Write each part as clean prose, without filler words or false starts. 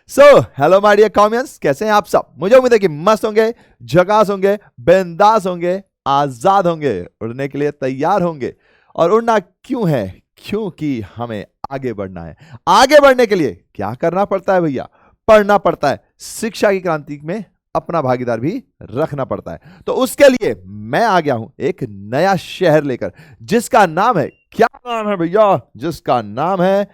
So hello my dear कॉमियंस, कैसे हैं आप सब? मुझे उम्मीद है कि मस्त होंगे, झकास होंगे, बिंदास होंगे, आजाद होंगे, उड़ने के लिए तैयार होंगे। और उड़ना क्यों है? क्योंकि हमें आगे बढ़ना है। आगे बढ़ने के लिए क्या करना पड़ता है भैया? पढ़ना पड़ता है। शिक्षा की क्रांति में अपना भागीदार भी रखना पड़ता है। तो उसके लिए मैं आ गया हूं एक नया शहर लेकर, जिसका नाम है, क्या नाम है भैया? जिसका नाम है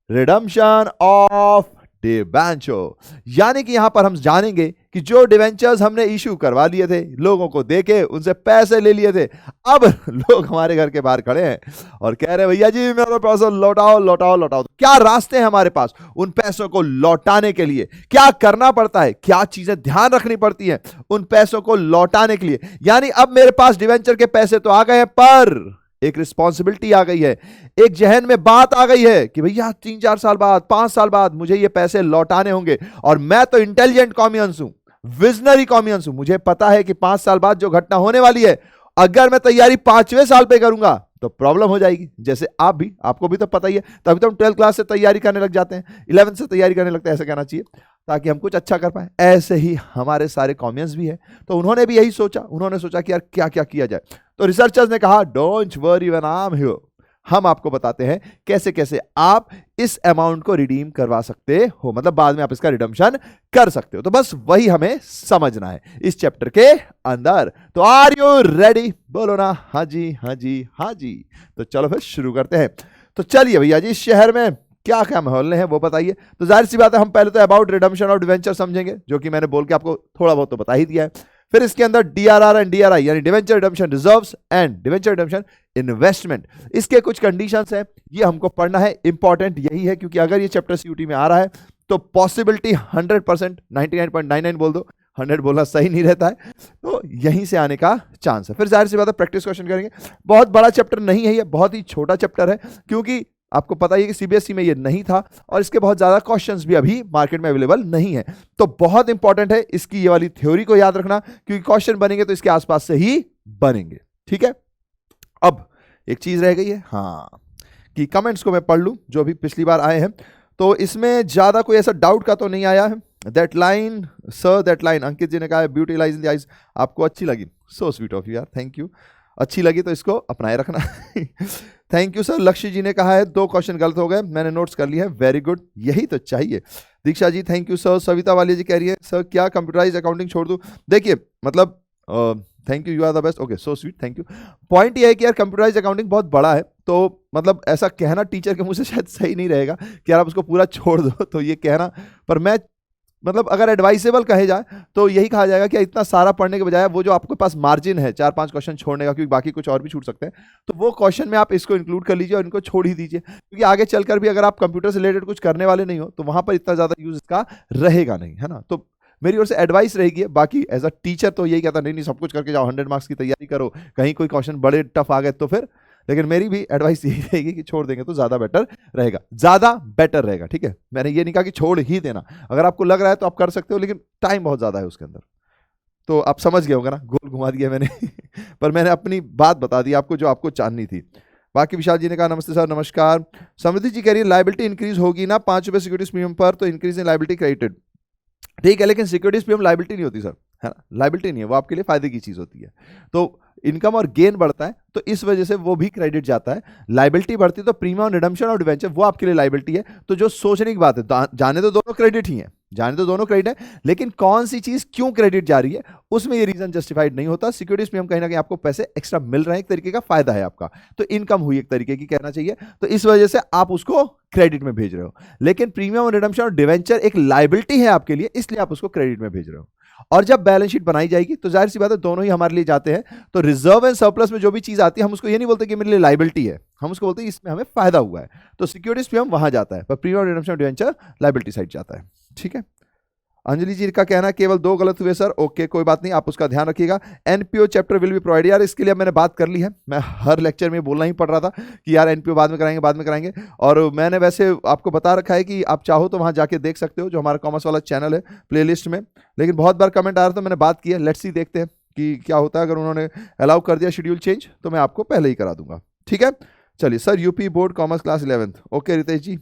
रिडम्पशन ऑफ डिवेंचर। यानी कि यहां पर हम जानेंगे कि जो डिवेंचर्स हमने इशू करवा लिए थे, लोगों को देके उनसे पैसे ले लिए थे, अब लोग हमारे घर के बाहर खड़े हैं और कह रहे हैं भैया जी मेरे पैसे लौटाओ लौटाओ लौटाओ। तो क्या रास्ते हैं हमारे पास उन पैसों को लौटाने के लिए? क्या करना पड़ता है? क्या चीजें ध्यान रखनी पड़ती हैं उन पैसों को लौटाने के लिए? यानी अब मेरे पास डिवेंचर के पैसे तो आ गए हैं, पर एक रिस्पॉन्सिबिलिटी आ गई है, एक जहन में बात आ गई है कि भैया 3-4 साल बाद, 5 साल बाद मुझे ये पैसे लौटाने होंगे। और मैं तो इंटेलिजेंट कॉमियंस हूं, विजनरी कॉमियंस हूं। मुझे पता है कि 5 साल बाद जो घटना होने वाली है, अगर मैं तैयारी 5वें साल पे करूंगा तो प्रॉब्लम हो जाएगी। जैसे आपको भी तो पता ही है, तभी तो हम 12th क्लास से तैयारी करने लग जाते हैं, 11th से तैयारी करने लगते हैं, ऐसा कहना चाहिए, ताकि हम कुछ अच्छा कर पाए। ऐसे ही हमारे सारे कॉमियंस भी है, तो उन्होंने भी यही सोचा। उन्होंने सोचा कि यार क्या क्या किया जाए। तो रिसर्चर्स ने कहा don't worry when I am here, हम आपको बताते हैं कैसे कैसे आप इस अमाउंट को रिडीम करवा सकते हो, मतलब बाद में आप इसका रिडम्पशन कर सकते हो। तो बस वही हमें समझना है इस चैप्टर के अंदर। तो आर यू रेडी? बोलो ना हाँ जी हाँ जी हाँ जी। तो चलो फिर शुरू करते हैं। तो चलिए भैया जी, इस शहर में क्या क्या माहौल है वो बताइए। तो जाहिर सी बात है, हम पहले तो अबाउट रिडम्पशन ऑफ डिवेंचर समझेंगे, जो कि मैंने बोल के आपको थोड़ा बहुत तो बता ही दिया है। फिर इसके अंदर डीआरआर एंड डीआरआई, यानी debenture redemption reserves and debenture redemption investment, इसके कुछ कंडीशंस हैं, ये हमको पढ़ना है। इंपॉर्टेंट यही है क्योंकि अगर ये चैप्टर सीयूटी में आ रहा है तो पॉसिबिलिटी 100%, 99.99 बोल दो, 100 बोलना सही नहीं रहता है, तो यहीं से आने का चांस है। फिर जाहिर सी बात है प्रैक्टिस क्वेश्चन करेंगे। बहुत बड़ा चैप्टर नहीं है ये, बहुत ही छोटा चैप्टर है, क्योंकि आपको पता ही है कि सीबीएसई में ये नहीं था और इसके बहुत ज्यादा क्वेश्चंस भी अभी मार्केट में अवेलेबल नहीं है। तो बहुत इंपॉर्टेंट है इसकी ये वाली थ्योरी को याद रखना, क्योंकि क्वेश्चन बनेंगे तो इसके आसपास से ही बनेंगे। ठीक है, अब एक चीज रह गई है, हाँ, कि कमेंट्स को मैं पढ़ लूं जो भी पिछली बार आए हैं। तो इसमें ज्यादा कोई ऐसा डाउट का तो नहीं आया है। That line sir, that line Ankit ji ने कहा है beauty lies in the eyes, आपको अच्छी लगी? सो स्वीट ऑफ यू यार, थैंक यू। अच्छी लगी तो इसको अपनाए रखना। Thank you sir. Lakshya ji ने कहा है 2 क्वेश्चन गलत हो गए, मैंने नोट्स कर लिए हैं, वेरी गुड, यही तो चाहिए। Diksha ji thank you sir. Savita वाली जी कह रही है सर क्या कंप्यूटराइज अकाउंटिंग छोड़ दूं? देखिए मतलब thank you are the best, okay so sweet, thank you. Point ये है कि यार कंप्यूटराइज अकाउंटिंग बहुत बड़ा है, तो मतलब ऐसा कहना टीचर के मुंह से शायद सही नहीं रहेगा कि यार आप उसको पूरा छोड़ दो, तो ये कहना, पर मैं मतलब अगर एडवाइसेबल कहे जाए तो यही कहा जाएगा कि इतना सारा पढ़ने के बजाय वो जो आपके पास मार्जिन है 4-5 क्वेश्चन छोड़ने का, क्योंकि बाकी कुछ और भी छूट सकते हैं, तो वो क्वेश्चन में आप इसको इंक्लूड कर लीजिए और इनको छोड़ ही दीजिए, क्योंकि आगे चलकर भी अगर आप कंप्यूटर से रिलेटेड कुछ करने वाले नहीं हो तो वहां पर इतना ज्यादा यूज इसका रहेगा नहीं, है ना। तो मेरी ओर से एडवाइस रहेगी। बाकी एज अ टीचर तो यही कहता नहीं नहीं सब कुछ करके जाओ, 100 मार्क्स की तैयारी करो, कहीं कोई क्वेश्चन बड़े टफ आ गए तो फिर, लेकिन मेरी भी एडवाइस यही रहेगी कि छोड़ देंगे तो ज्यादा बेटर रहेगा, ज्यादा बेटर रहेगा। ठीक है, मैंने ये नहीं कहा कि छोड़ ही देना, अगर आपको लग रहा है तो आप कर सकते हो, लेकिन टाइम बहुत ज्यादा है उसके अंदर। तो आप समझ गए होगा ना, गोल घुमा दिया मैंने। पर मैंने अपनी बात बता दी आपको जो आपको जाननी थी। बाकी विशाल जी ने कहा नमस्ते सर। नमस्कार। समृद्धि जी कह रही है लाइबिलिटी इंक्रीज होगी ना 5 रुपए सिक्योरिटीज प्रीमियम पर, तो इंक्रीज इन लाइबिलिटी क्रेडिटेड। ठीक है, लेकिन सिक्योरिटीज प्रीमियम लाइबिलिटी नहीं होती सर, है ना, लाइबिलिटी नहीं है, वो आपके लिए फायदे की चीज होती है। तो इनकम और गेन बढ़ता है तो इस वजह से वो भी क्रेडिट जाता है। लाइबिलिटी बढ़ती है तो प्रीमियम, रिडम्पशन और डिवेंचर वो आपके लिए लाइबिलिटी है। तो जो सोचने की बात है, जाने तो दोनों क्रेडिट ही है, जाने तो दोनों क्रेडिट है, लेकिन कौन सी चीज क्यों क्रेडिट जा रही है उसमें ये रीजन जस्टिफाइड नहीं होता। सिक्योरिटीज प्रीमियम कहीं ना कहीं आपको पैसे एक्स्ट्रा मिल रहे हैं, एक तरीके का फायदा है आपका, तो इनकम हुई एक तरीके की, कहना चाहिए, तो इस वजह से आप उसको क्रेडिट में भेज रहे हो। लेकिन प्रीमियम, रिडम्पशन और डिवेंचर एक लाइबिलिटी है आपके लिए, इसलिए आप उसको क्रेडिट में भेज रहे हो। और जब बैलेंस शीट बनाई जाएगी तो जाहिर सी बात है दोनों ही हमारे लिए जाते हैं। तो रिजर्व एंड सरप्लस में जो भी चीज आती है हम उसको ये नहीं बोलते कि मेरे लिए लाइबिलिटी है, हम उसको बोलते हैं इसमें हमें फायदा हुआ है। तो सिक्योरिटीज प्रीमियम वहां जाता है, पर प्रीमियम, रिडम्पशन और डिवेंचर लाइबिलिटी साइड जाता है। ठीक है, अंजलि जी का कहना है केवल 2 गलत हुए सर, ओके कोई बात नहीं, आप उसका ध्यान रखिएगा। NPO chapter will be provide, यार इसके लिए मैंने बात कर ली है, मैं हर लेक्चर में बोलना ही पड़ रहा था कि यार एनपीओ बाद में कराएंगे, बाद में कराएंगे, और मैंने वैसे आपको बता रखा है कि आप चाहो तो वहां जाके देख सकते हो, जो हमारा कॉमर्स वाला चैनल है प्लेलिस्ट में। लेकिन बहुत बार कमेंट आ रहा था, मैंने बात की है, लेट्स सी देखते हैं कि क्या होता है। अगर उन्होंने अलाउ कर दिया शेड्यूल चेंज तो मैं आपको पहले ही करा दूंगा। ठीक है, चलिए sir UP board commerce class 11th, okay Ritesh ji,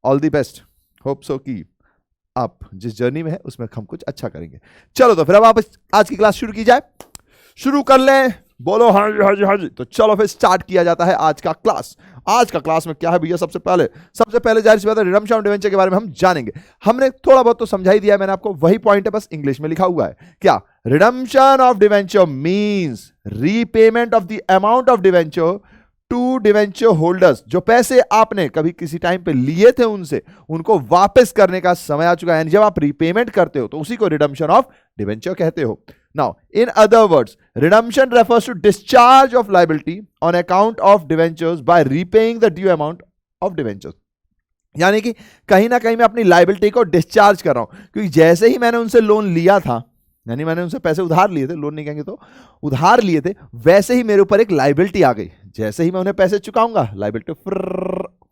all the best, hope so की आप जिस जर्नी में है उसमें हम कुछ अच्छा करेंगे। चलो तो फिर अब आप आज की क्लास शुरू की जाए, शुरू कर लें। बोलो हाँ जी हाँ जी हाँ जी। तो चलो फिर स्टार्ट किया जाता है आज का क्लास। आज का क्लास में क्या है भैया, सबसे पहले जाहिर सी बात है रिडम्पशन ऑफ डिवेंचर के बारे में हम जानेंगे। हमने थोड़ा बहुत तो समझा ही दिया है मैंने आपको, वही पॉइंट है, बस इंग्लिश में लिखा हुआ है। क्या? Redemption of debenture means repayment of the amount of debenture to debenture holders. जो पैसे आपने कभी किसी टाइम पे लिए थे उनसे, उनको वापस करने का समय आ चुका है। जब आप रीपेमेंट करते हो तो उसी को रिडम्पशन ऑफ डिवेंचर कहते हो। Now, in other words, redemption refers to discharge of liability on account of debentures by repaying the due amount of debentures. यानी कि कहीं ना कहीं मैं अपनी लाइबिलिटी को डिस्चार्ज कर रहा हूं, क्योंकि जैसे ही मैंने उनसे लोन लिया था, यानी मैंने उनसे पैसे उधार लिए थे, लोन नहीं कहेंगे तो उधार लिए थे, वैसे ही मेरे ऊपर एक लाइबिलिटी आ गई। जैसे ही मैं उन्हें पैसे चुकाऊंगा लाइबिलिटी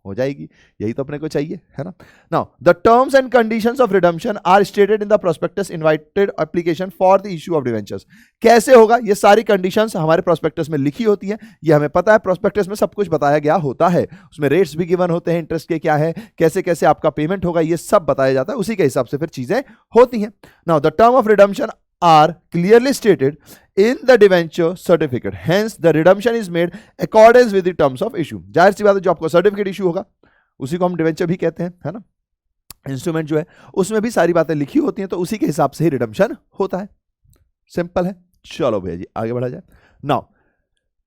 हो जाएगी। यही तो अपने को चाहिए, है ना। Now the terms and conditions of redemption are stated in the prospectus invited application for the issue of debentures. कैसे होगा, ये सारी कंडीशंस हमारे प्रोस्पेक्टस में लिखी होती है। ये हमें पता है, प्रोस्पेक्टस में सब कुछ बताया गया होता है। उसमें रेट्स भी गिवन होते हैं, इंटरेस्ट के क्या है, कैसे कैसे आपका पेमेंट होगा, ये सब बताया जाता है। उसी के हिसाब से फिर चीजें होती हैं। Now the term of redemption are clearly stated in the debenture certificate, hence the redemption is made accordance with the terms of issue। जाहिर सी बात है, जो आपको सर्टिफिकेट इशू होगा उसी को हम डिवेंचर भी कहते हैं, है ना। इंस्ट्रूमेंट जो है उसमें भी सारी बातें लिखी होती हैं, तो उसी के हिसाब से ही रिडम्पशन होता है। सिंपल है। चलो भैया जी आगे बढ़ा जाए। Now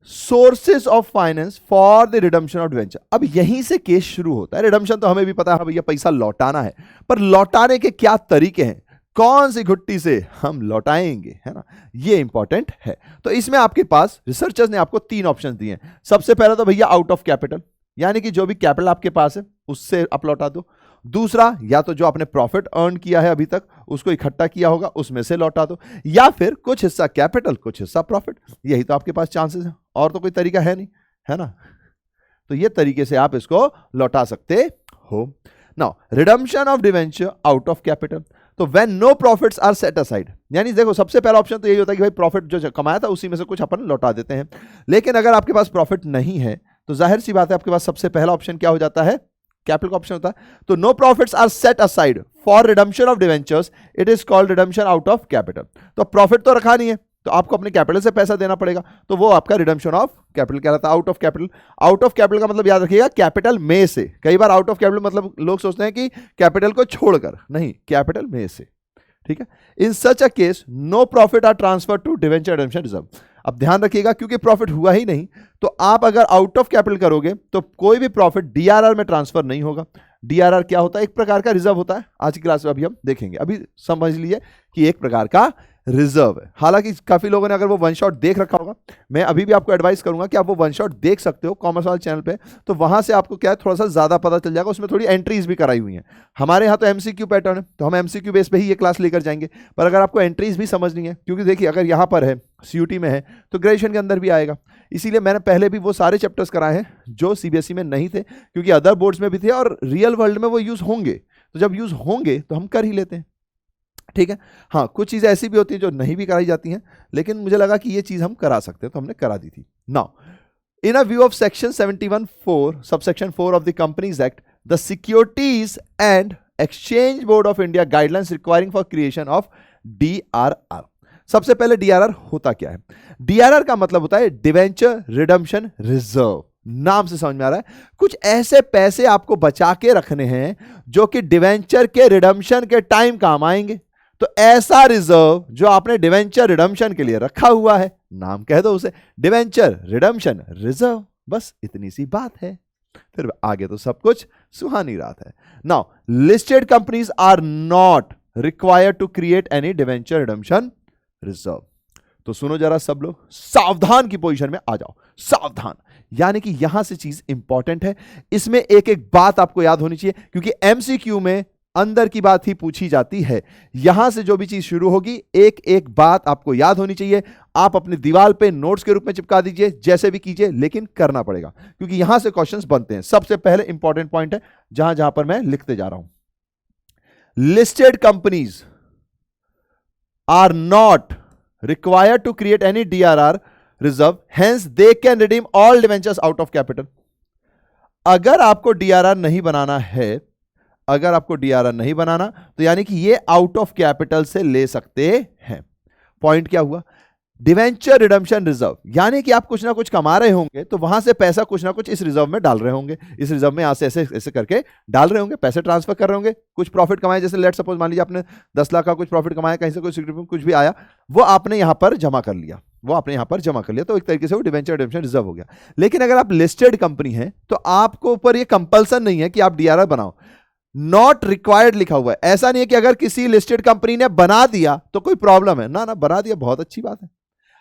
sources of finance for the redemption of debenture. अब यहीं से केस शुरू होता है। रिडम्पशन तो हमें भी पता है भैया, पैसा लौटाना है, पर लौटाने के क्या तरीके हैं, कौन सी घुट्टी से हम लौटाएंगे, है ना, ये इंपॉर्टेंट है। तो इसमें आपके पास रिसर्चर्स ने आपको 3 ऑप्शन दिए हैं। सबसे पहला तो भैया आउट ऑफ कैपिटल, यानी कि जो भी कैपिटल आपके पास है उससे आप लौटा दो। दूसरा, या तो जो आपने प्रॉफिट अर्न किया है अभी तक उसको इकट्ठा किया होगा उसमें से लौटा दो, या फिर कुछ हिस्सा कैपिटल कुछ हिस्सा प्रॉफिट। यही तो आपके पास चांसेस है, और तो कोई तरीका है नहीं, है ना। तो ये तरीके से आप इसको लौटा सकते हो। Now redemption of debenture out of capital, तो when no profits are set aside, यानी देखो सबसे पहला ऑप्शन तो यही होता है कि भाई प्रॉफिट जो कमाया था उसी में से कुछ अपन लौटा देते हैं। लेकिन अगर आपके पास प्रॉफिट नहीं है तो जाहिर सी बात है आपके पास सबसे पहला ऑप्शन क्या हो जाता है, कैपिटल का ऑप्शन होता है। तो no profits are set aside for redemption of debentures, it is called redemption out of capital. तो प्रॉफिट तो रखा नहीं है, तो आपको अपने कैपिटल से पैसा देना पड़ेगा, तो वो आपका रिडम्पशन ऑफ कैपिटल कहलाता है। Out of capital, out of capital का मतलब याद रखिएगा कैपिटल में से। कई बार आउट ऑफ कैपिटल मतलब लोग सोचते हैं कि कैपिटल को छोड़कर, नहीं, कैपिटल में से, ठीक है। In such a case no profit are transfer to debenture redemption reserve. अब ध्यान रखिएगा, क्योंकि प्रॉफिट हुआ ही नहीं, तो आप अगर आउट ऑफ कैपिटल करोगे तो कोई भी प्रॉफिट डीआरआर में ट्रांसफर नहीं होगा। डीआरआर क्या होता है, एक प्रकार का रिजर्व होता है। आज की क्लास में अभी हम देखेंगे, अभी समझ लीजिए कि एक प्रकार का रिजर्व है। हालांकि काफी लोगों ने अगर वो वन शॉट देख रखा होगा, मैं अभी भी आपको एडवाइस करूंगा कि आप वो वन शॉट देख सकते हो कॉमर्स वाले चैनल पे, तो वहां से आपको क्या है थोड़ा सा ज्यादा पता चल जाएगा। उसमें थोड़ी एंट्रीज भी कराई हुई हैं। हमारे यहाँ तो एमसीक्यू पैटर्न है, तो हम एमसीक्यू बेस पे ही ये क्लास लेकर जाएंगे। पर अगर आपको एंट्रीज भी समझनी है, क्योंकि देखिए अगर यहाँ पर है सीयूटी में है तो ग्रेजुएशन के अंदर भी आएगा, इसीलिए मैंने पहले भी वो सारे चैप्टर्स कराए हैं जो सीबीएसई में नहीं थे, क्योंकि अदर बोर्ड्स में भी थे और रियल वर्ल्ड में वो यूज होंगे। तो जब यूज होंगे तो हम कर ही लेते हैं, ठीक है। हाँ, कुछ चीज़ें ऐसी भी होती हैं जो नहीं भी कराई जाती हैं, लेकिन मुझे लगा कि ये चीज़ हम करा सकते हैं तो हमने करा दी थी। Now in a view of section 71(4) subsection 4 of the companies act, the securities and exchange board of India guidelines requiring for creation of DRR. सबसे पहले डीआरआर होता क्या है? डीआरआर का मतलब होता है डिवेंचर रिडम्पशन रिजर्व। नाम से समझ में आ रहा है, कुछ ऐसे पैसे आपको बचा के रखने हैं जो कि डिवेंचर के रिडम्पशन के टाइम काम आएंगे। तो ऐसा रिजर्व जो आपने डिवेंचर रिडम्पशन के लिए रखा हुआ है, नाम कह दो उसे डिवेंचर रिडम्पशन रिजर्व। बस इतनी सी बात है, फिर आगे तो सब कुछ सुहानी रात है। Now listed companies are not required to create any debenture redemption reserve. तो सुनो जरा सब लोग, सावधान की पोजीशन में आ जाओ, सावधान। यानी कि यहां से चीज इंपॉर्टेंट है, इसमें एक एक बात आपको याद होनी चाहिए, क्योंकि एमसीक्यू में अंदर की बात ही पूछी जाती है। यहां से जो भी चीज शुरू होगी एक एक बात आपको याद होनी चाहिए। आप अपनी दीवार पे नोट्स के रूप में चिपका दीजिए, जैसे भी कीजिए, लेकिन करना पड़ेगा, क्योंकि यहां से क्वेश्चंस बनते हैं। सबसे पहले इंपॉर्टेंट पॉइंट है जहां जहां पर मैं लिखते जा रहा हूं, listed companies are not required to create any DRR reserve, hence they can redeem all debentures out of capital। अगर आपको DRR नहीं बनाना है, अगर आपको डीआरआर नहीं बनाना तो यानी कि ये आउट ऑफ कैपिटल से ले सकते हैं। पॉइंट क्या हुआ? डिवेंचर रिडम्पशन रिजर्व, यानी कि आप कुछ ना कुछ कमा रहे होंगे तो वहां से पैसा कुछ ना कुछ इस रिजर्व में डाल रहे होंगे, इस रिजर्व में यहां से ऐसे ऐसे करके डाल रहे होंगे, पैसे ट्रांसफर कर रहे होंगे, कुछ प्रॉफिट कमाए, जैसे लेट सपोज मान लीजिए आपने 10 लाख का कुछ प्रॉफिट कमाया, कहीं से कोई सिक्योरिटी कुछ भी आया, वो आपने यहां पर जमा कर लिया, तो एक तरीके से वो डिवेंचर रिडम्पशन रिजर्व हो गया। लेकिन अगर आप लिस्टेड कंपनी है तो आपको ऊपर ये कंपल्सन नहीं है कि आप डीआरआर बनाओ, नॉट रिक्वायर्ड लिखा हुआ है। ऐसा नहीं है कि अगर किसी लिस्टेड कंपनी ने बना दिया तो कोई प्रॉब्लम है, ना ना, बना दिया बहुत अच्छी बात है,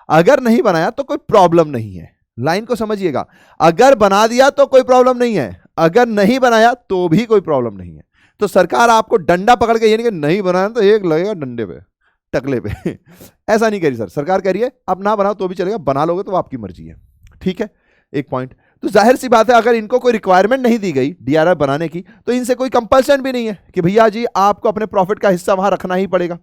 अगर नहीं बनाया तो कोई प्रॉब्लम नहीं है। लाइन को समझिएगा, अगर बना दिया तो कोई प्रॉब्लम नहीं है, अगर नहीं बनाया तो भी कोई प्रॉब्लम नहीं है। तो सरकार आपको डंडा पकड़ के यानी कि नहीं बनाया तो एक लगेगा डंडे पे, टकले पे ऐसा नहीं कह रही सर, सरकार कह रही है आप ना बनाओ तो भी चलेगा, बना लोगे तो आपकी मर्जी है। ठीक है, एक पॉइंट। तो जाहिर सी बात है अगर इनको कोई रिक्वायरमेंट नहीं दी गई डीआरआर बनाने की तो इनसे कोई कंपल्सन भी नहीं है कि भैया जी आपको अपने प्रॉफिट का हिस्सा वहां रखना ही पड़ेगा,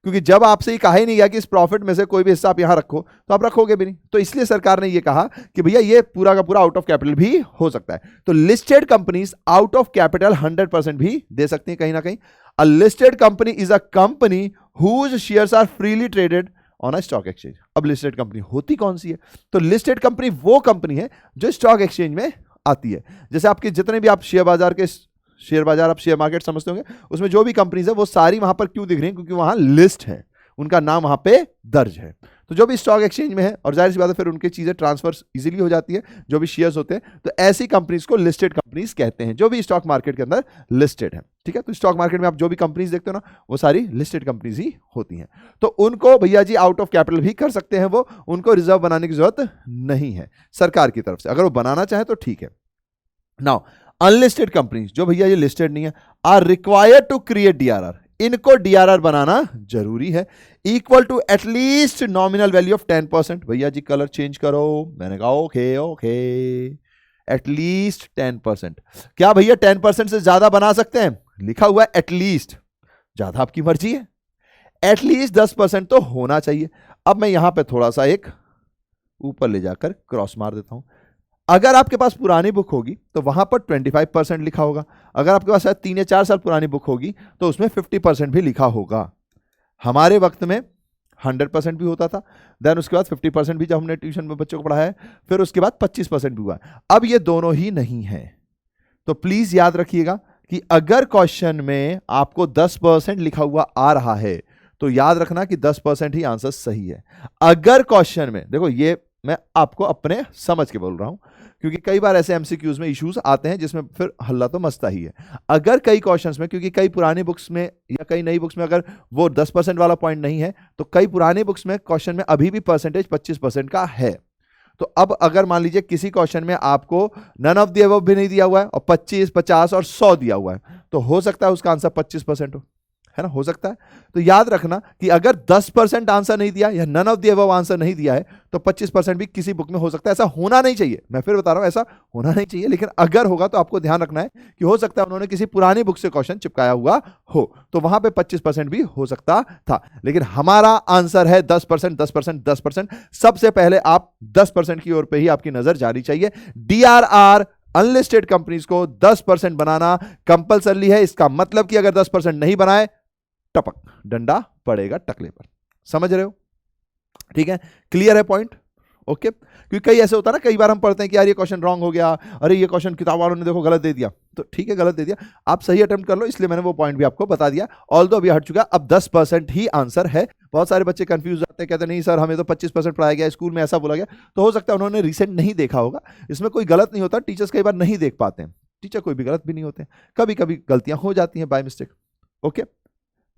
क्योंकि जब आपसे ये कहा ही नहीं गया कि इस प्रॉफिट में से कोई भी हिस्सा आप यहां रखो तो आप रखोगे भी नहीं। तो इसलिए सरकार ने ये कहा कि भैया ये पूरा का पूरा आउट ऑफ कैपिटल भी हो सकता है। तो listed companies out of capital 100% भी दे सकती हैं कहीं ना कहीं। A listed company is a company whose shares are freely traded on a stock exchange. अब लिस्टेड कंपनी होती कौन सी है? तो लिस्टेड कंपनी वो कंपनी है जो स्टॉक एक्सचेंज में आती है। जैसे आपके जितने भी आप शेयर बाजार आप शेयर मार्केट समझते होंगे, उसमें जो भी कंपनीज है वो सारी वहां पर क्यों दिख रही हैं? क्योंकि वहां लिस्ट है, उनका नाम वहां पे दर्ज है। तो जो भी स्टॉक एक्सचेंज में है, और जाहिर सी बात है फिर उनकी चीजें ट्रांसफर इजीली हो जाती है, जो भी शेयर्स होते हैं, तो ऐसी कंपनीज को लिस्टेड कंपनीज कहते हैं जो भी स्टॉक मार्केट के अंदर लिस्टेड है। ठीक है, तो स्टॉक मार्केट में आप जो भी कंपनीज देखते हो ना वो सारी लिस्टेड कंपनीज ही होती हैं। तो उनको भैया जी आउट ऑफ कैपिटल भी कर सकते हैं, वो उनको रिजर्व बनाने की जरूरत नहीं है सरकार की तरफ से, अगर वो बनाना चाहे तो ठीक है। नाउ अनलिस्टेड कंपनीज जो भैया ये लिस्टेड नहीं है are required to create DRR, इनको डीआरआर बनाना जरूरी है, equal to at least nominal value of 10%। भैया जी कलर चेंज करो, मैंने कहा ओके ओके, एटलीस्ट 10%। क्या भैया 10% से ज्यादा बना सकते हैं? लिखा हुआ है एटलीस्ट, ज्यादा आपकी मर्जी है, एटलीस्ट 10% तो होना चाहिए। अब मैं यहां पे थोड़ा सा एक ऊपर ले जाकर क्रॉस मार देता हूं। अगर आपके पास पुरानी बुक होगी तो वहां पर 25% लिखा होगा, अगर आपके पास शायद 3 या 4 साल पुरानी बुक होगी तो उसमें 50% भी लिखा होगा। हमारे वक्त में 100% भी होता था, देन उसके बाद 50% भी जब हमने ट्यूशन में बच्चों को पढ़ाया है, फिर उसके बाद 25% भी हुआ। अब ये दोनों ही नहीं है। तो प्लीज याद रखिएगा कि अगर क्वेश्चन में आपको 10% लिखा हुआ आ रहा है तो याद रखना कि 10% ही आंसर सही है। अगर क्वेश्चन में, देखो ये मैं आपको अपने समझ के बोल रहा हूं, क्योंकि कई बार ऐसे एमसीक्यूज में इश्यूज आते हैं जिसमें फिर हल्ला तो मचता ही है। अगर कई क्वेश्चंस में, क्योंकि कई पुरानी बुक्स में या कई नई बुक्स में अगर वो 10% वाला पॉइंट नहीं है, तो कई पुरानी बुक्स में क्वेश्चन में अभी भी परसेंटेज 25% का है। तो अब अगर मान लीजिए किसी क्वेश्चन में आपको नन ऑफ द अबव भी नहीं दिया हुआ है और 25, 50 और 100 दिया हुआ है, तो हो सकता है उसका आंसर 25% हो, है ना, हो सकता है। तो याद रखना कि अगर 10% आंसर नहीं दिया या none of the above answer नहीं दिया है तो 25% भी किसी बुक में हो सकता है। ऐसा होना नहीं चाहिए, मैं फिर बता रहा हूं ऐसा होना नहीं चाहिए, लेकिन अगर होगा तो आपको ध्यान रखना है कि हो सकता है उन्होंने किसी पुरानी बुक से क्वेश्चन चिपकाया हुआ हो, तो वहां पे 25% भी हो सकता था। लेकिन हमारा आंसर है 10%, 10%, 10%। सबसे पहले आप 10% की ओर पे ही आपकी नजर जानी चाहिए। डीआरआर अनलिस्टेड कंपनीज को 10% बनाना कंपल्सरी है। इसका मतलब कि अगर 10% नहीं बनाए, टपक डंडा पड़ेगा टकले पर। समझ रहे हो? ठीक है, क्लियर है पॉइंट? ओके। क्योंकि कई ऐसे होता है ना, कई बार हम पढ़ते हैं कि यार ये क्वेश्चन रॉन्ग हो गया, अरे ये क्वेश्चन किताब वालों ने देखो गलत दे दिया, तो ठीक है गलत दे दिया, आप सही अटेम्प्ट कर लो, इसलिए मैंने वो पॉइंट भी आपको बता दिया। ऑल्दो अभी हट चुका, अब 10% ही आंसर है। बहुत सारे बच्चे कंफ्यूज जाते हैं, कहते नहीं सर हमें तो 25% पढ़ाया गया, स्कूल में ऐसा बोला गया। तो हो सकता है उन्होंने रिसेंट नहीं देखा होगा, इसमें कोई गलत नहीं होता, टीचर्स कई बार नहीं देख पाते हैं, टीचर कोई भी गलत भी नहीं होते, कभी कभी गलतियां हो जाती हैं बाय मिस्टेक। ओके,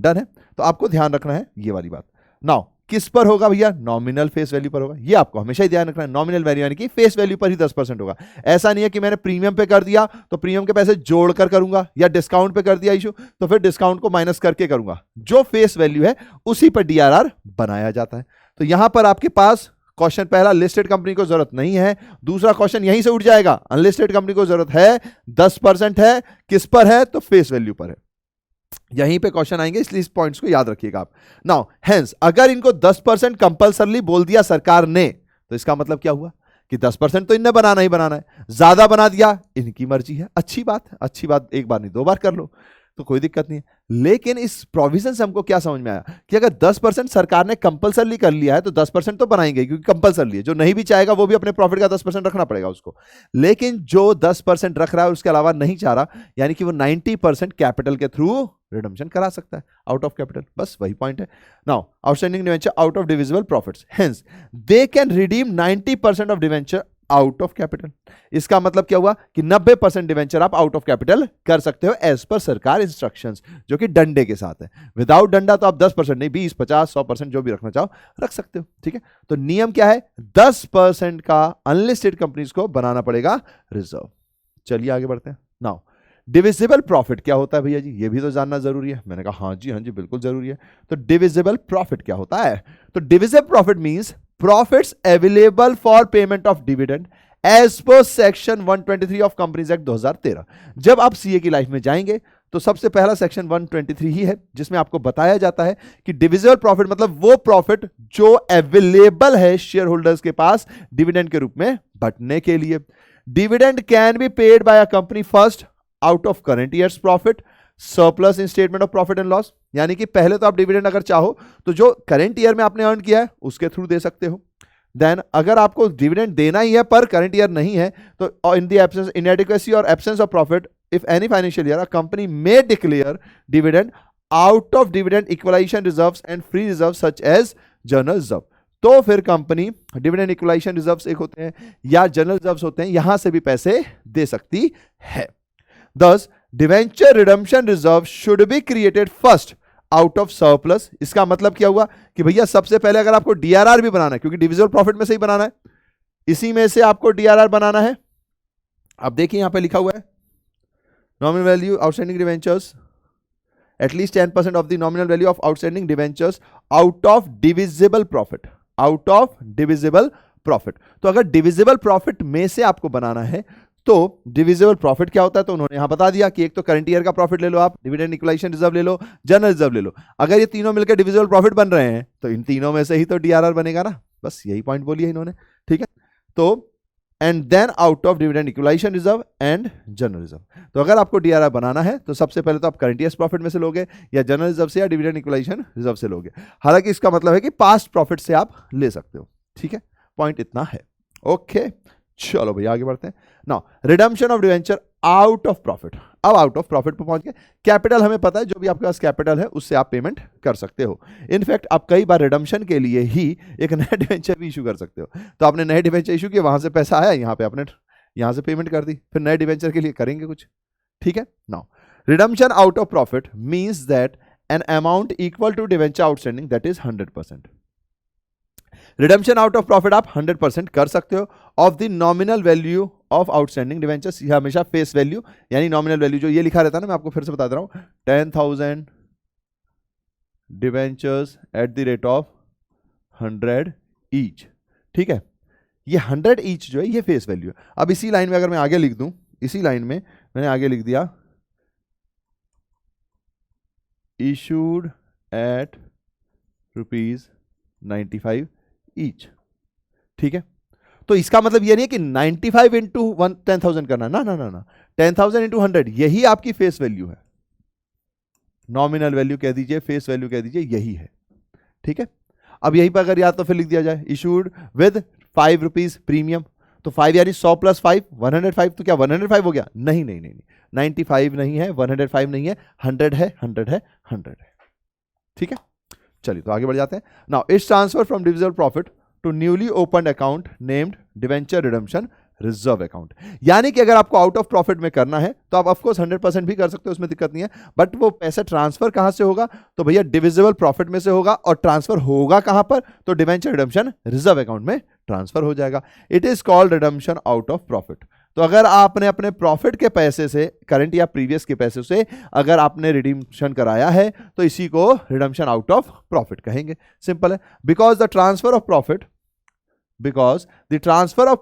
डन है। तो आपको ध्यान रखना है ये वाली बात। नाउ किस पर होगा भैया? नॉमिनल फेस वैल्यू पर होगा। ये आपको हमेशा ही ध्यान रखना है, नॉमिनल वैल्यू यानी कि फेस वैल्यू पर ही 10% होगा। ऐसा नहीं है कि मैंने प्रीमियम पे कर दिया तो प्रीमियम के पैसे जोड़कर करूंगा, या डिस्काउंट पे कर दिया इशू तो फिर डिस्काउंट को माइनस करके करूंगा। जो फेस वैल्यू है उसी पर डीआरआर बनाया जाता है। तो यहां पर आपके पास क्वेश्चन पहला लिस्टेड कंपनी को जरूरत नहीं है, दूसरा क्वेश्चन यहीं से उठ जाएगा, अनलिस्टेड कंपनी को जरूरत है, 10% है, किस पर है? तो फेस वैल्यू पर है। यहीं पे क्वेश्चन आएंगे, इसलिए इस पॉइंट्स को याद रखिएगा आप। नाउ हेंस अगर इनको 10% कंपल्सरली बोल दिया सरकार ने, तो इसका मतलब क्या हुआ कि 10% तो इनने बनाना ही बनाना है। ज्यादा बना दिया, इनकी मर्जी है, अच्छी बात है, अच्छी बात, एक बार नहीं दो बार कर लो। तो कोई दिक्कत नहीं है। लेकिन इस प्रोविजन से हमको क्या समझ में आया कि अगर 10% सरकार ने कंपलसरी कर लिया है तो 10% तो बनाएंगे, क्योंकि कंपलसरी है। जो नहीं भी चाहेगा वो भी अपने प्रॉफिट का 10% रखना पड़ेगा उसको। लेकिन जो 10% रख रहा है उसके अलावा नहीं चाह रहा, यानी कि वो 90% कैपिटल के थ्रू रिडम्पशन करा सकता है, आउट ऑफ कैपिटल। बस वही पॉइंट है। Now outstanding debenture out of divisible profits, hence they can redeem 90% of debenture out of capital. इसका मतलब क्या हुआ कि 90% डिवेंचर आप आउट ऑफ कैपिटल कर सकते हो एज पर सरकार इंस्ट्रक्शंस, जो कि डंडे के साथ है। विदाउट डंडा तो आप 10% नहीं, 20, 50, 100% जो भी रखना चाहो रख सकते हो। ठीक है, तो नियम क्या है, 10% का अनलिस्टेड कंपनीज को बनाना पड़ेगा रिजर्व। चलिए आगे बढ़ते हैं। नाउ डिविजिबल प्रॉफिट क्या होता है भैया जी, ये भी तो जानना जरूरी है। मैंने कहा हाँ जी बिल्कुल जरूरी है। तो डिविजिबल प्रॉफिट क्या होता है? तो divisible profit means profits available for payment of dividend as per section 123 of companies act 2013। जब आप सीए की लाइफ में जाएंगे तो सबसे पहला सेक्शन 123 ही है, जिसमें आपको बताया जाता है कि डिविजिबल प्रॉफिट मतलब वो प्रॉफिट जो अवेलेबल है शेयर होल्डर्स के पास डिविडेंड के रूप में बंटने के लिए। Dividend can be paid by a company first out of current years profit surplus in statement of profit and loss. यानी कि पहले तो आप डिविडेंड अगर चाहो तो जो करंट ईयर में आपने अर्न किया है उसके थ्रू दे सकते हो। देन अगर आपको डिविडेंड देना ही है पर करंट ईयर नहीं है तो इन द एब्सेंस इनएडिक्वेसी और absence of profit if any financial year a company may declare dividend out of dividend equalisation reserves and free reserve such as general reserve. तो फिर company dividend equalisation reserves एक होते हैं या general reserves होते हैं, यहां से भी पैसे दे सकती है। Thus, debenture redemption reserve should be created first out of surplus। इसका मतलब क्या हुआ कि भैया सबसे पहले अगर आपको डीआरआर भी बनाना है, क्योंकि डिविजिबल प्रॉफिट में से ही बनाना है, इसी में से आपको डीआरआर बनाना है। अब देखिए यहां पे लिखा हुआ है nominal value outstanding debentures at least 10% of the nominal value of outstanding debentures out of divisible profit, out of divisible profit. तो अगर डिविजिबल प्रॉफिट में से आपको बनाना है तो डिविजिबल प्रॉफिट क्या होता है, तो उन्होंने यहां बता दिया कि एक तो करंट ईयर का प्रॉफिट ले लो, आप डिविडेंड इक्वलाइजेशन रिजर्व ले लो, जनरल रिजर्व ले लो। अगर ये तीनों मिलकर डिविजिबल प्रॉफिट बन रहे हैं तो इन तीनों में से ही तो डीआरआर बनेगा ना। बस यही पॉइंट बोली है इन्होंने। ठीक है, तो and then out of dividend equalisation reserve and general reserve. तो अगर आपको डीआरआर बनाना है तो सबसे पहले तो आप करंट ईयर प्रॉफिट में से लोगे या जनरल रिजर्व से या डिविडेंड इक्वलाइजेशन रिजर्व से लोगे। हालांकि इसका मतलब है कि पास्ट प्रॉफिट से आप ले सकते हो। ठीक है, पॉइंट इतना है। ओके, चलो भैया आगे बढ़ते हैं। Now redemption of debenture out of profit. अब आउट ऑफ प्रॉफिट पर पहुंच गए। कैपिटल हमें पता है, जो भी आपके पास कैपिटल है उससे आप पेमेंट कर सकते हो। इनफैक्ट आप कई बार रिडम्पशन के लिए ही एक नया डिवेंचर भी इशू कर सकते हो। तो आपने नए डिवेंचर इशू किया, वहां से पैसा आया, यहाँ पे आपने यहाँ से पेमेंट कर दी, फिर नए डिवेंचर के लिए करेंगे कुछ। ठीक है, now redemption out of profit means that an amount equal to debenture outstanding that is 100%। Redemption out of profit आप 100% कर सकते हो of the nominal value of outstanding debentures. यह हमेशा फेस वैल्यू यानी नॉमिनल वैल्यू जो ये लिखा रहता है ना, मैं आपको फिर से बता दे रहा हूं, 10,000 debentures eight the rate of 100 each. ठीक है, ये 100 ईच जो है ये फेस वैल्यू है। अब इसी लाइन में अगर मैं आगे लिख दूं, इसी लाइन में मैंने आगे लिख दिया इशूड एट ₹95 ईच। ठीक है, तो इसका मतलब ये नहीं है कि 95 इंटू 10,000 करना, ना ना ना ना, 10,000 इंटू 100 यही आपकी फेस वैल्यू है। नॉमिनल वैल्यू कह दीजिए, फेस वैल्यू कह दीजिए, यही है। ठीक है, अब यही पर अगर याद तो फिर लिख दिया जाए इशूड विद ₹5 प्रीमियम। तो 5 यानी 100 प्लस 5 105। तो क्या 105 हो गया? नहीं नहीं नहीं, 95 नहीं है, 105 नहीं है, 100 है, 100 है, 100 है। ठीक है, चलिए तो आगे बढ़ जाते हैं। Now it's transfer from divisible profit to newly open account named debenture redemption reserve account. यानी कि अगर आपको आउट ऑफ प्रॉफिट में करना है तो आप ऑफकोर्स 100% भी कर सकते हो, उसमें दिक्कत नहीं है। बट वो पैसा ट्रांसफर कहां से होगा? तो भैया डिविजिबल प्रॉफिट में से होगा। और ट्रांसफर होगा कहां पर? तो डिवेंचर रिडम्पशन रिजर्व अकाउंट में ट्रांसफर हो जाएगा। It is called redemption out of profit. तो अगर आपने अपने प्रॉफिट के पैसे से, करंट या प्रीवियस के पैसे से अगर आपने रिडीम्पशन कराया है तो इसी को रिडम्पशन आउट ऑफ प्रॉफिट कहेंगे। सिंपल है। Because the transfer of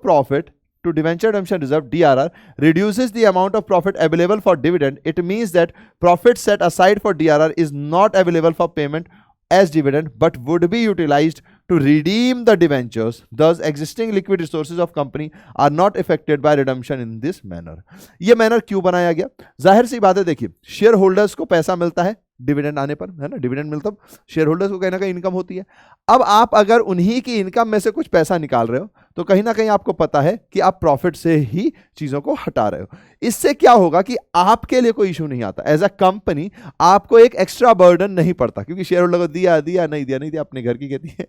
profit to debenture redemption reserve DRR reduces the amount of profit available for dividend. It means that profit set aside for DRR is not available for payment as dividend but would be utilized to redeem the debentures. Thus existing liquid resources of company are not affected by redemption in this manner. ये manner क्यों बनाया गया? जाहिर सी बात है, देखिए share holders को पैसा मिलता है डिविडेंड आने पर, है ना, डिविडेंड मिलता है, शेयर होल्डर्स को कहीं ना कहीं इनकम होती है। अब आप अगर उन्हीं की इनकम में से कुछ पैसा निकाल रहे हो तो कहीं ना कहीं आपको पता है कि आप प्रॉफिट से ही चीजों को हटा रहे हो। इससे क्या होगा कि आपके लिए कोई इशू नहीं आता, एज अ कंपनी आपको एक एक्स्ट्रा बर्डन नहीं पड़ता, क्योंकि शेयर होल्डर को दिया दिया नहीं दिया नहीं दिया, अपने घर की कहती है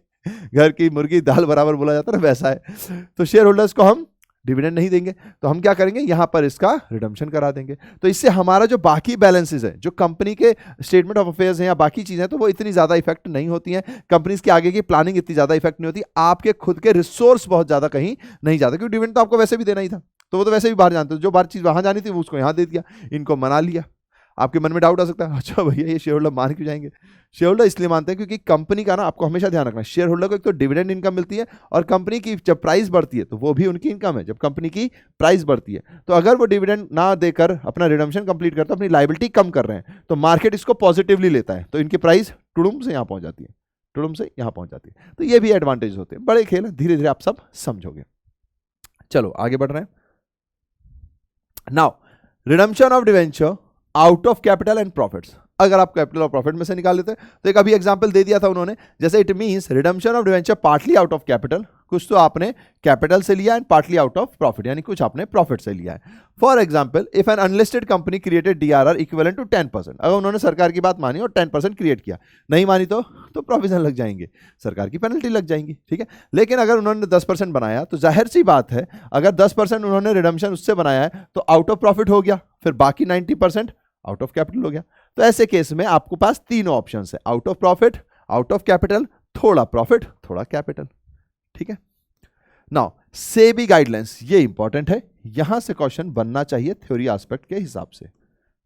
घर की मुर्गी दाल बराबर बोला जाता है ना, वैसा है। तो शेयर होल्डर्स को हम डिविडेंड नहीं देंगे तो हम क्या करेंगे, यहां पर इसका रिडम्पशन करा देंगे। तो इससे हमारा जो बाकी बैलेंसेस है, जो कंपनी के स्टेटमेंट ऑफ अफेयर्स हैं या बाकी चीजें हैं, तो वो इतनी ज्यादा इफेक्ट नहीं होती हैं, कंपनीज के आगे की प्लानिंग इतनी ज्यादा इफेक्ट नहीं होती, आपके खुद के रिसोर्स बहुत ज्यादा कहीं नहीं जाते, क्योंकि डिविडेंड तो आपको वैसे भी देना ही था, तो वो तो वैसे भी बाहर जानते, जो बाहर चीज वहां जानी थी उसको यहां दे दिया, इनको मना लिया। आपके मन में डाउट आ सकता है, अच्छा भैया ये शेयर होल्डर मान क्यों जाएंगे? शेयर होल्डर इसलिए मानते हैं क्योंकि कंपनी का ना, आपको हमेशा ध्यान रखना, शेयर होल्डर को एक तो डिविडेंड इनकम मिलती है, और कंपनी की जब प्राइस बढ़ती है तो वो भी उनकी इनकम है, जब कंपनी की प्राइस बढ़ती है। तो अगर वो डिविडेंड ना देकर अपना रिडम्पशन कंप्लीट करते, अपनी लायबिलिटी कम कर रहे हैं, तो मार्केट इसको पॉजिटिवली लेता है, तो इनकी प्राइस टुडुम से यहाँ पहुंच जाती है, टुडुम से यहाँ पहुंच जाती है। तो ये भी एडवांटेज होते हैं, बड़े खेल हैं, धीरे धीरे आप सब समझोगे। चलो आगे बढ़ रहे हैं। Now redemption of debenture out of capital and profits. अगर आप कैपिटल और प्रॉफिट में से निकाल लेते हैं तो एक अभी एग्जांपल दे दिया था उन्होंने, जैसे it means redemption of debenture partly out of capital, कुछ तो आपने कैपिटल से लिया and partly out of profit, यानी कुछ आपने प्रॉफिट से लिया है। For example if an unlisted company created DRR equivalent to 10%, अगर उन्होंने सरकार की बात मानी और 10% क्रिएट किया, नहीं मानी तो प्रोविजन लग जाएंगे, सरकार की पेनल्टी लग जाएंगी, ठीक है। लेकिन अगर उन्होंने 10% बनाया तो जाहिर सी बात है, अगर 10% उन्होंने रिडम्पशन उससे बनाया है तो आउट ऑफ प्रॉफिट हो गया, फिर बाकी 90% आउट ऑफ कैपिटल हो गया। तो ऐसे केस में आपके पास तीनों ऑप्शंस है, out of profit, out of capital, थोड़ा प्रॉफिट थोड़ा कैपिटल, ठीक है। नाउ सेबी गाइडलाइंस, ये इंपॉर्टेंट है, यहां से क्वेश्चन बनना चाहिए थ्योरी एस्पेक्ट के हिसाब से,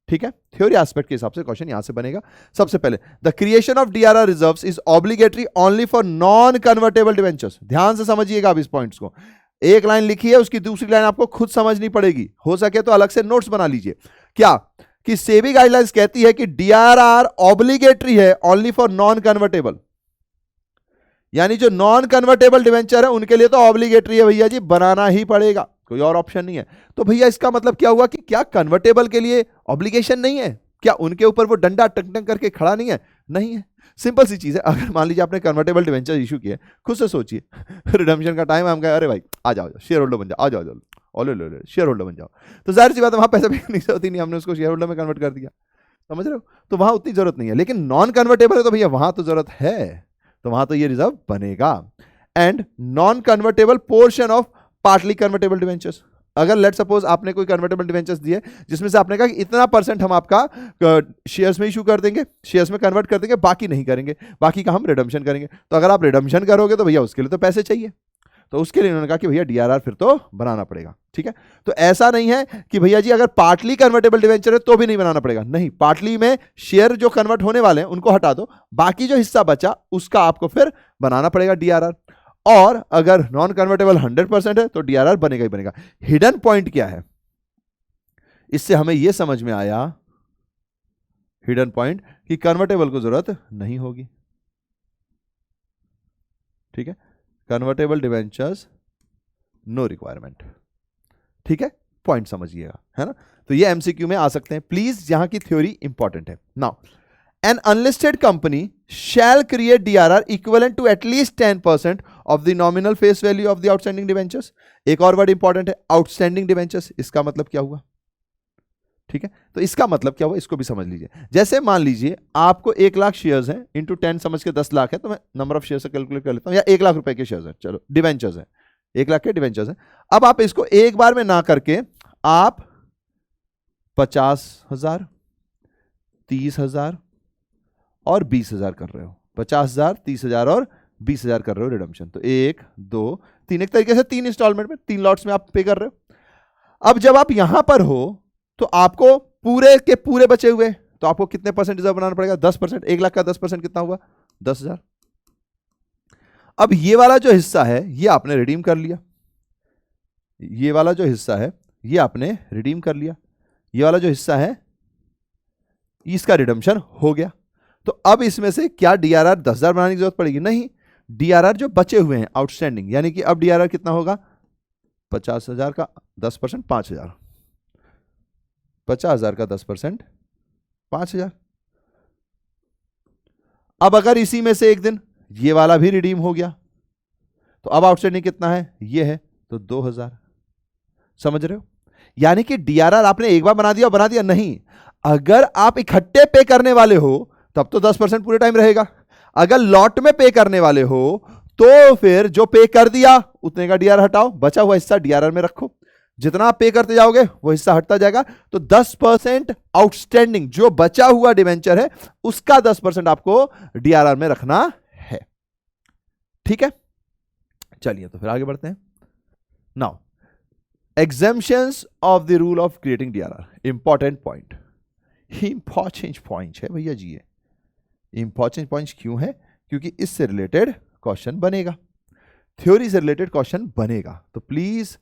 ठीक है, थ्योरी एस्पेक्ट के हिसाब से क्वेश्चन यहां से बनेगा। सबसे पहले the creation of DRR reserves is obligatory only for non convertible debentures. ध्यान से समझिएगा आप इस पॉइंट्स को, एक लाइन लिखी है, उसकी दूसरी लाइन आपको खुद समझनी पड़ेगी, हो सके तो अलग से नोट्स बना लीजिए। क्या कि सेबी गाइडलाइंस कहती है कि डीआरआर ऑब्लिगेटरी है ओनली फॉर नॉन कन्वर्टेबल, यानी जो नॉन कन्वर्टेबल डिवेंचर है उनके लिए तो ऑब्लिगेटरी है भैया जी, बनाना ही पड़ेगा, कोई और ऑप्शन नहीं है। तो भैया इसका मतलब क्या हुआ कि क्या कन्वर्टेबल के लिए ऑब्लिगेशन नहीं है? क्या उनके ऊपर वो डंडा टंग टंग करके खड़ा नहीं है? नहीं है, सिंपल सी चीज है। अगर मान लीजिए आपने कन्वर्टेबल डिवेंचर इशू किया, खुद से सोचिए रिडम्पशन का टाइम है, हम कहे अरे भाई आ जाओ शेयर होल्डर बन जाओ, आ जाओ लो शेयर होल्डर बन जाओ, तो जाहिर सी बात है वहां पैसा फेंकने की जरूरत ही नहीं, हमने उसको शेयर होल्डर में कन्वर्ट कर दिया, समझ रहे हो, तो वहां उतनी जरूरत नहीं है। लेकिन नॉन कन्वर्टेबल है तो भैया वहां तो जरूरत है, तो वहां तो ये रिजर्व बनेगा। And non convertible portion of partly convertible debentures, अगर लेट सपोज आपने कोई कन्वर्टेबल डिवेंचर्स दिए जिसमें से आपने कहा कि इतना % हम आपका शेयर्स में इशू कर देंगे, शेयर्स में कन्वर्ट कर देंगे, बाकी नहीं करेंगे, बाकी का हम रिडम्पशन करेंगे, तो अगर आप रिडम्पशन करोगे तो भैया उसके लिए तो पैसे चाहिए, तो उसके लिए उन्होंने कहा कि भैया डीआरआर फिर तो बनाना पड़ेगा, ठीक है। तो ऐसा नहीं है कि भैया जी अगर पार्टली कन्वर्टेबल डिवेंचर है तो भी नहीं बनाना पड़ेगा, नहीं, पार्टली में शेयर जो कन्वर्ट होने वाले हैं उनको हटा दो, बाकी जो हिस्सा बचा उसका आपको फिर बनाना पड़ेगा डीआरआर। और अगर नॉन कन्वर्टेबल 100% है तो डीआरआर बनेगा ही बनेगा। हिडन पॉइंट क्या है, इससे हमें यह समझ में आया, हिडन पॉइंट, कि कन्वर्टेबल को जरूरत नहीं होगी, ठीक है, कन्वर्टेबल डिवेंचर्स नो रिक्वायरमेंट, ठीक है, पॉइंट समझिएगा, है ना। तो ये एमसीक्यू में आ सकते हैं, प्लीज यहां की थ्योरी इंपॉर्टेंट है। Now an unlisted company shall create DRR equivalent to at least 10% of the nominal face value of the outstanding debentures. एक और वर्ड इंपॉर्टेंट है, आउटस्टैंडिंग डिवेंचर्स, इसका मतलब क्या हुआ, ठीक है, तो इसका मतलब क्या हुआ इसको भी समझ लीजिए। जैसे मान लीजिए आपको 1 लाख शेयर्स हैं, इंटू 10 समझ के 10 लाख है, तो मैं नंबर ऑफ शेयर से कैलकुलेट कर लेता हूं, या 1 लाख रुपए के शेयर्स हैं, चलो डिवेंचर्स हैं, 1 लाख के डिवेंचर्स हैं। अब आप इसको एक बार में ना करके आप 50,000, 30,000 और 20,000 कर रहे हो, 50,000, 30,000 और 20,000 कर रहे हो रिडम्पशन, तो 1, 2, 3, एक तरीके से 3 इंस्टॉलमेंट में, 3 लॉट्स में आप पे कर रहे हो। अब जब आप यहां पर हो तो आपको पूरे के पूरे बचे हुए, तो आपको कितने % रिजर्व बनाना पड़ेगा, 10%, 1 लाख का 10% कितना हुआ, 10,000। अब ये वाला जो हिस्सा है ये आपने रिडीम कर लिया, ये वाला जो हिस्सा है ये आपने रिडीम कर लिया, ये वाला जो हिस्सा है इसका रिडम्पशन हो गया। तो अब इसमें से क्या डीआरआर 10,000 बनाने की जरूरत पड़ेगी? नहीं, डीआरआर जो बचे हुए हैं आउटस्टैंडिंग, यानी कि अब डीआरआर कितना होगा? 50,000 का 10% 5,000, 50,000 का 10% 5,000। अब अगर इसी में से एक दिन ये वाला भी रिडीम हो गया तो अब आउटस्टैंडिंग कितना है? ये है, तो 2,000। समझ रहे हो? यानी कि डीआरआर आपने एक बार बना दिया नहीं, अगर आप इकट्ठे पे करने वाले हो तब तो 10% पूरे टाइम रहेगा। अगर लॉट में पे करने वाले हो तो फिर जो पे कर दिया उतने का डीआरआर हटाओ, बचा हुआ हिस्सा डीआरआर में रखो। जितना आप पे करते जाओगे वो हिस्सा हटता जाएगा। तो 10% आउटस्टैंडिंग जो बचा हुआ डिवेंचर है उसका 10% आपको डीआरआर में रखना है। ठीक है, चलिए तो फिर आगे बढ़ते हैं। Now exemptions of the rule of creating DRR, important point, important point है भैया जी। ये इंपॉर्टेंट पॉइंट क्यों है? क्योंकि इससे रिलेटेड क्वेश्चन बनेगा, थ्योरी से रिलेटेड क्वेश्चन बनेगा, तो प्लीज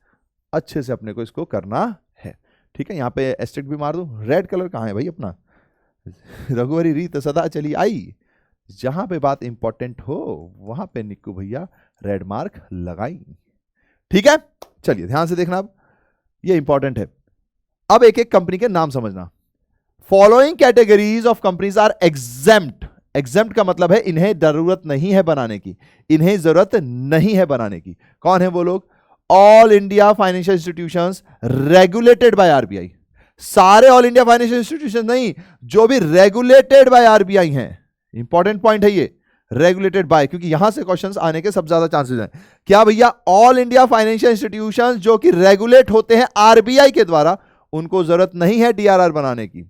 अच्छे से अपने को इसको करना है। ठीक है, यहां पे एस्टेरिक भी मार दूं। रेड कलर कहां है भाई अपना? रघुवरी रीत सदा चली आई, जहां पे बात इंपॉर्टेंट हो वहां पे निक्कू भैया रेड मार्क लगाई। ठीक है, चलिए ध्यान से देखना। अब ये इंपॉर्टेंट है। अब एक एक कंपनी के नाम समझना। Following categories of companies are exempt. Exempt का मतलब है इन्हें जरूरत नहीं है बनाने की, इन्हें जरूरत नहीं है बनाने की। कौन है वो लोग? All India financial institutions regulated by RBI. सारे ऑल इंडिया फाइनेंशियल इंस्टीट्यूशन नहीं, जो भी रेगुलेटेड बाय आरबीआई हैं। इंपॉर्टेंट पॉइंट है ये, रेगुलेटेड बाय, क्योंकि यहां से क्वेश्चंस आने के सब ज्यादा चांसेस हैं। क्या भैया? ऑल इंडिया फाइनेंशियल इंस्टीट्यूशंस जो कि रेगुलेट होते हैं आरबीआई के द्वारा, उनको जरूरत नहीं है डीआरआर बनाने की।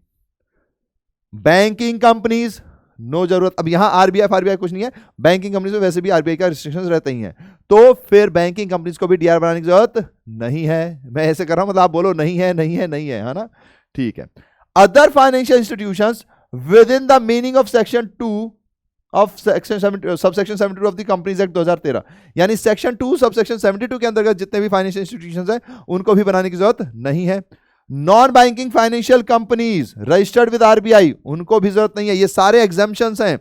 बैंकिंग कंपनीज, नो जरूरत। अब यहां आरबीआई फारबीआई कुछ नहीं है, बैंकिंग कंपनीज में वैसे भी आरबीआई का रिस्ट्रिक्शंस रहते ही हैं, तो फिर बैंकिंग कंपनीज को भी डीआर बनाने की जरूरत नहीं है। मैं ऐसे कर रहा हूं, मतलब आप बोलो नहीं है, नहीं है, नहीं है ना? ठीक है। Other financial institutions with in the meaning of section 2 of section subsection 72 of the companies act 2013, यानी सेक्शन 2 सबसेक्शन 72 के अंतर्गत जितने भी फाइनेंशियल इंस्टीट्यूशंस हैं उनको भी बनाने की जरूरत नहीं है। Non banking financial companies registered with RBI, उनको भी जरूरत नहीं है, ये सारे एग्जेम्पशंस हैं।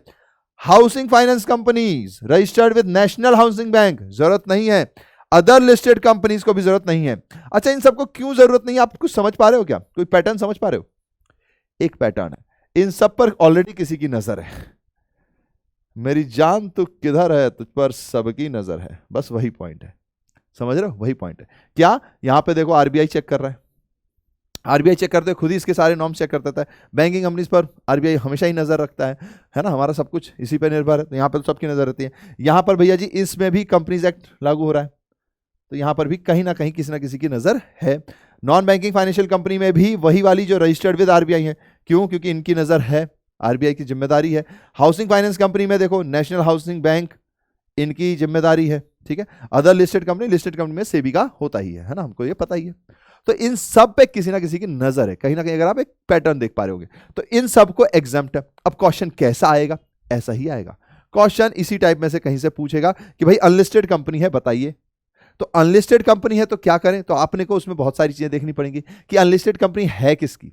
Housing finance companies registered with national housing bank, जरूरत नहीं है। अदर लिस्टेड कंपनीज को भी जरूरत नहीं है। अच्छा, इन सबको क्यों जरूरत नहीं है? आप कुछ समझ पा रहे हो क्या? कोई पैटर्न समझ पा रहे हो? एक पैटर्न है, इन सब पर ऑलरेडी किसी की नजर है। मेरी जान तू किधर है, तुझ पर सबकी नजर है, बस वही पॉइंट है। समझ रहे हो? वही पॉइंट है। क्या यहां पे देखो आरबीआई चेक कर रहा है, आरबीआई चेक करते खुद ही इसके सारे नॉर्म्स चेक करता है। बैंकिंग कंपनीज पर आरबीआई हमेशा ही नजर रखता है ना? हमारा सब कुछ इसी पर निर्भर है, तो यहाँ पर तो सबकी नजर रहती है। यहाँ पर भैया जी इसमें भी कंपनीज एक्ट लागू हो रहा है, तो यहाँ पर भी कहीं ना कहीं किसी ना किसी की नजर है। नॉन बैंकिंग फाइनेंशियल कंपनी में भी वही वाली जो रजिस्टर्ड विद आरबीआई है, क्यों? क्योंकि इनकी नजर है, आरबीआई की जिम्मेदारी है। हाउसिंग फाइनेंस कंपनी में देखो नेशनल हाउसिंग बैंक, इनकी जिम्मेदारी है। ठीक है। अदर लिस्टेड कंपनी में सेबी का होता ही है ना? हमको ये पता ही है। तो इन सब पे किसी ना किसी की नजर है कहीं ना कहीं, अगर आप एक पैटर्न देख पा रहे होगे तो इन सबको एग्जाम्प्ट है। अब क्वेश्चन कैसा आएगा? ऐसा ही आएगा। क्वेश्चन इसी टाइप में से कहीं से पूछेगा कि भाई अनलिस्टेड कंपनी है, बताइए। तो अनलिस्टेड कंपनी है तो क्या करें? तो आपने को उसमें बहुत सारी चीजें देखनी पड़ेंगी कि अनलिस्टेड कंपनी है किसकी।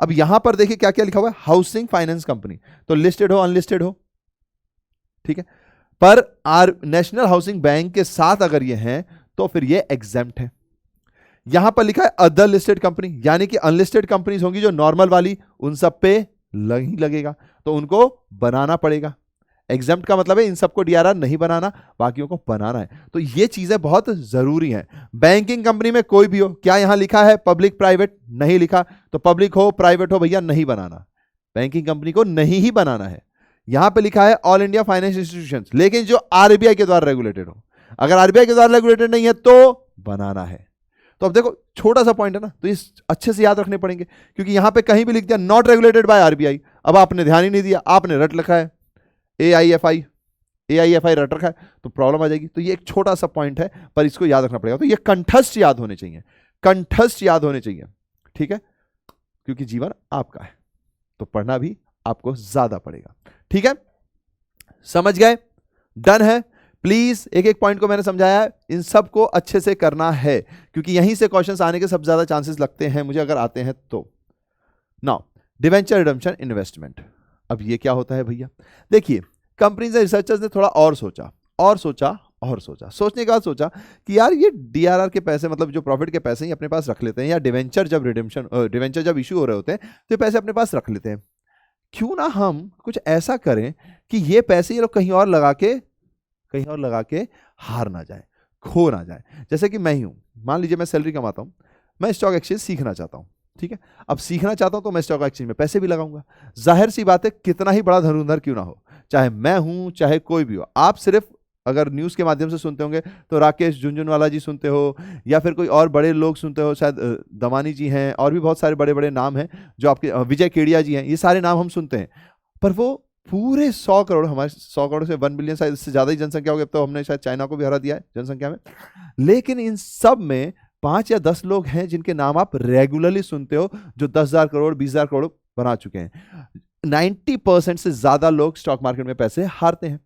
अब यहां पर देखिए क्या क्या लिखा हुआ है, हाउसिंग फाइनेंस कंपनी, तो लिस्टेड हो अनलिस्टेड हो, ठीक है। पर नेशनल हाउसिंग बैंक के साथ अगर ये हैं तो फिर ये एग्जेम्प्ट है। यहां पर लिखा है अदर लिस्टेड कंपनी, यानी कि अनलिस्टेड कंपनीज होंगी जो नॉर्मल वाली, उन सब पे नहीं लगेगा, तो उनको बनाना पड़ेगा। एग्जेम्प्ट का मतलब है इन सबको डीआरआर नहीं बनाना, बाकियों को बनाना है। तो ये चीजें बहुत जरूरी हैं। बैंकिंग कंपनी में कोई भी हो, क्या यहां लिखा है पब्लिक प्राइवेट? नहीं लिखा, तो पब्लिक हो प्राइवेट हो भैया नहीं बनाना, बैंकिंग कंपनी को नहीं ही बनाना है। यहां पे लिखा है ऑल इंडिया फाइनेंशियल इंस्टीट्यूशंस, लेकिन जो आरबीआई के द्वारा रेगुलेटेड हो। अगर आरबीआई के द्वारा रेगुलेटेड नहीं है तो बनाना है। तो अब देखो छोटा सा पॉइंट है ना, तो इस अच्छे से याद रखने पड़ेंगे, क्योंकि यहां पे कहीं भी लिख दिया नॉट रेगुलेटेड बाय आरबीआई, अब आपने ध्यान ही नहीं दिया, आपने रट लिखा है एआईएफआई रट रखा है, तो प्रॉब्लम आ जाएगी। तो ये एक छोटा सा पॉइंट है, पर इसको याद रखना पड़ेगा। तो ये कंठस्थ याद होने चाहिए, कंठस्थ याद होने चाहिए, ठीक है, क्योंकि जीवन आपका है, तो पढ़ना भी आपको ज्यादा पड़ेगा। ठीक है, समझ गए? डन है? प्लीज एक एक पॉइंट को मैंने समझाया है, इन सब को अच्छे से करना है, क्योंकि यहीं से क्वेश्चंस आने के सब ज्यादा चांसेस लगते हैं मुझे, अगर आते हैं तो। नाउ डिवेंचर रिडम्पशन इन्वेस्टमेंट, अब ये क्या होता है भैया, देखिए कंपनीज ने, रिसर्चर्स ने थोड़ा और सोचा और सोचा और सोचा, सोचने के बाद सोचा कि यार ये डीआरआर के पैसे, मतलब जो प्रॉफिट के पैसे ही अपने पास रख लेते हैं, या डिवेंचर जब डिवेंचर जब इशू हो रहे होते हैं तो ये पैसे अपने पास रख लेते हैं, क्यों ना हम कुछ ऐसा करें कि ये पैसे ये लोग कहीं और लगा के हार ना जाए, खो ना जाए। जैसे कि मैं ही हूं, मान लीजिए मैं सैलरी कमाता हूं, मैं स्टॉक एक्सचेंज सीखना चाहता हूं, ठीक है, अब सीखना चाहता हूं तो मैं स्टॉक एक्सचेंज में पैसे भी लगाऊंगा। जाहिर सी बात है, कितना ही बड़ा धनुर्धर क्यों ना हो, चाहे मैं हूं चाहे कोई भी हो, आप सिर्फ अगर न्यूज़ के माध्यम से सुनते होंगे तो राकेश झुनझुनवाला जी सुनते हो, या फिर कोई और बड़े लोग सुनते हो, शायद दमानी जी हैं, और भी बहुत सारे बड़े बड़े नाम हैं जो आपके, विजय केडिया जी हैं, ये सारे नाम हम सुनते हैं। पर वो पूरे 100 करोड़, हमारे 100 करोड़ से 1 बिलियन, शायद इससे ज़्यादा ही जनसंख्या होगी, अब तो हमने शायद चाइना को भी हरा दिया है जनसंख्या में, लेकिन इन सब में 5 या 10 लोग हैं जिनके नाम आप रेगुलरली सुनते हो, जो 10,000 करोड़ 20,000 करोड़ बना चुके हैं। 90% से ज़्यादा लोग स्टॉक मार्केट में पैसे हारते हैं।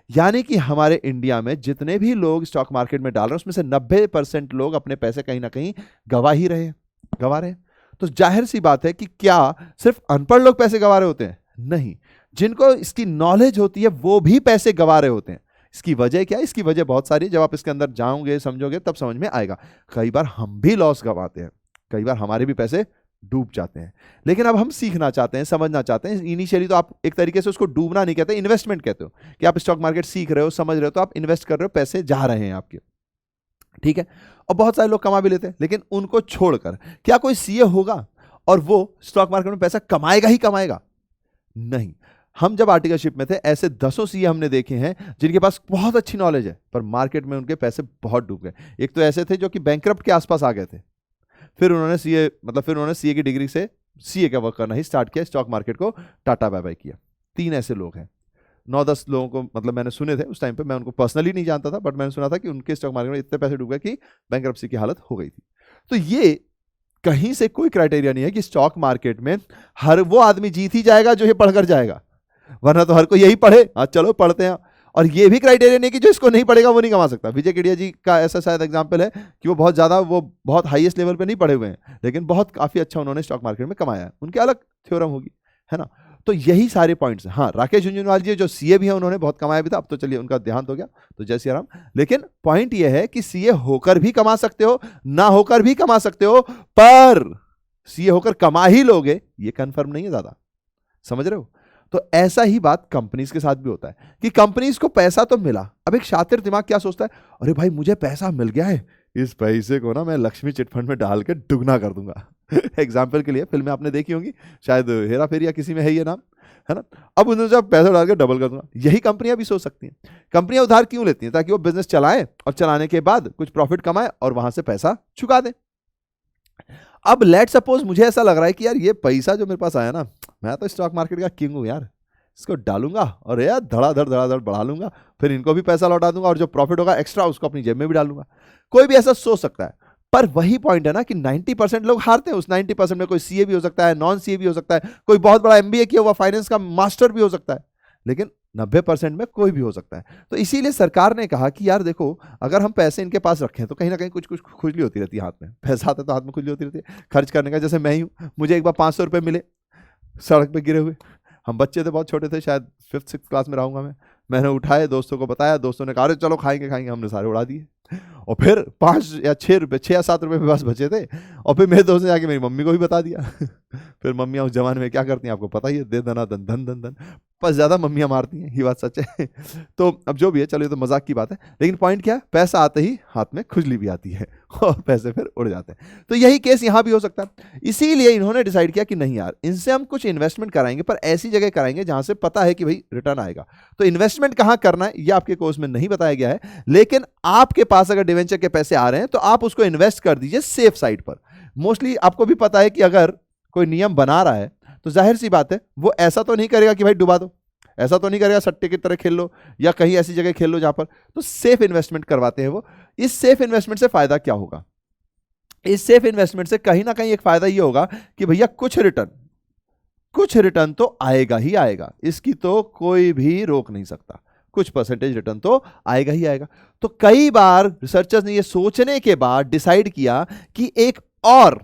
यानी कि हमारे इंडिया में जितने भी लोग स्टॉक मार्केट में डाल रहे हैं उसमें से 90% लोग अपने पैसे कहीं ना कहीं गवा रहे हैं। तो जाहिर सी बात है कि क्या सिर्फ अनपढ़ लोग पैसे गवा रहे होते हैं? नहीं, जिनको इसकी नॉलेज होती है वो भी पैसे गवा रहे होते हैं। इसकी वजह क्या है? इसकी वजह बहुत सारी, जब आप इसके अंदर जाओगे समझोगे तब समझ में आएगा। कई बार हम भी लॉस गवाते हैं, कई बार हमारे भी पैसे डूब जाते हैं, लेकिन अब हम सीखना चाहते हैं, समझना चाहते हैं। इनिशियली तो आप एक तरीके से उसको डूबना नहीं कहते, इन्वेस्टमेंट कहते हो, कि आप स्टॉक मार्केट सीख रहे हो, समझ रहे हो, तो आप इन्वेस्ट कर रहे हो, पैसे जा रहे हैं आपके, ठीक है। और बहुत सारे लोग कमा भी लेते हैं, लेकिन उनको छोड़कर क्या कोई सीए होगा और वो स्टॉक मार्केट में पैसा कमाएगा ही कमाएगा? नहीं। हम जब आर्टिकलशिप में थे, ऐसे 10 सीए हमने देखे हैं जिनके पास बहुत अच्छी नॉलेज है, पर मार्केट में उनके पैसे बहुत डूब गए। एक तो ऐसे थे जो कि बैंकरप्ट के आसपास आ गए थे, फिर उन्होंने सीए की डिग्री से सीए का वर्क करना ही स्टार्ट किया, स्टॉक मार्केट को टाटा बाय बाय किया। 3 ऐसे लोग हैं, 9-10 लोगों को मतलब मैंने सुने थे उस टाइम पे, मैं उनको पर्सनली नहीं जानता था, बट मैंने सुना था कि उनके स्टॉक मार्केट में इतने पैसे डूब गए कि बैंकरप्सी की हालत हो गई थी। तो ये कहीं से कोई क्राइटेरिया नहीं है कि स्टॉक मार्केट में हर वो आदमी जीत ही जाएगा जो ये पढ़कर जाएगा, वरना तो हर कोई यही पढ़े, हाँ चलो पढ़ते हैं। और ये भी क्राइटेरिया नहीं कि जो इसको नहीं पढ़ेगा वो नहीं कमा सकता। विजय केडिया जी का ऐसा शायद एग्जांपल है कि वो बहुत हाईएस्ट लेवल पे नहीं पढ़े हुए हैं, लेकिन बहुत काफी अच्छा उन्होंने स्टॉक मार्केट में कमाया है, उनके अलग थ्योरम होगी, है ना। तो यही सारे पॉइंट्स हैं। हाँ, राकेश झुनझुनवाला जी जो सीए भी हैं, उन्होंने बहुत कमाया भी था, अब तो चलिए उनका देहांत हो गया, तो जय सिया राम। लेकिन पॉइंट ये है कि सीए होकर भी कमा सकते हो, ना होकर भी कमा सकते हो, पर सीए होकर कमा ही लोगे ये कंफर्म नहीं है ज्यादा, समझ रहे हो। तो ऐसा ही बात कंपनीज के साथ भी होता है कि कंपनीज को पैसा तो मिला, अब एक शातिर दिमाग क्या सोचता है, अरे भाई मुझे पैसा मिल गया है, इस पैसे को ना मैं लक्ष्मी चिटफंड में डाल के दुगना कर दूंगा। एग्जाम्पल के लिए फिल्में आपने देखी होंगी, शायद हेरा फेरी या किसी में है ये नाम, है ना। अब उन्होंने जब पैसा डाल के डबल कर दूंगा, यही कंपनियां भी सोच सकती हैं। कंपनियां उधार क्यों लेती हैं? ताकि वो बिजनेस चलाएं और चलाने के बाद कुछ प्रॉफिट कमाए और वहां से पैसा चुका दें। अब लेट सपोज मुझे ऐसा लग रहा है कि यार ये पैसा जो मेरे पास आया ना, मैं तो स्टॉक मार्केट का किंग हूं यार, इसको डालूंगा और यार धड़ाधड़ बढ़ा लूंगा, फिर इनको भी पैसा लौटा दूंगा और जो प्रॉफिट होगा एक्स्ट्रा उसको अपनी जेब में भी डाल लूंगा। कोई भी ऐसा सोच सकता है, पर वही पॉइंट है ना कि 90% लोग हारते हैं। उस 90% में कोई सीए भी हो सकता है, नॉन सीए भी हो सकता है, कोई बहुत बड़ा एमबीए किया हुआ फाइनेंस का मास्टर भी हो सकता है, लेकिन 90% में कोई भी हो सकता है। तो इसीलिए सरकार ने कहा कि यार देखो, अगर हम पैसे इनके पास रखें तो कहीं ना कहीं कुछ कुछ खुजली होती रहती है हाथ में, पैसा आता है तो हाथ में खुजली होती रहती है खर्च करने का। जैसे मैं ही हूँ, मुझे एक बार 500 रुपये मिले सड़क पे गिरे हुए, हम बच्चे थे, बहुत छोटे थे, शायद 5th-6th क्लास में रहूँगा मैंने उठाए, दोस्तों को बताया, दोस्तों ने कहा अरे चलो खाएंगे, हमने सारे उड़ा दिए। और फिर 5 या 7 रुपये मेरे पास बचे थे, और फिर मेरे दोस्त ने जाके मेरी मम्मी को भी बता दिया। फिर मम्मियाँ उस जमाने में क्या करती हैं आपको पता ही है, दे दना धन धन धन धन, पर ज़्यादा मम्मियाँ मारती हैं, ये बात सच है। तो अब जो भी है, चलो ये तो मजाक की बात है, लेकिन पॉइंट क्या है, पैसा आते ही हाथ में खुजली भी आती है और पैसे फिर उड़ जाते हैं। तो यही केस यहाँ भी हो सकता है। इसीलिए इन्होंने डिसाइड किया कि नहीं यार, इनसे हम कुछ इन्वेस्टमेंट कराएंगे, पर ऐसी जगह कराएंगे जहां से पता है कि भाई रिटर्न आएगा। तो इन्वेस्टमेंट कहाँ करना है ये आपके कोर्स में नहीं बताया गया है, लेकिन आपके पास अगर डिवेंचर के पैसे आ रहे हैं तो आप उसको इन्वेस्ट कर दीजिए सेफ साइड पर। मोस्टली आपको भी पता है कि अगर कोई नियम बना रहा है तो जाहिर सी बात है वो ऐसा तो नहीं करेगा कि भाई डुबा दो, ऐसा तो नहीं करेगा सट्टे की तरह खेल लो या कहीं ऐसी जगह खेल लो जहां पर, तो सेफ इन्वेस्टमेंट करवाते हैं वो। इस सेफ इन्वेस्टमेंट से फायदा क्या होगा? इस सेफ इन्वेस्टमेंट से कहीं ना कहीं एक फायदा ये होगा कि भैया कुछ रिटर्न तो आएगा ही आएगा, इसकी तो कोई भी रोक नहीं सकता, कुछ परसेंटेज रिटर्न तो आएगा ही आएगा। तो कई बार रिसर्चर्स ने ये सोचने के बाद डिसाइड किया कि एक और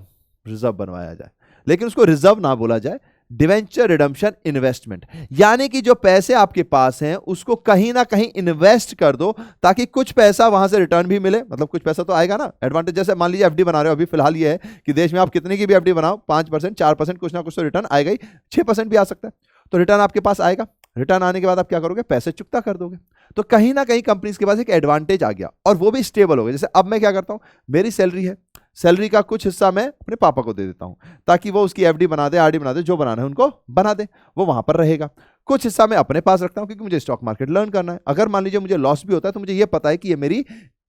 रिजर्व बनवाया जाए, लेकिन उसको रिजर्व ना बोला जाए, डिवेंचर रिडम्पशन इन्वेस्टमेंट, यानी कि जो पैसे आपके पास हैं उसको कहीं ना कहीं इन्वेस्ट कर दो ताकि कुछ पैसा वहां से रिटर्न भी मिले, मतलब कुछ पैसा तो आएगा ना एडवांटेज। जैसे मान लीजिए एफडी बना रहे हो, अभी फिलहाल ये है कि देश में आप कितनी की भी एफडी बनाओ 5% 4% कुछ ना कुछ तो रिटर्न आएगा ही, 6% भी आ सकता है, तो रिटर्न आपके पास आएगा। रिटर्न आने के बाद आप क्या करोगे, पैसे चुकता कर दोगे। तो कहीं ना कहीं कंपनीज के पास एक एडवांटेज आ गया और वो भी स्टेबल हो गया। जैसे अब मैं क्या करता हूं, मेरी सैलरी है, सैलरी का कुछ हिस्सा मैं अपने पापा को दे देता हूं ताकि वो उसकी एफडी बना दे, आरडी बना दे, जो बनाना है उनको बना दे, वो वहां पर रहेगा। कुछ हिस्सा मैं अपने पास रखता हूं क्योंकि मुझे स्टॉक मार्केट लर्न करना है। अगर मान लीजिए मुझे लॉस भी होता है तो मुझे ये पता है कि ये मेरी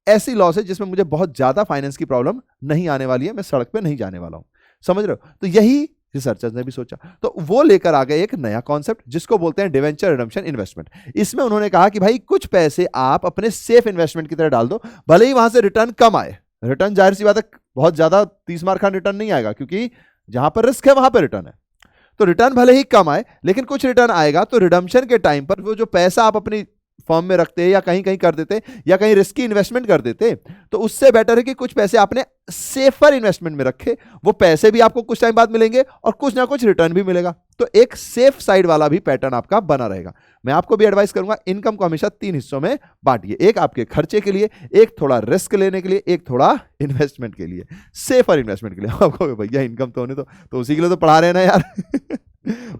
ऐसी लॉस है जिसमें मुझे बहुत ज्यादा फाइनेंस की प्रॉब्लम नहीं आने वाली है, मैं सड़क पे नहीं जाने वाला हूं। समझ रहे हो? तो यही रिसर्चर्स ने भी सोचा, तो वो लेकर आ गए एक नया कॉन्सेप्ट जिसको बोलते हैं डिवेंचर रिडम्पशन इन्वेस्टमेंट। इसमें उन्होंने कहा कि भाई कुछ पैसे आप अपने सेफ इन्वेस्टमेंट की तरह डाल दो, भले ही वहां से रिटर्न कम आए। रिटर्न जाहिर सी बात है बहुत ज्यादा 30 मार खान रिटर्न नहीं आएगा क्योंकि जहां पर रिस्क है वहां पर रिटर्न है, तो रिटर्न भले ही कम आए लेकिन कुछ रिटर्न आएगा। तो रिडम्पशन के टाइम पर वो जो पैसा आप अपनी फॉर्म में रखते या कहीं कहीं कर देते या कहीं रिस्की इन्वेस्टमेंट कर देते, तो उससे बेटर है कि कुछ पैसे आपने सेफर इन्वेस्टमेंट में रखे, वो पैसे भी आपको कुछ टाइम बाद मिलेंगे और कुछ ना कुछ रिटर्न भी मिलेगा। तो एक सेफ साइड वाला भी पैटर्न आपका बना रहेगा। मैं आपको भी एडवाइस करूंगा इनकम को हमेशा 3 हिस्सों में बांटिए, एक आपके खर्चे के लिए, एक थोड़ा रिस्क लेने के लिए, एक थोड़ा इन्वेस्टमेंट के लिए, सेफर इन्वेस्टमेंट के लिए। आपको भैया इनकम तो होने तो उसी के लिए तो पढ़ा रहे हैं ना यार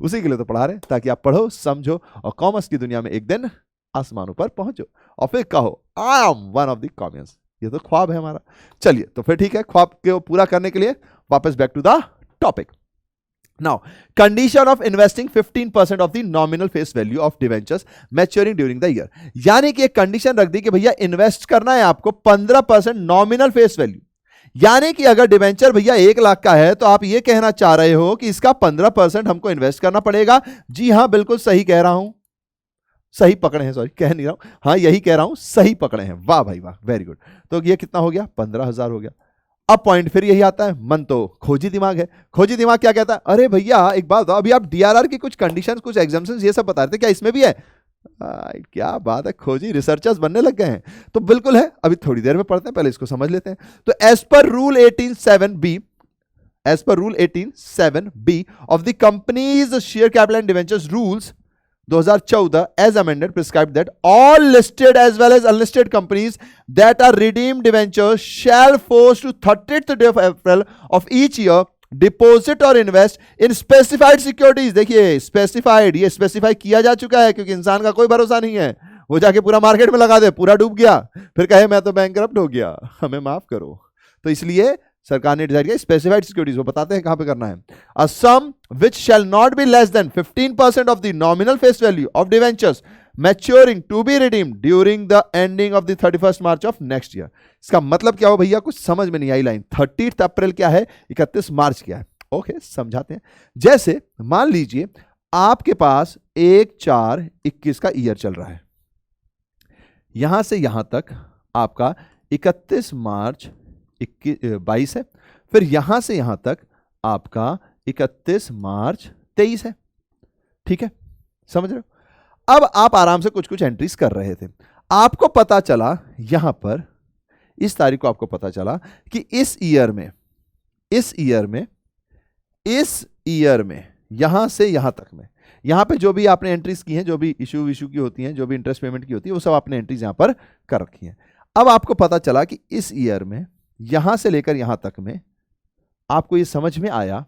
उसी के लिए तो पढ़ा रहे हैं ताकि आप पढ़ो, समझो और कॉमर्स की दुनिया में एक दिन आसमानों पर पहुंचो और फिर कहो I am one of the commerce. ये तो ख्वाब है हमारा। चलिए तो फिर ठीक है, ख्वाब को पूरा करने के लिए वापस back to the topic. Now condition of investing 15% of the nominal face value of debentures maturing during the year, यानी कि एक कंडीशन रख दी कि भैया इन्वेस्ट करना है आपको 15% नॉमिनल फेस वैल्यू, यानी कि अगर डिवेंचर भैया 1 लाख का है तो आप ये कहना चाह रहे हो कि इसका 15% हमको इन्वेस्ट करना पड़ेगा। जी हां बिल्कुल सही कह रहा हूं, सही पकड़े हैं, सॉरी कह नहीं रहा हूं, हाँ यही कह रहा हूं, सही पकड़े हैं, वाह भाई वाह, वेरी गुड। तो ये कितना हो गया, 15,000 हो गया। अब पॉइंट फिर यही आता है, मन तो खोजी दिमाग है। खोजी दिमाग क्या कहता है, अरे भैया एक बात बताओ, अभी आप डीआरआर की कुछ कंडीशंस, कुछ एग्जाम्पशंस ये सब बता रहे थे, क्या इसमें भी है? क्या बात है, खोजी रिसर्चर्स बनने लग गए हैं। तो बिल्कुल है, अभी थोड़ी देर में पढ़ते हैं, पहले इसको समझ लेते हैं। तो as per rule 18(7)(b, as per rule 18(7)(b of the company's share capital and debentures rules 2014 as amended prescribed that all listed as well as unlisted companies that are redeemed debentures shall force to 30th day of April of each year deposit or invest in specified securities। देखिए specified, ये specify किया जा चुका है क्योंकि इंसान का कोई भरोसा नहीं है, वो जाके पूरा मार्केट में लगा दे, पूरा डूब गया, फिर कहे मैं तो बैंकरप्ट हो गया, हमें माफ करो। तो इसलिए सरकार ने डिसाइड किया स्पेसिफाइड सिक्योरिटीज, वो बताते हैं कहां पे करना है। A sum which shall not be less than 15% of the nominal face value of debentures maturing to be redeemed during the ending of the 31st March of next year. इसका मतलब क्या हो भैया, कुछ समझ में नहीं आई लाइन। 30 अप्रैल क्या है, 31 मार्च क्या है? ओके समझाते हैं। जैसे मान लीजिए आपके पास 1/4/21 का ईयर चल रहा है, यहां से यहां तक आपका 31 मार्च 22 है, फिर यहां से यहां तक आपका 31 मार्च 23 है, ठीक है, समझ रहे हो? अब आप आराम से कुछ कुछ एंट्रीज कर रहे थे, आपको पता चला यहां पर इस तारीख को आपको पता चला कि इस ईयर में यहां से यहां तक में, यहां पे जो भी आपने एंट्रीज की हैं, जो भी इशू की होती हैं, जो भी इंटरेस्ट पेमेंट की होती है, वो सब आपने एंट्रीज यहां पर कर रखी हैं। अब आपको पता चला कि इस ईयर में यहां से लेकर यहां तक में आपको ये समझ में आया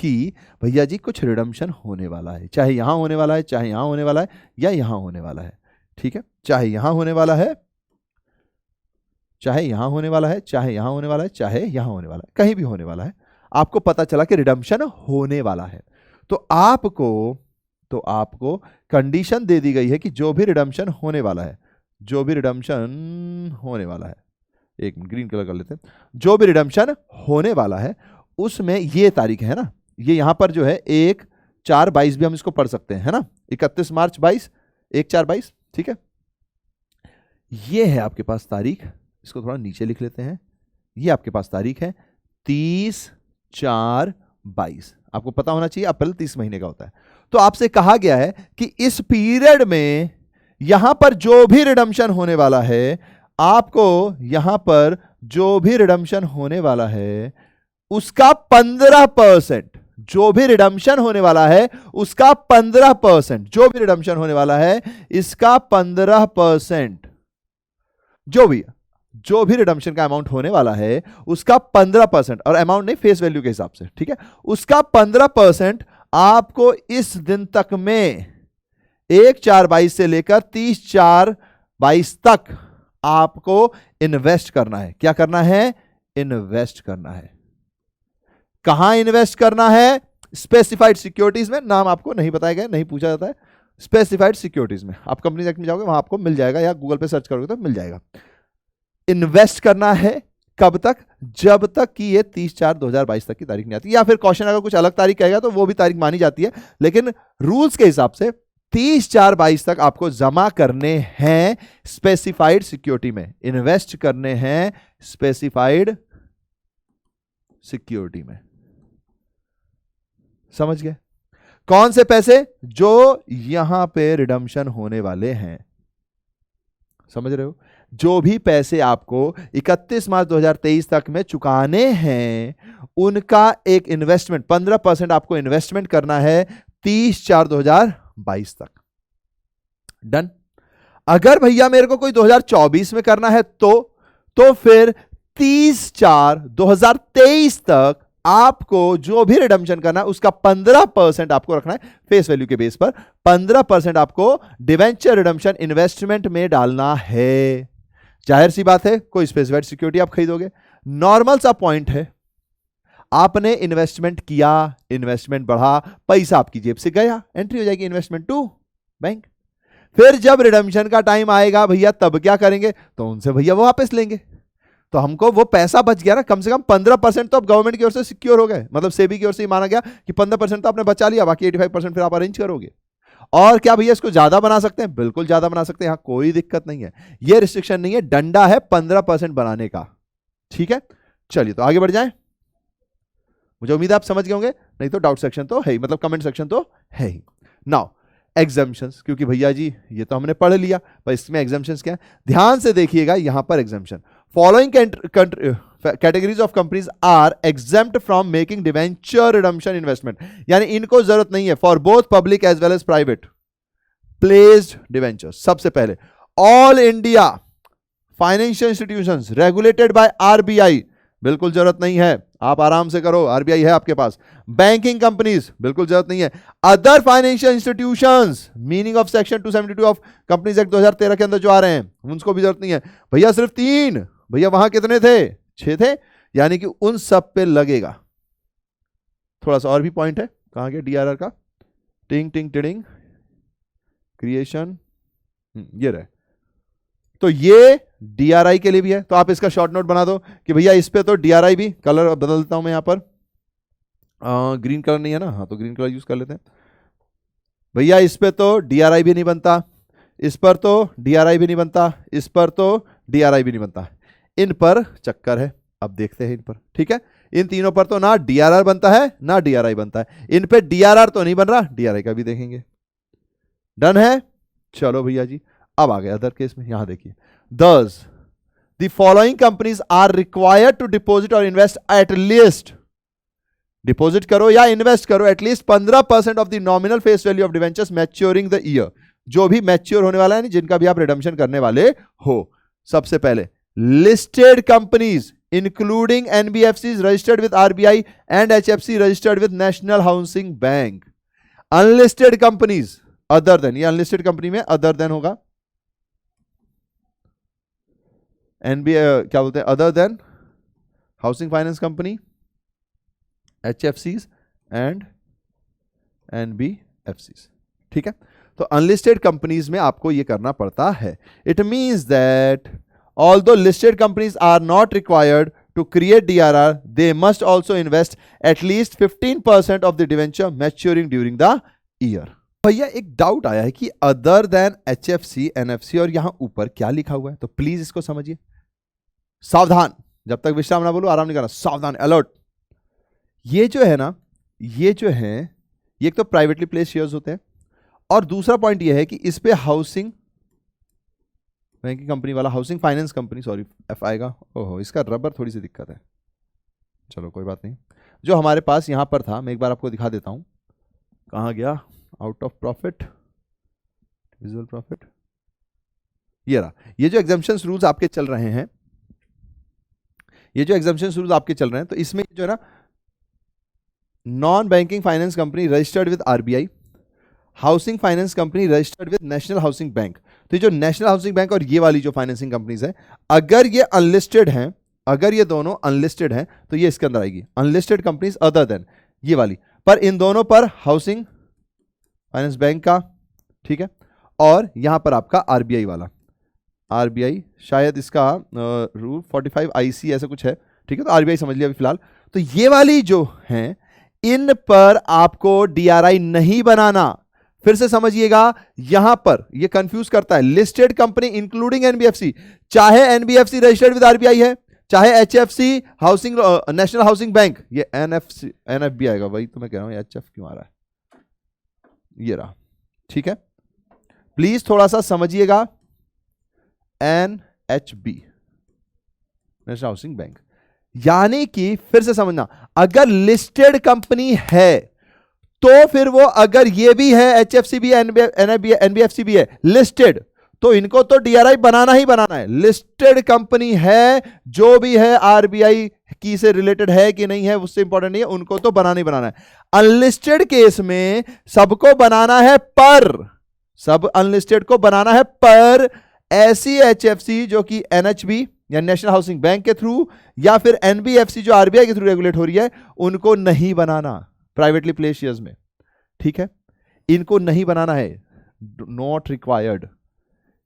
कि भैया जी कुछ रिडम्पशन होने वाला है, चाहे यहां होने वाला है, चाहे यहां होने वाला है, या यहां होने वाला है, ठीक है, चाहे यहां होने वाला है, चाहे यहां होने वाला है, चाहे यहां होने वाला है, चाहे यहां होने वाला है, कहीं भी होने वाला है, आपको पता चला कि रिडम्पशन होने वाला है। तो आपको कंडीशन दे दी गई है कि जो भी रिडम्पशन होने वाला है, जो भी रिडम्पशन होने वाला है, एक ग्रीन कलर कर लेते हैं, जो भी रिडम्पशन होने वाला है उसमें ये तारीख है ना, ये यहां पर जो है 1/4/22 भी हम इसको पढ़ सकते हैं, है ना, 31 मार्च 22, 1/4/22, ठीक है। ये है आपके पास तारीख, इसको थोड़ा नीचे लिख लेते हैं, ये आपके पास तारीख है 30/4/22। आपको पता होना चाहिए अप्रैल 30 महीने का होता है। तो आपसे कहा गया है कि इस पीरियड में यहां पर जो भी रिडम्पशन होने वाला है, आपको यहां पर जो भी रिडम्पशन होने वाला है उसका 15%, जो भी रिडम्पशन होने वाला है उसका 15%, जो भी रिडम्पशन होने वाला है इसका 15%, जो भी रिडम्पशन का अमाउंट होने वाला है उसका 15%, और अमाउंट नहीं, फेस वैल्यू के हिसाब से, ठीक है, उसका 15% आपको इस दिन तक में 1/4/22 से लेकर 30/4/22 तक आपको इन्वेस्ट करना है। क्या करना है? इन्वेस्ट करना है। कहां इन्वेस्ट करना है? स्पेसिफाइड सिक्योरिटीज में। नाम आपको नहीं बताया गया, नहीं पूछा जाता है। स्पेसिफाइड सिक्योरिटीज में आप कंपनी एक्ट में जाओगे, वहां आपको मिल जाएगा, या गूगल पे सर्च करोगे तो मिल जाएगा। इन्वेस्ट करना है कब तक? जब तक कि ये 30/4/2022 तक की तारीख नहीं आती, या फिर क्वेश्चन अगर कुछ अलग तारीख कहेगा तो वो भी तारीख मानी जाती है, लेकिन रूल्स के हिसाब से 30/4/22 तक आपको जमा करने हैं स्पेसिफाइड सिक्योरिटी में, इन्वेस्ट करने हैं स्पेसिफाइड सिक्योरिटी में। समझ गए? कौन से पैसे? जो यहां पे रिडम्पशन होने वाले हैं। समझ रहे हो? जो भी पैसे आपको 31 मार्च 2023 तक में चुकाने हैं उनका एक इन्वेस्टमेंट 15% आपको इन्वेस्टमेंट करना है 30/4/2022 तक। डन। अगर भैया मेरे को कोई 2024 में करना है तो फिर 30/4/2023 तक आपको जो भी रिडम्पशन करना है उसका 15% आपको रखना है फेस वैल्यू के बेस पर। 15% आपको डिवेंचर रिडम्पशन इन्वेस्टमेंट में डालना है। जाहिर सी बात है, कोई स्पेसिफाइड सिक्योरिटी आप खरीदोगे, नॉर्मल सा पॉइंट है, आपने इन्वेस्टमेंट किया, इन्वेस्टमेंट बढ़ा, पैसा आपकी जेब से गया, एंट्री हो जाएगी इन्वेस्टमेंट टू बैंक। फिर जब रिडम्पशन का टाइम आएगा भैया तब क्या करेंगे? तो उनसे भैया वो वापस लेंगे। तो हमको वो पैसा बच गया ना, कम से कम 15% तो अब गवर्नमेंट की ओर से सिक्योर हो गए, मतलब सेबी की ओर से माना गया कि 15% तो आपने बचा लिया, बाकी 85% फिर आप अरेंज करोगे। और क्या भैया इसको ज्यादा बना सकते हैं? बिल्कुल ज्यादा बना सकते हैं, यहां कोई दिक्कत नहीं है, ये रिस्ट्रिक्शन नहीं है, डंडा है 15% बनाने का। ठीक है, चलिए तो आगे बढ़ जाएं। मुझे उम्मीद है आप समझ गए होंगे, नहीं तो डाउट सेक्शन तो है ही, मतलब कमेंट सेक्शन तो है ही। नाउ एग्जाम्पशंस, क्योंकि भैया जी ये तो हमने पढ़ लिया, पर इसमें एग्जाम्पशंस क्या है ध्यान से देखिएगा। यहां पर exemption, following categories of companies are exempt from making debenture redemption investment, यानी इनको जरूरत नहीं है for both public as well as private placed debenture. सबसे पहले all India financial institutions regulated by RBI, बिल्कुल जरूरत नहीं है, आप आराम से करो, आरबीआई है आपके पास। बैंकिंग कंपनीज, बिल्कुल जरूरत नहीं है। Other financial institutions, meaning of section 272 of companies act 2013 के अंदर जो आ रहे हैं उनको भी जरूरत नहीं है। भैया सिर्फ 3, भैया वहां कितने थे? 6 थे, यानी कि उन सब पे लगेगा। थोड़ा सा और भी पॉइंट है, कहां गया डीआरआर का? टिंग टिंग टिडिंग क्रिएशन, ये रहे। तो ये डीआरआई के लिए भी है, तो आप इसका शॉर्ट नोट बना दो कि भैया इस पे तो डीआरआई भी, कलर बदल देता हूं मैं यहां पर, ग्रीन कलर नहीं है ना, हाँ तो ग्रीन कलर यूज कर लेते हैं। भैया इस पे तो डीआरआई भी नहीं बनता, इस पर तो डीआरआई भी नहीं बनता, इस पर तो डीआरआई भी नहीं बनता, इन पर चक्कर है। अब देखते हैं इन पर, ठीक है, इन तीनों पर तो ना डीआरआर बनता है ना डीआरआई बनता है, इन पे डीआरआर तो नहीं बन रहा, डीआरआई का भी देखेंगे। डन है? चलो भैया जी, अब आ गए अदर केस में। यहां देखिए, thus the following companies are required to deposit or invest at least, deposit करो या इन्वेस्ट करो at least 15% of the nominal face value of debentures maturing the year, जो भी मैच्योर होने वाला है, जिनका भी आप रिडम्पशन करने वाले हो। सबसे पहले listed companies including NBFC registered with RBI and HFC registered with national housing bank. Unlisted companies other than, ये अनलिस्टेड कंपनी में अदर देन होगा, क्या बोलते हैं, other than housing finance company, HFCs and NBFCs। ठीक है, तो अनलिस्टेड कंपनीज में आपको ये करना पड़ता है। It means that although listed companies are not required to create DRR, they must also invest at least 15% of the debenture maturing during the year. भैया एक डाउट आया है कि अदर देन HFC, NFC और यहां ऊपर क्या लिखा हुआ है, तो प्लीज इसको समझिए। सावधान, जब तक विश्राम ना बोलो आराम नहीं करना, सावधान, अलर्ट। ये जो है ना, ये जो है, ये एक तो प्राइवेटली प्लेस शेयर्स होते हैं, और दूसरा पॉइंट ये है कि इस पे हाउसिंग बैंकिंग कंपनी वाला, housing finance company, sorry F आएगा, ओहो इसका रबर थोड़ी सी दिक्कत है, चलो कोई बात नहीं। जो हमारे पास यहां पर था, मैं एक बार आपको दिखा देता हूं, कहां गया, out of profit, visual profit, ये रहा। ये जो एग्जम्पशंस रूल्स आपके चल रहे हैं, ये जो एग्जम्पशंस रूल्स आपके चल रहे हैं, तो इसमें जो है ना, non banking finance company registered with RBI, housing finance company registered with national housing bank. तो ये जो नेशनल हाउसिंग बैंक और ये वाली जो फाइनेंसिंग कंपनीज है, अगर ये अनलिस्टेड हैं, अगर ये दोनों अनलिस्टेड हैं, तो ये इसके अंदर आएगी, अनलिस्टेड कंपनीज अदर देन ये वाली। पर इन दोनों पर हाउसिंग फाइनेंस बैंक का, ठीक है, और यहां पर आपका आरबीआई वाला, आरबीआई शायद इसका रूल 45 आईसी ऐसा कुछ है, ठीक है, तो आरबीआई समझ लिया अभी फिलहाल। तो ये वाली जो हैं, इन पर आपको डीआरआई नहीं बनाना। फिर से समझिएगा, यहां पर ये कंफ्यूज करता है, लिस्टेड कंपनी इंक्लूडिंग एनबीएफसी, चाहे एनबीएफसी रजिस्टर्ड विद आरबीआई है, चाहे HFC housing national housing bank, ये एनएफसी एनएफबी आएगा, वही तो मैं कह रहा हूं, एचएफ क्यों आ रहा है, ये रहा, ठीक है। प्लीज थोड़ा सा समझिएगा, एनएचबी नेशनल हाउसिंग बैंक, यानी कि फिर से समझना, अगर लिस्टेड कंपनी है तो फिर वो, अगर ये भी है, एचएफसी भी है, एनबीएफसी भी है लिस्टेड, तो इनको तो डीआरआई बनाना ही बनाना है। लिस्टेड कंपनी है, जो भी है, आरबीआई की से रिलेटेड है कि नहीं है उससे इंपॉर्टेंट नहीं है, उनको तो बनाना ही बनाना है। अनलिस्टेड केस में सबको बनाना है, पर सब अनलिस्टेड को बनाना है, पर ऐसी एचएफसी जो कि एनएचबी या नेशनल हाउसिंग बैंक के थ्रू, या फिर एनबीएफसी जो आरबीआई के थ्रू रेगुलेट हो रही है, उनको नहीं बनाना, प्राइवेटली प्लेस्ड शेयर्स में, ठीक है, इनको नहीं बनाना है, नॉट रिक्वायर्ड।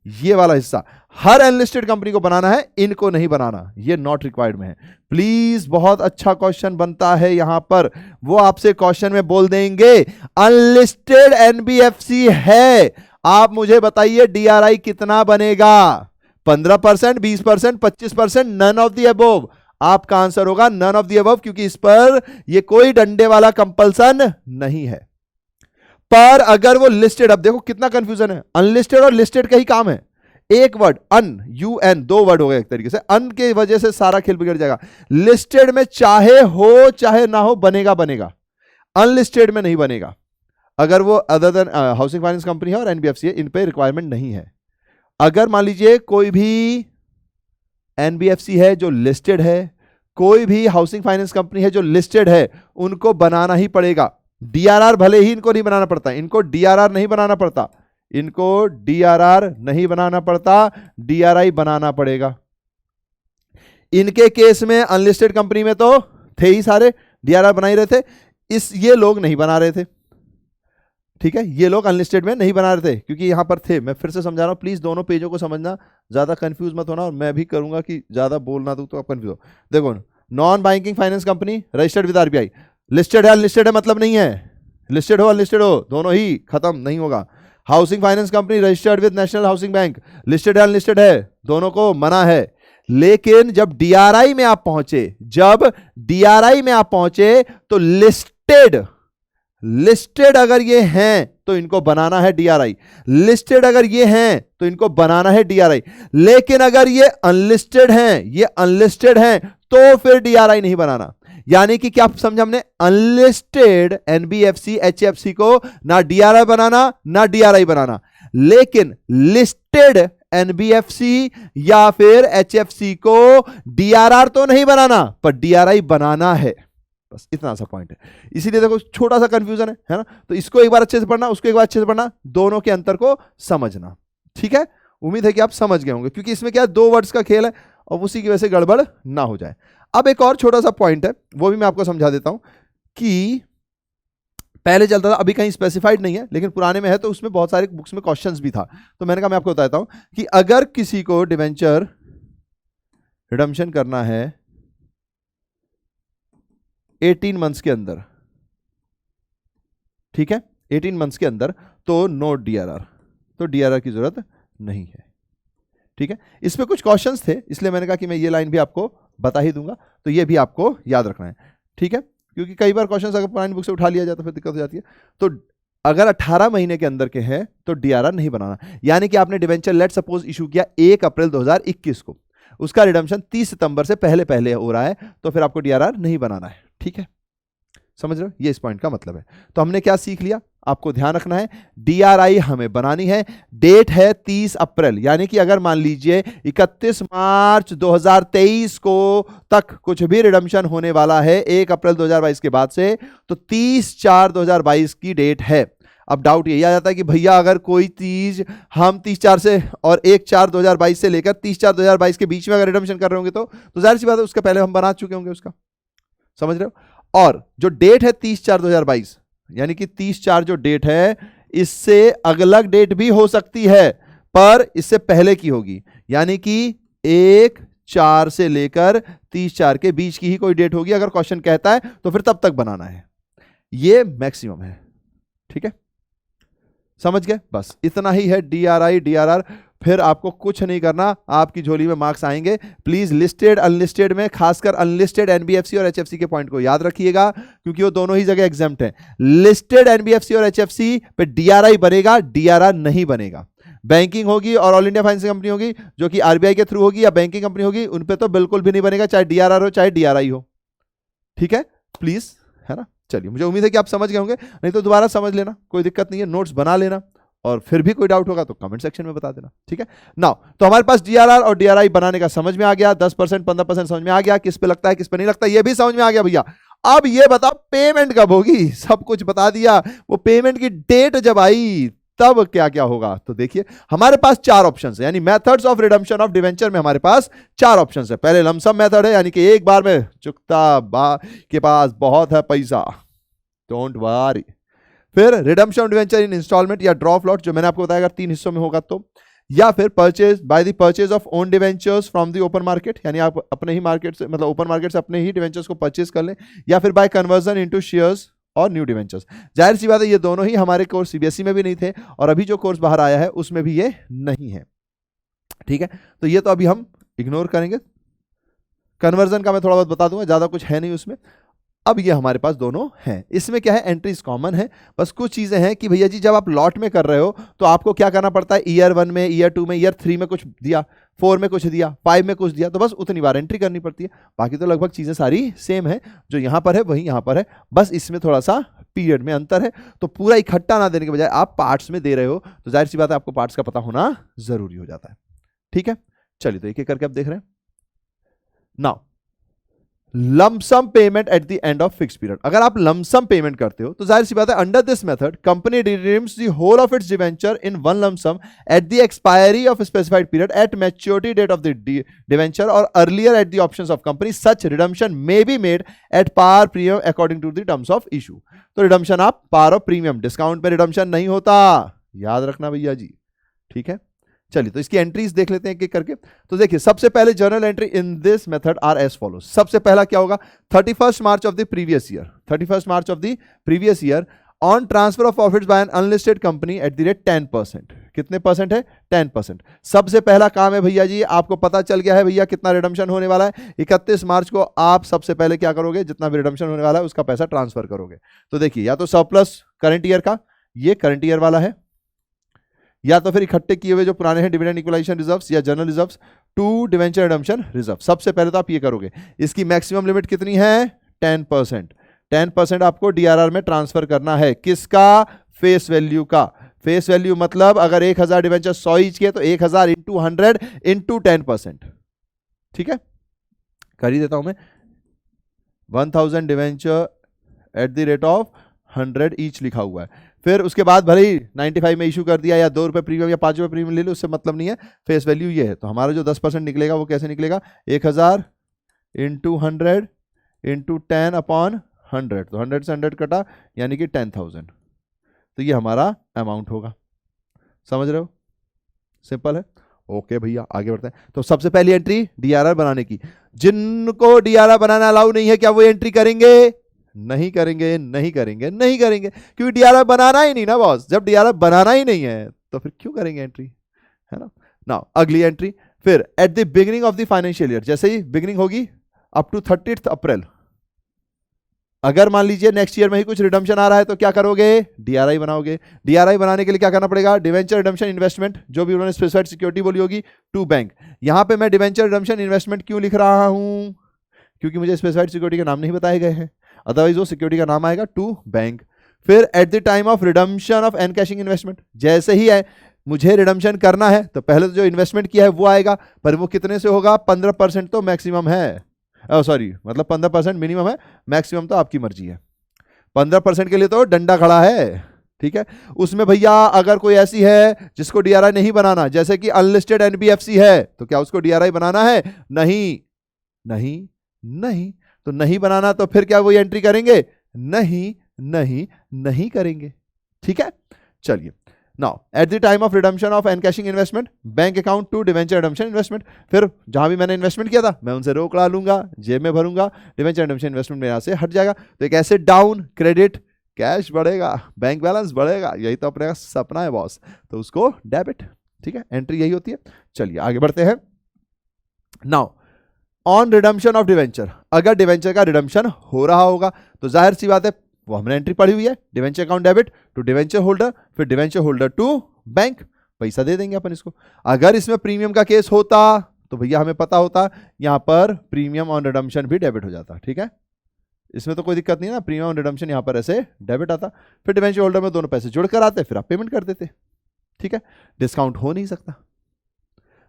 ये वाला हिस्सा हर अनलिस्टेड कंपनी को बनाना है, इनको नहीं बनाना, ये नॉट रिक्वायर्ड में है। प्लीज, बहुत अच्छा क्वेश्चन बनता है यहां पर, वो आपसे क्वेश्चन में बोल देंगे अनलिस्टेड एनबीएफसी है, आप मुझे बताइए डीआरआई कितना बनेगा, 15%, 20%, 25%, नन ऑफ द अबोव। आपका आंसर होगा नन ऑफ द अबव, क्योंकि इस पर ये कोई डंडे वाला कंपल्सन नहीं है। पर अगर वो लिस्टेड, अब देखो कितना कंफ्यूजन है, अनलिस्टेड और लिस्टेड का ही काम है, एक वर्ड अन, यूएन, दो वर्ड हो गए एक तरीके से, अन के वजह से सारा खेल बिगड़ जाएगा। लिस्टेड में चाहे हो चाहे ना हो, बनेगा बनेगा, अनलिस्टेड में नहीं बनेगा, अगर वो other than housing finance company है और एनबीएफसी है, इन पे रिक्वायरमेंट नहीं है। अगर मान लीजिए कोई भी एनबीएफसी है जो लिस्टेड है, कोई भी हाउसिंग फाइनेंस कंपनी है जो लिस्टेड है, उनको बनाना ही पड़ेगा। डीआरआर भले ही इनको नहीं बनाना पड़ता, इनको डीआरआर नहीं बनाना पड़ता, इनको डीआरआर नहीं बनाना पड़ता, डीआरआई बनाना पड़ेगा। इनके केस में अनलिस्टेड कंपनी में तो थे ही सारे, डीआरआर बना ही रहे थे, ये लोग नहीं बना रहे थे, ठीक है, ये लोग अनलिस्टेड में नहीं बना रहे थे क्योंकि यहां पर थे। मैं फिर से समझा रहा हूं, प्लीज दोनों पेजों को समझना, ज्यादा कंफ्यूज मत होना, और मैं भी करूंगा कि ज्यादा बोल ना दूं तो आप कंफ्यूज हो। देखो, non banking finance company registered with RBI, listed है अनलिस्टेड है मतलब नहीं है, लिस्टेड हो अनलिस्टेड हो दोनों ही खत्म नहीं होगा। Housing finance company registered with national housing bank, listed है अनलिस्टेड है, दोनों को मना है। लेकिन जब डीआरआई में आप पहुंचे, जब डीआरआई में आप पहुंचे, तो लिस्टेड अगर ये हैं तो इनको बनाना है डीआरआई, लिस्टेड अगर ये हैं तो इनको बनाना है डीआरआई। लेकिन अगर ये अनलिस्टेड हैं, तो फिर डीआरआई नहीं बनाना। यानी कि क्या समझा हमने, अनलिस्टेड एनबीएफसी एचएफसी को ना डीआरआई बनाना ना डीआरआई बनाना, लेकिन लिस्टेड एनबीएफसी या फिर एचएफसी को डीआरआर तो नहीं बनाना, पर डीआरआई बनाना है, बस इतना सा पॉइंट है। इसीलिए देखो छोटा सा कंफ्यूजन है ना, तो इसको एक बार अच्छे से पढ़ना, उसको एक बार अच्छे से पढ़ना, दोनों के अंतर को समझना, ठीक है। उम्मीद है कि आप समझ गए होंगे, क्योंकि इसमें क्या है, दो वर्ड्स का खेल है और उसी की वजह से गड़बड़ ना हो जाए। अब एक और छोटा सा पॉइंट है, वो भी मैं आपको समझा देता हूं, कि पहले चलता था, अभी कहीं स्पेसिफाइड नहीं है, लेकिन पुराने में है, तो उसमें बहुत सारे बुक्स में क्वेश्चंस भी था, तो मैंने कहा मैं आपको बताता हूं कि अगर किसी को डिवेंचर रिडम्पशन करना है 18 मंथ्स के अंदर, ठीक है, 18 मंथ्स के अंदर, तो नो डीआरआर, तो डीआरआर की जरूरत नहीं है, ठीक है। इसमें कुछ क्वेश्चंस थे, इसलिए मैंने कहा कि मैं ये लाइन भी आपको बता ही दूंगा, तो ये भी आपको याद रखना है, ठीक है, क्योंकि कई बार क्वेश्चंस अगर पुरानी बुक से उठा लिया जाए तो फिर दिक्कत हो जाती है। तो अगर 18 महीने के अंदर के हैं तो डीआरआर नहीं बनाना, यानी कि आपने डिवेंचर लेट सपोज इशू किया 1 अप्रैल 2021 को, उसका रिडम्पशन 30 सितंबर से पहले हो रहा है, तो फिर आपको डीआरआर नहीं बनाना है, ठीक है। समझ रहे हो, ये इस पॉइंट का मतलब है। तो हमने क्या सीख लिया, आपको ध्यान रखना है DRI हमें बनानी है, डेट है 30 अप्रैल, यानी कि अगर मान लीजिए 31 मार्च 2023 को तक कुछ भी रिडम्पशन होने वाला है 1 अप्रैल 2022 के बाद से, तो 30/4/2022 की डेट है। अब डाउट यही आ जाता है कि भैया अगर कोई चीज हम 30/4 से और 1/4/2022 से लेकर 30/4/2022 के बीच में अगर रिडम्पशन कर रहे होंगे तो जाहिर सी बात है उसके पहले हम बना चुके होंगे उसका, समझ रहे हो। और जो डेट है 30/4/2022, यानी कि 30/4 जो डेट है इससे अलग डेट भी हो सकती है, पर इससे पहले की होगी, यानी कि 1/4 से लेकर 30/4 के बीच की ही कोई डेट होगी। अगर क्वेश्चन कहता है तो फिर तब तक बनाना है, ये मैक्सिमम है। ठीक है, समझ गए, बस इतना ही है DRI DRR। फिर आपको कुछ नहीं करना, आपकी झोली में मार्क्स आएंगे। प्लीज लिस्टेड अनलिस्टेड में, खासकर अनलिस्टेड NBFC और HFC के पॉइंट को याद रखिएगा, क्योंकि वो दोनों ही जगह एग्जाम्प्ट हैं। लिस्टेड NBFC और HFC पे DRI बनेगा, DRR नहीं बनेगा। बैंकिंग होगी और ऑल इंडिया फाइनेंसिंग कंपनी होगी जो कि RBI के थ्रू होगी या बैंकिंग कंपनी होगी, उन पे तो बिल्कुल भी नहीं बनेगा, चाहे DRR हो चाहे DRI हो। ठीक है, प्लीज, है ना। चलिए, मुझे उम्मीद है कि आप समझ गए होंगे, नहीं तो दोबारा समझ लेना, कोई दिक्कत नहीं है, नोट्स बना लेना, और फिर भी कोई डाउट होगा तो कमेंट सेक्शन में बता देना। ठीक है, नाउ तो हमारे पास DRR और DRI बनाने का समझ में आ गया, 10% 15% समझ में आ गया, किस पे लगता है किस पे नहीं लगता ये भी समझ में आ गया भैया। अब ये बताओ पेमेंट कब होगी, सब कुछ बता दिया, वो पेमेंट की डेट जब आई तब क्या क्या होगा। तो देखिए हमारे पास 4 ऑप्शन है, यानी methods of redemption of debenture में हमारे पास 4 ऑप्शन है। पहले लमसम मेथड है, यानी कि एक बार में चुकता के पास बहुत है पैसा, डोंट वरी। फिर redemption of debenture in instalment या ड्रॉ फ्लॉट, जो मैंने आपको बताया अगर 3 हिस्सों में होगा तो, या फिर purchase by the purchase of own debentures from the open market, यानी आप अपने ही मार्केट से, मतलब ओपन मार्केट से अपने ही डिवेंचर्स को परचेज कर लें, या फिर बाय कन्वर्जन इनटू शेयर्स और न्यू डिवेंचर्स। जाहिर सी बात है ये दोनों ही हमारे कोर्स CBSE में भी नहीं थे, और अभी जो कोर्स बाहर आया है उसमें भी ये नहीं है। ठीक है, तो ये तो अभी हम इग्नोर करेंगे। कन्वर्जन का मैं थोड़ा बहुत बता दूंगा, ज्यादा कुछ है नहीं उसमें। अब ये हमारे पास दोनों हैं, इसमें क्या है, एंट्रीज कॉमन है, बस कुछ चीजें हैं कि भैया जी जब आप लॉट में कर रहे हो तो आपको क्या करना पड़ता है, ईयर 1 में, ईयर 2 में, ईयर 3 में कुछ दिया, 4 में कुछ दिया, 5 में कुछ दिया, तो बस उतनी बार एंट्री करनी पड़ती है। बाकी तो लगभग चीजें सारी सेम है, जो यहां पर है वही यहां पर है, बस इसमें थोड़ा सा पीरियड में अंतर है। तो पूरा इकट्ठा ना देने के बजाय आप पार्ट्स में दे रहे हो, तो जाहिर सी बात है आपको पार्ट्स का पता होना जरूरी हो जाता है। ठीक है, चलिए तो एक एक करके आप देख रहे हैं। Now lump sum payment at the end of fix period, अगर आप लमसम पेमेंट करते हो तो जाहिर सी बात है under this method company redeems the whole of its debenture in one lump sum at the expiry of specified period at maturity date of the debenture और earlier at the options of company. Such redemption may be made at par premium according to the terms of issue. तो redemption आप par और premium, discount पे redemption नहीं होता, याद रखना भैया जी। ठीक है, चलिए तो इसकी एंट्रीज देख लेते हैं एक एक करके। तो देखिए सबसे पहले journal entry in this method are as follows. सबसे पहला क्या होगा, 31 March of the previous year, 31 March of the previous year on transfer of profits by an unlisted company at the rate 10%। कितने परसेंट है, 10%। सबसे पहला काम है भैया जी, आपको पता चल गया है भैया कितना रिडम्पशन होने वाला है। 31 मार्च को आप सबसे पहले क्या करोगे, जितना भी रिडम्पशन होने वाला है उसका पैसा ट्रांसफर करोगे। तो देखिए या तो सरप्लस करंट ईयर का, ये करंट ईयर वाला है, या तो फिर इकट्ठे किए हुए जो पुराने हैं डिविडेंड इक्वलाइजेशन रिजर्व्स या general reserves to debenture redemption reserve. सबसे पहले तो आप ये करोगे। इसकी मैक्सिमम लिमिट कितनी है, 10%। 10% आपको DRR में ट्रांसफर करना है, किसका, फेस वैल्यू का। फेस वैल्यू मतलब अगर 1000 डिवेंचर 100 ईच के तो 1000 इंटू 100 इंटू 10%। ठीक है, कर ही देता हूं मैं, 1000 debenture eight the rate of 100 each लिखा हुआ है। फिर उसके बाद भले ही 95 में इशू कर दिया या 2 रुपये प्रीमियम या 5 रुपये प्रीमियम ले लो, उससे मतलब नहीं है, फेस वैल्यू ये है। तो हमारा जो 10% निकलेगा वो कैसे निकलेगा, 1000 इंटू 100 इंटू 10 अपॉन 100, तो 100 से 100 कटा यानी कि 10,000, तो ये हमारा अमाउंट होगा। समझ रहे हो, सिंपल है। ओके भैया आगे बढ़ते हैं। तो सबसे पहली एंट्री DRR बनाने की, जिनको DRR बनाना अलाउ नहीं है क्या वो एंट्री करेंगे, नहीं करेंगे, नहीं करेंगे, नहीं करेंगे, क्योंकि DRR बनाना ही नहीं ना बॉस। जब DRR बनाना ही नहीं है तो फिर क्यों करेंगे एंट्री, है ना। नाउ अगली एंट्री, फिर at the beginning of the financial year, जैसे ही बिगिनिंग होगी अप टू 30 अप्रैल, अगर मान लीजिए नेक्स्ट ईयर में ही कुछ रिडम्पशन आ रहा है तो क्या करोगे, DRI बनाओगे। DRI बनाने के लिए क्या करना पड़ेगा, डिवेंचर रिडम्पशन इन्वेस्टमेंट, जो भी उन्होंने स्पेसिफाइड सिक्योरिटी बोली होगी, टू बैंक। यहां पे मैं डिवेंचर रिडम्पशन इन्वेस्टमेंट क्यों लिख रहा हूं, क्योंकि मुझे स्पेसिफाइड सिक्योरिटी के नाम नहीं बताए गए हैं। अदरवाइज वो सिक्योरिटी का नाम आएगा टू बैंक। फिर at the time of redemption of encashing investment, जैसे ही है मुझे रिडम्पशन करना है तो पहले तो जो इन्वेस्टमेंट किया है वो आएगा, पर वो कितने से होगा, 15% तो मैक्सिमम है, सॉरी मतलब 15% मिनिमम है, मैक्सिमम तो आपकी मर्जी है। 15% के लिए तो डंडा खड़ा है, ठीक है। उसमें भैया अगर कोई ऐसी है जिसको डीआरआई नहीं बनाना, जैसे कि अनलिस्टेड एनबीएफसी है, तो क्या उसको डीआरआई बनाना है? नहीं नहीं नहीं, तो नहीं बनाना तो फिर क्या वही एंट्री करेंगे? नहीं नहीं नहीं करेंगे, ठीक है। चलिए, now at the time of redemption of encashing investment bank account to debenture redemption investment, फिर जहां भी मैंने इन्वेस्टमेंट किया था मैं उनसे रोक ला लूंगा, जेब में भरूंगा, डिवेंचर रिडम्पशन इन्वेस्टमेंट में यहां से हट जाएगा। तो एक ऐसे डाउन, क्रेडिट, कैश बढ़ेगा, बैंक बैलेंस बढ़ेगा, यही तो अपने का सपना है बॉस, तो उसको डेबिट, ठीक है, एंट्री यही होती है। चलिए आगे बढ़ते हैं। Now on redemption of debenture, अगर डिवेंचर का रिडम्पशन हो रहा होगा तो जाहिर सी बात है वो हमने एंट्री पढ़ी हुई है, debenture account debit to debenture holder, फिर डिवेंचर होल्डर टू बैंक, पैसा दे देंगे अपन इसको। अगर इसमें प्रीमियम का केस होता तो भैया हमें पता होता यहां पर प्रीमियम ऑन रिडम्पशन भी डेबिट हो जाता, ठीक है, इसमें तो कोई दिक्कत नहीं ना, प्रीमियम ऑन रिडम्पशन यहां पर ऐसे डेबिट आता, फिर डिवेंचर होल्डर में दोनों पैसे जुड़कर आते, फिर आप पेमेंट कर देते, ठीक है, डिस्काउंट हो नहीं सकता।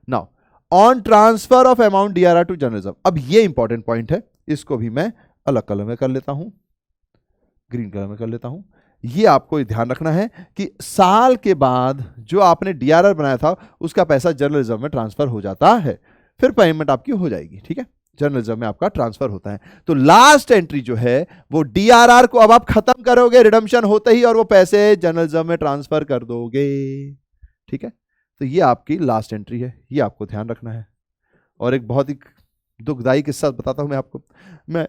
Now on transfer of amount DRR to general reserve, अब ये इंपॉर्टेंट पॉइंट है, इसको भी मैं अलग कलर में कर लेता हूं, ग्रीन कलर में कर लेता हूं। ये आपको ध्यान रखना है कि साल के बाद जो आपने डीआरआर बनाया था उसका पैसा जनरल रिजर्व में ट्रांसफर हो जाता है, फिर पेमेंट आपकी हो जाएगी, ठीक है, जनरल रिजर्व में आपका ट्रांसफर होता है। तो लास्ट एंट्री जो है वो डीआरआर को अब आप खत्म करोगे रिडम्पशन होते ही, और वो पैसे जनरल रिजर्व में ट्रांसफर कर दोगे, ठीक है। तो ये आपकी लास्ट एंट्री है, ये आपको ध्यान रखना है। और एक बहुत ही दुखदाई किस्सा बताता हूं मैं आपको। मैं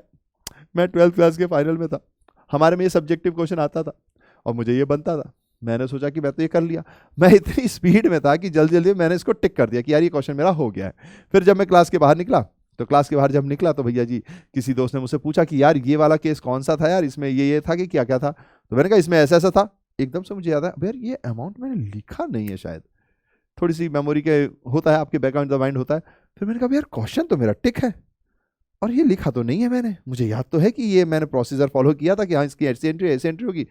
12th क्लास के फाइनल में था, हमारे में ये सब्जेक्टिव क्वेश्चन आता था और मुझे ये बनता था। मैंने सोचा कि मैं तो ये कर लिया, मैं इतनी स्पीड में था कि जल्दी जल्दी मैंने इसको टिक कर दिया कि यार ये क्वेश्चन मेरा हो गया है। फिर जब मैं क्लास के बाहर निकला, तो क्लास के बाहर जब निकला तो भैया जी किसी दोस्त ने मुझसे पूछा कि यार ये वाला केस कौन सा था यार, इसमें ये था कि क्या क्या था, तो मैंने कहा इसमें ऐसा ऐसा था। एकदम से मुझे याद है यार ये अमाउंट मैंने लिखा नहीं है शायद, थोड़ी सी मेमोरी के होता है, आपके बैक ऑफ द माइंड होता है। फिर मैंने कहा यार क्वेश्चन तो मेरा टिक है और ये लिखा तो नहीं है मैंने, मुझे याद तो है कि ये मैंने प्रोसीजर फॉलो किया था कि हाँ इसकी ऐसी एंट्री होगी,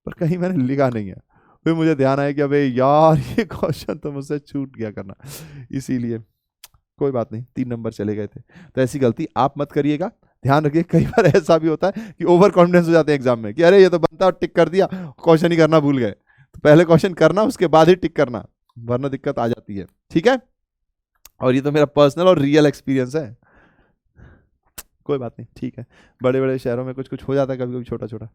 पर कहीं मैंने लिखा नहीं है। फिर मुझे ध्यान आया कि अबे यार ये क्वेश्चन तो मुझसे छूट गया करना, इसीलिए कोई बात नहीं 3 नंबर चले गए थे। तो ऐसी गलती आप मत करिएगा, ध्यान रखिए। कई बार ऐसा भी होता है कि ओवर कॉन्फिडेंस हो जाते हैं एग्जाम में कि अरे ये तो बनता और टिक कर दिया, क्वेश्चन ही करना भूल गए। तो पहले क्वेश्चन करना उसके बाद ही टिक करना, वरना दिक्कत आ जाती है, ठीक है। और ये तो मेरा पर्सनल और रियल एक्सपीरियंस है, कोई बात नहीं, ठीक है, बड़े बड़े शहरों में कुछ कुछ हो जाता है, कभी कभी छोटा छोटा।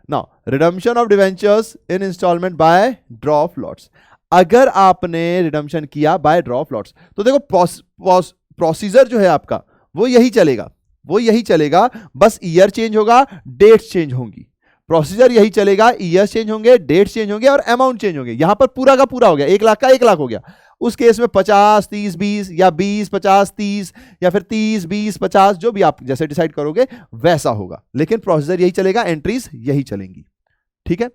Now redemption of debentures in instalment by draw of lots, अगर आपने रिडम्पशन किया बाय ड्रॉ ऑफ लॉट्स तो देखो प्रोसीजर जो है आपका वो यही चलेगा, वो यही चलेगा, बस ईयर चेंज होगा, डेट्स चेंज होंगी। प्रोसीजर यही चलेगा, ईयर चेंज होंगे, डेट्स चेंज होंगे और अमाउंट चेंज होंगे। यहां पर पूरा का पूरा हो गया, 1 लाख का 1 लाख हो गया। उस केस में 50 30 20 या 20 50 30 या फिर 30 20 50 जो भी आप जैसे डिसाइड करोगे वैसा होगा, लेकिन प्रोसीजर यही चलेगा, एंट्रीज यही चलेंगी, ठीक है,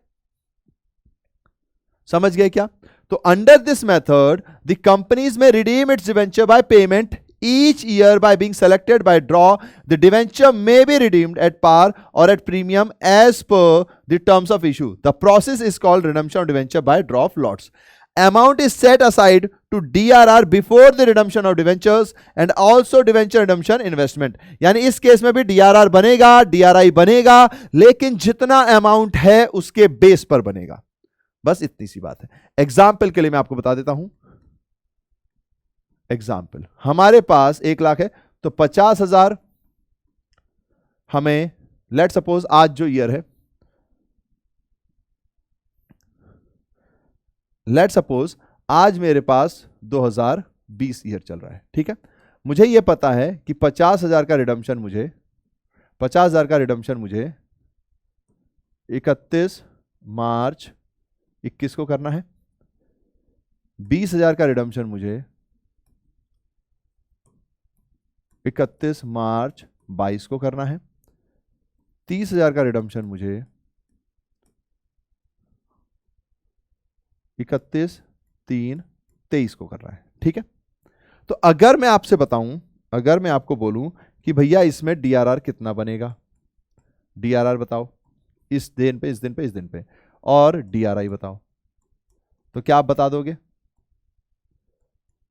समझ गए क्या। तो under this method the companies may redeem its debenture by payment each year by being selected by draw. The debenture may be redeemed at par or at premium as per the terms of issue. The process is called redemption of debenture by draw of lots. Amount is set aside to DRR before the redemption of debentures and also debenture redemption investment. यानी इस case में भी DRR बनेगा, DRI बनेगा, लेकिन जितना amount है उसके बेस पर बनेगा, बस इतनी सी बात है। एग्जाम्पल के लिए मैं आपको बता देता हूं, एग्जाम्पल हमारे पास 1 लाख है तो 50,000 हमें, लेट सपोज आज जो ईयर है, लेट सपोज आज मेरे पास 2020 ईयर चल रहा है, ठीक है। मुझे यह पता है कि 50,000 का रिडम्पशन मुझे 50,000 का रिडम्पशन मुझे 31 मार्च 21 को करना है, 20,000 का रिडम्पशन मुझे 31 मार्च 22 को करना है, 30,000 का रिडम्पशन मुझे 31/3/23 को करना है, ठीक है। तो अगर मैं आपसे बताऊं, अगर मैं आपको बोलूं कि भैया इसमें डीआरआर कितना बनेगा, DRR बताओ, इस दिन पे, इस दिन पे, इस दिन पे, और DRI बताओ। तो क्या आप बता दोगे?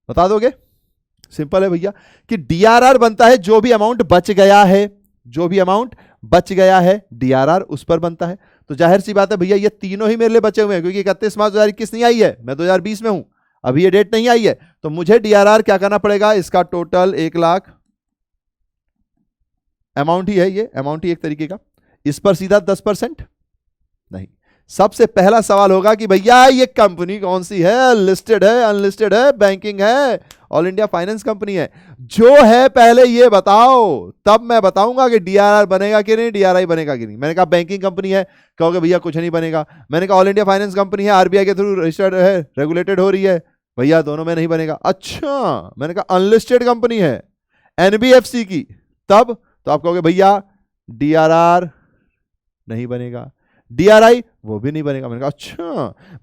बता दोगे? सिंपल है भैया कि DRR बनता है जो भी अमाउंट बच गया है, जो भी अमाउंट बच गया है DRR उस पर बनता है। तो जाहिर सी बात है भैया ये तीनों ही मेरे लिए बचे हुए हैं, क्योंकि 31 मार्च 2021 नहीं आई है, मैं 2020 में हूं, अभी ये डेट नहीं आई है। तो मुझे DRR क्या करना पड़ेगा, इसका टोटल 1 लाख अमाउंट ही है, ये अमाउंट ही एक तरीके का, इस पर सीधा 10% नहीं। सबसे पहला सवाल होगा कि भैया ये कंपनी कौन सी है, लिस्टेड है, अनलिस्टेड है, बैंकिंग है, ऑल इंडिया फाइनेंस कंपनी है, जो है पहले ये बताओ, तब मैं बताऊंगा कि DRR बनेगा कि नहीं, DRI बनेगा कि नहीं। मैंने कहा बैंकिंग कंपनी है, कहोगे भैया कुछ नहीं बनेगा। मैंने कहा ऑल इंडिया फाइनेंस कंपनी है, RBI के थ्रू रजिस्टर्ड है, रेगुलेटेड हो रही है, भैया दोनों में नहीं बनेगा। अच्छा, मैंने कहा अनलिस्टेड कंपनी है, NBFC की, तब तो आप कहोगे भैया DRR नहीं बनेगा, DRI वो भी नहीं बनेगा। मैंने कहा अच्छा,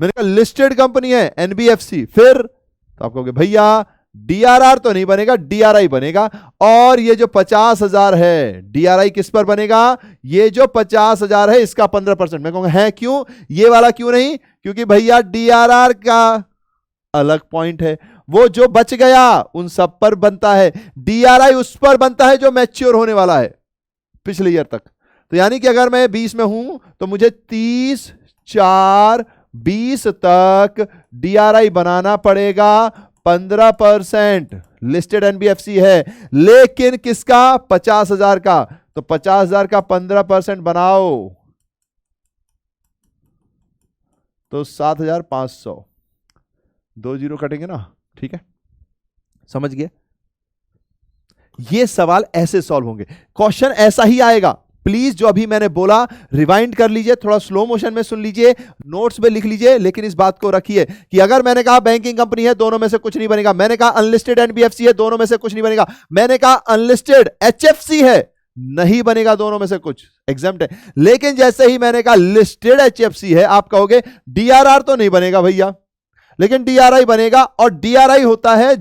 मैंने कहा लिस्टेड कंपनी है NBFC, फिर तो आप कहोगे भैया DRR तो नहीं बनेगा, DRI बनेगा। और ये जो 50,000 है DRI किस पर बनेगा, ये जो 50,000 है इसका 15%। मैं कहूंगा है क्यों, ये वाला क्यों नहीं, क्योंकि भैया DRR का अलग पॉइंट है, वो जो बच गया उन सब पर बनता है, DRI उस पर बनता है जो मैच्योर होने वाला है पिछले ईयर तक। तो यानी कि अगर मैं 20 में हूं तो मुझे 30/4/20 तक DRI बनाना पड़ेगा 15%। लिस्टेड NBFC है, लेकिन किसका, 50,000 का। तो 50,000 का 15% बनाओ तो 7,500, 2 जीरो कटेंगे ना, ठीक है, समझ गए। ये सवाल ऐसे सॉल्व होंगे, क्वेश्चन ऐसा ही आएगा। प्लीज जो अभी मैंने बोला रिवाइंड कर लीजिए, थोड़ा स्लो मोशन में सुन लीजिए, नोट्स में लिख लीजिए, लेकिन इस बात को रखिए कि अगर मैंने कहा बैंकिंग कंपनी है, दोनों में से कुछ नहीं बनेगा, मैंने कहा अनलिस्टेड NBFC है, दोनों में से कुछ नहीं बनेगा, मैंने कहा अनलिस्टेड HFC है, नहीं बनेगा दोनों में से कुछ, एग्जाम्प्ट है। लेकिन जैसे ही मैंने कहा लिस्टेड HFC है, आप कहोगे DRR तो नहीं बनेगा भैया, लेकिन DRI बनेगा। और DRI होता है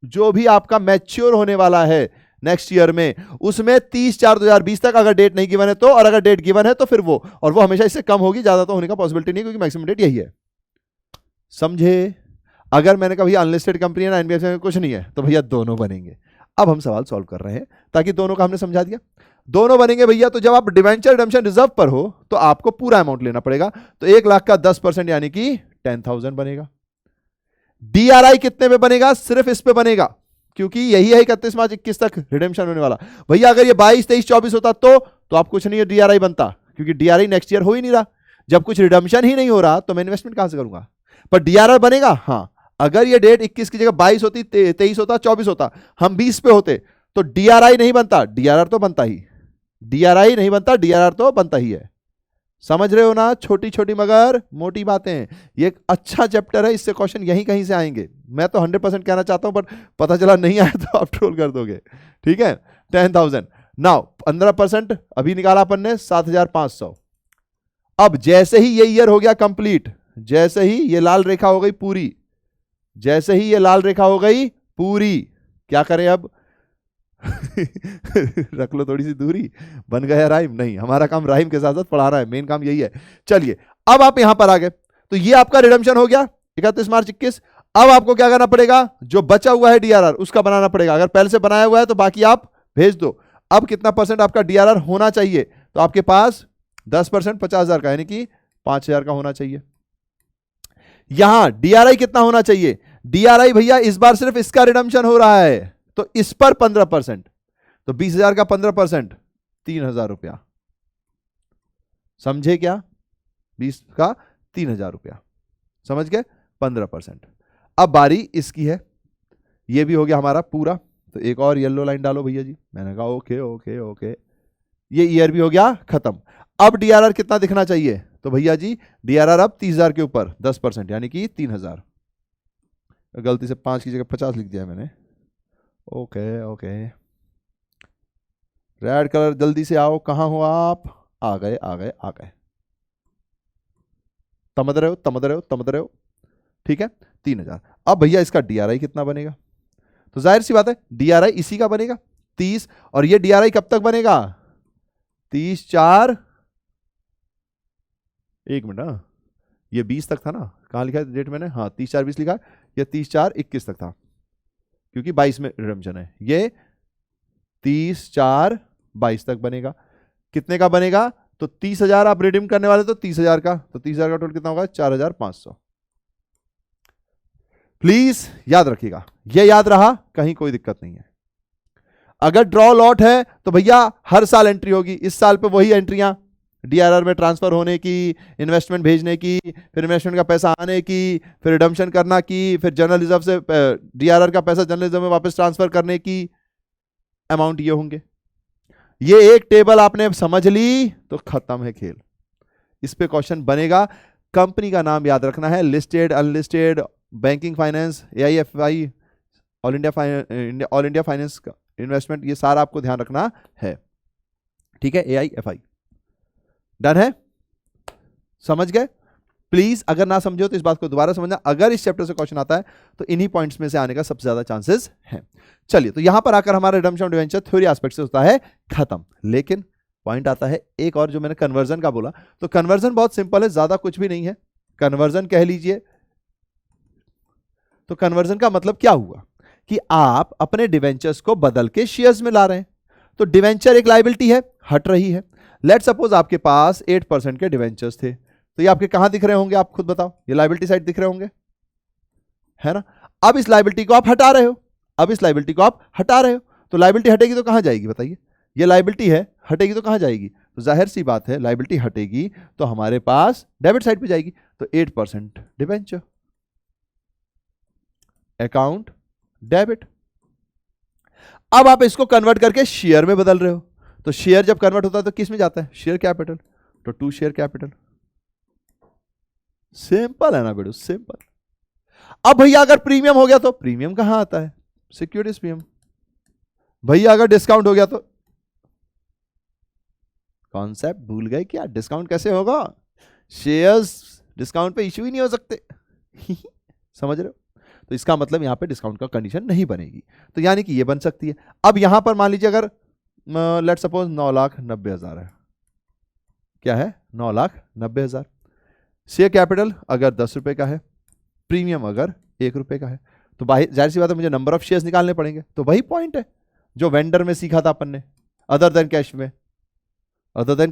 जो भी आपका मैच्योर होने वाला है नेक्स्ट ईयर में, उसमें 30/4/2020 तक अगर डेट नहीं गिवन है तो, और अगर डेट गिवन है तो फिर वो, और वो हमेशा इससे कम होगी, ज्यादा तो होने का पॉसिबिलिटी नहीं, क्योंकि मैक्सिमम डेट यही है, समझे। अगर मैंने कहा भैया अनलिस्टेड कंपनी है ना, NBFC में कुछ नहीं है, तो भैया दोनों बनेंगे। अब हम सवाल सॉल्व कर रहे हैं ताकि दोनों का हमने समझा दिया, दोनों बनेंगे भैया। तो जब आप डिवेंचर रिडेम्पशन रिजर्व पर हो तो आपको पूरा अमाउंट लेना पड़ेगा, तो 1 लाख का 10% यानी कि 10,000 बनेगा। DRI कितने पे बनेगा, सिर्फ इस पे बनेगा, क्योंकि यही है 31 मार्च 21 तक रिडेम्पशन होने वाला। भैया अगर ये 22, 23, 24 होता तो आप कुछ नहीं है DRI बनता, क्योंकि DRI नेक्स्ट ईयर हो ही नहीं रहा। जब कुछ रिडेम्पशन ही नहीं हो रहा तो मैं इन्वेस्टमेंट कहां से करूंगा। पर DRR बनेगा, हाँ। अगर ये डेट 21 की जगह 22 होती, 23 होता, 24 होता, हम 20 पे होते, तो DRI नहीं बनता, DRR तो बनता ही, DRI नहीं बनता, DRR तो बनता ही है। समझ रहे हो ना, छोटी छोटी मगर मोटी बातें। ये एक अच्छा चैप्टर है, इससे क्वेश्चन यहीं कहीं से आएंगे। मैं तो 100% कहना चाहता हूं, पर पता चला नहीं आया तो आप ट्रोल कर दोगे, ठीक है। 10,000 नाउ 15% अभी निकाला अपन ने 7,500। अब जैसे ही ये ईयर हो गया कंप्लीट, जैसे ही ये लाल रेखा हो गई पूरी, जैसे ही ये लाल रेखा हो गई पूरी, क्या करें अब रख लो थोड़ी सी दूरी, बन गया राइम। नहीं, हमारा काम राइम के साथ साथ पढ़ाना है, मेन काम यही है। चलिए अब आप यहां पर आ गए, तो ये आपका रिडेम्पशन हो गया 31 मार्च 21। अब आपको क्या करना पड़ेगा, जो बचा हुआ है DRR उसका बनाना पड़ेगा। अगर पहले से बनाया हुआ है तो बाकी आप भेज दो। अब कितना % आपका DRR होना चाहिए, तो आपके पास 10% 50,000 का, यानी कि 5,000 का होना चाहिए। यहां DRI कितना होना चाहिए, DRI भैया इस बार सिर्फ इसका रिडेम्पशन हो रहा है, तो इस पर 15%, तो 20,000 का 15% 3,000 रुपया, समझे क्या, 20 का 3,000 रुपया, समझ गए, 15%। अब बारी इसकी है, ये भी हो गया हमारा पूरा। तो एक और येलो लाइन डालो भैया जी। मैंने कहा ओके ओके ओके, ये ईयर भी हो गया खत्म। अब DRR कितना दिखना चाहिए, तो भैया जी DRR अब 30,000 के ऊपर 10%, यानी कि 3,000। गलती से 5 की जगह 50 लिख दिया मैंने। ओके ओके, रेड कलर जल्दी से आओ, कहां हो आप, आ गए आ गए आ गए, तमद रहे हो तमद रहे हो तमद रहे हो, ठीक है। 3,000। अब भैया इसका DRI कितना बनेगा, तो जाहिर सी बात है DRI इसी का बनेगा 30, और ये DRI कब तक बनेगा, 30/4, एक मिनट, ये 20 तक था ना, कहां लिखा है डेट मैंने, हाँ 30/4/20 लिखा, ये 30/4/21 तक था क्योंकि 22 में रिडम्पशन है। ये 30/4/22 तक बनेगा। कितने का बनेगा? तो 30,000 आप रिडीम करने वाले तो 30,000 का, तो 30,000 का टोटल कितना होगा? 4,500। प्लीज याद रखिएगा, ये याद रहा, कहीं कोई दिक्कत नहीं है। अगर ड्रॉ लॉट है तो भैया हर साल एंट्री होगी, इस साल पे वही एंट्रियां, डीआरआर में ट्रांसफर होने की, इन्वेस्टमेंट भेजने की, फिर इन्वेस्टमेंट का पैसा आने की, फिर रिडम्पशन करना की, फिर जनरल रिजर्व से डीआरआर का पैसा जनरल रिजर्व में वापस ट्रांसफर करने की, अमाउंट ये होंगे। ये एक टेबल आपने समझ ली तो खत्म है खेल। इस पे क्वेश्चन बनेगा। कंपनी का नाम याद रखना है, listed, unlisted, banking, finance, AIFI, all India finance investment, ये सारा आपको ध्यान रखना है, ठीक है। एआईएफआई डन है, समझ गए? प्लीज अगर ना समझो तो इस बात को दोबारा समझना। अगर इस चैप्टर से क्वेश्चन आता है तो इन्हीं पॉइंट्स में से आने का सबसे ज्यादा चांसेस हैं। चलिए, तो यहां पर आकर हमारा रिडम्पशन डिवेंचर थ्योरी एस्पेक्ट से होता है खत्म। लेकिन पॉइंट आता है एक और, जो मैंने कन्वर्जन का बोला, तो कन्वर्जन बहुत सिंपल है, ज्यादा कुछ भी नहीं है। कन्वर्जन कह लीजिए, तो कन्वर्जन का मतलब क्या हुआ कि आप अपने डिवेंचर्स को बदल के शेयर्स में ला रहे हैं। तो डिवेंचर एक लायबिलिटी है, हट रही है। लेट सपोज आपके पास 8% के डिवेंचर्स थे, तो ये आपके कहां दिख रहे होंगे? आप खुद बताओ, ये लायबिलिटी साइड दिख रहे होंगे, है ना। अब इस लायबिलिटी को आप हटा रहे हो, तो लायबिलिटी हटेगी तो कहां जाएगी बताइए? ये लायबिलिटी है, हटेगी तो कहां जाएगी? तो जाहिर सी बात है, लायबिलिटी हटेगी तो हमारे पास डेबिट साइड पे जाएगी। तो 8% डिवेंचर, अकाउंट डेबिट। अब आप इसको कन्वर्ट करके शेयर में बदल रहे हो, तो शेयर जब कन्वर्ट होता है तो किस में जाता है? शेयर कैपिटल, तो 2 शेयर कैपिटल। सिंपल है ना बेटू, सिंपल। अब भैया अगर प्रीमियम हो गया तो प्रीमियम कहां आता है? Securities premium. भैया अगर डिस्काउंट हो गया तो, कॉन्सेप्ट भूल गए क्या? डिस्काउंट कैसे होगा? शेयर्स डिस्काउंट पे इश्यू ही नहीं हो सकते समझ रहे हो? तो इसका मतलब यहां पे डिस्काउंट का कंडीशन नहीं बनेगी, तो यानी कि ये बन सकती है। अब यहां पर मान लीजिए अगर लेट सपोज 9,90,000 है, क्या है? 9,90,000। शेयर कैपिटल अगर 10 रुपए का है, प्रीमियम अगर 1 रुपए का है, तो जाहिर सी बात है मुझे नंबर ऑफ शेयर्स निकालने पड़ेंगे। तो वही पॉइंट है जो वेंडर में सीखा था अपन ने, अदर देन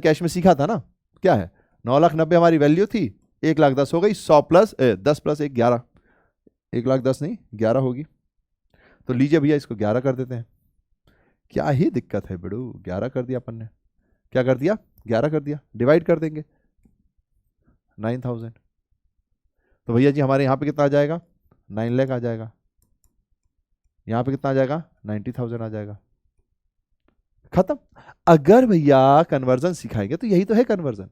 कैश में सीखा था ना। क्या है? 9,90,000 हमारी वैल्यू थी, 1,10,000 हो गई, 100 प्लस 10 प्लस 1 11, 1,10,000 नहीं 11 होगी। तो लीजिए भैया इसको 11 कर देते हैं। क्या ही दिक्कत है बेड़ू, 11 कर दिया अपन ने। क्या कर दिया? 11 कर दिया। डिवाइड कर देंगे 9,000, तो भैया जी हमारे यहां पे कितना आ जाएगा? 9 लाख आ जाएगा। यहां पे कितना आ जाएगा? 90,000 आ जाएगा। खत्म। अगर भैया कन्वर्जन सिखाएंगे तो यही तो है कन्वर्जन।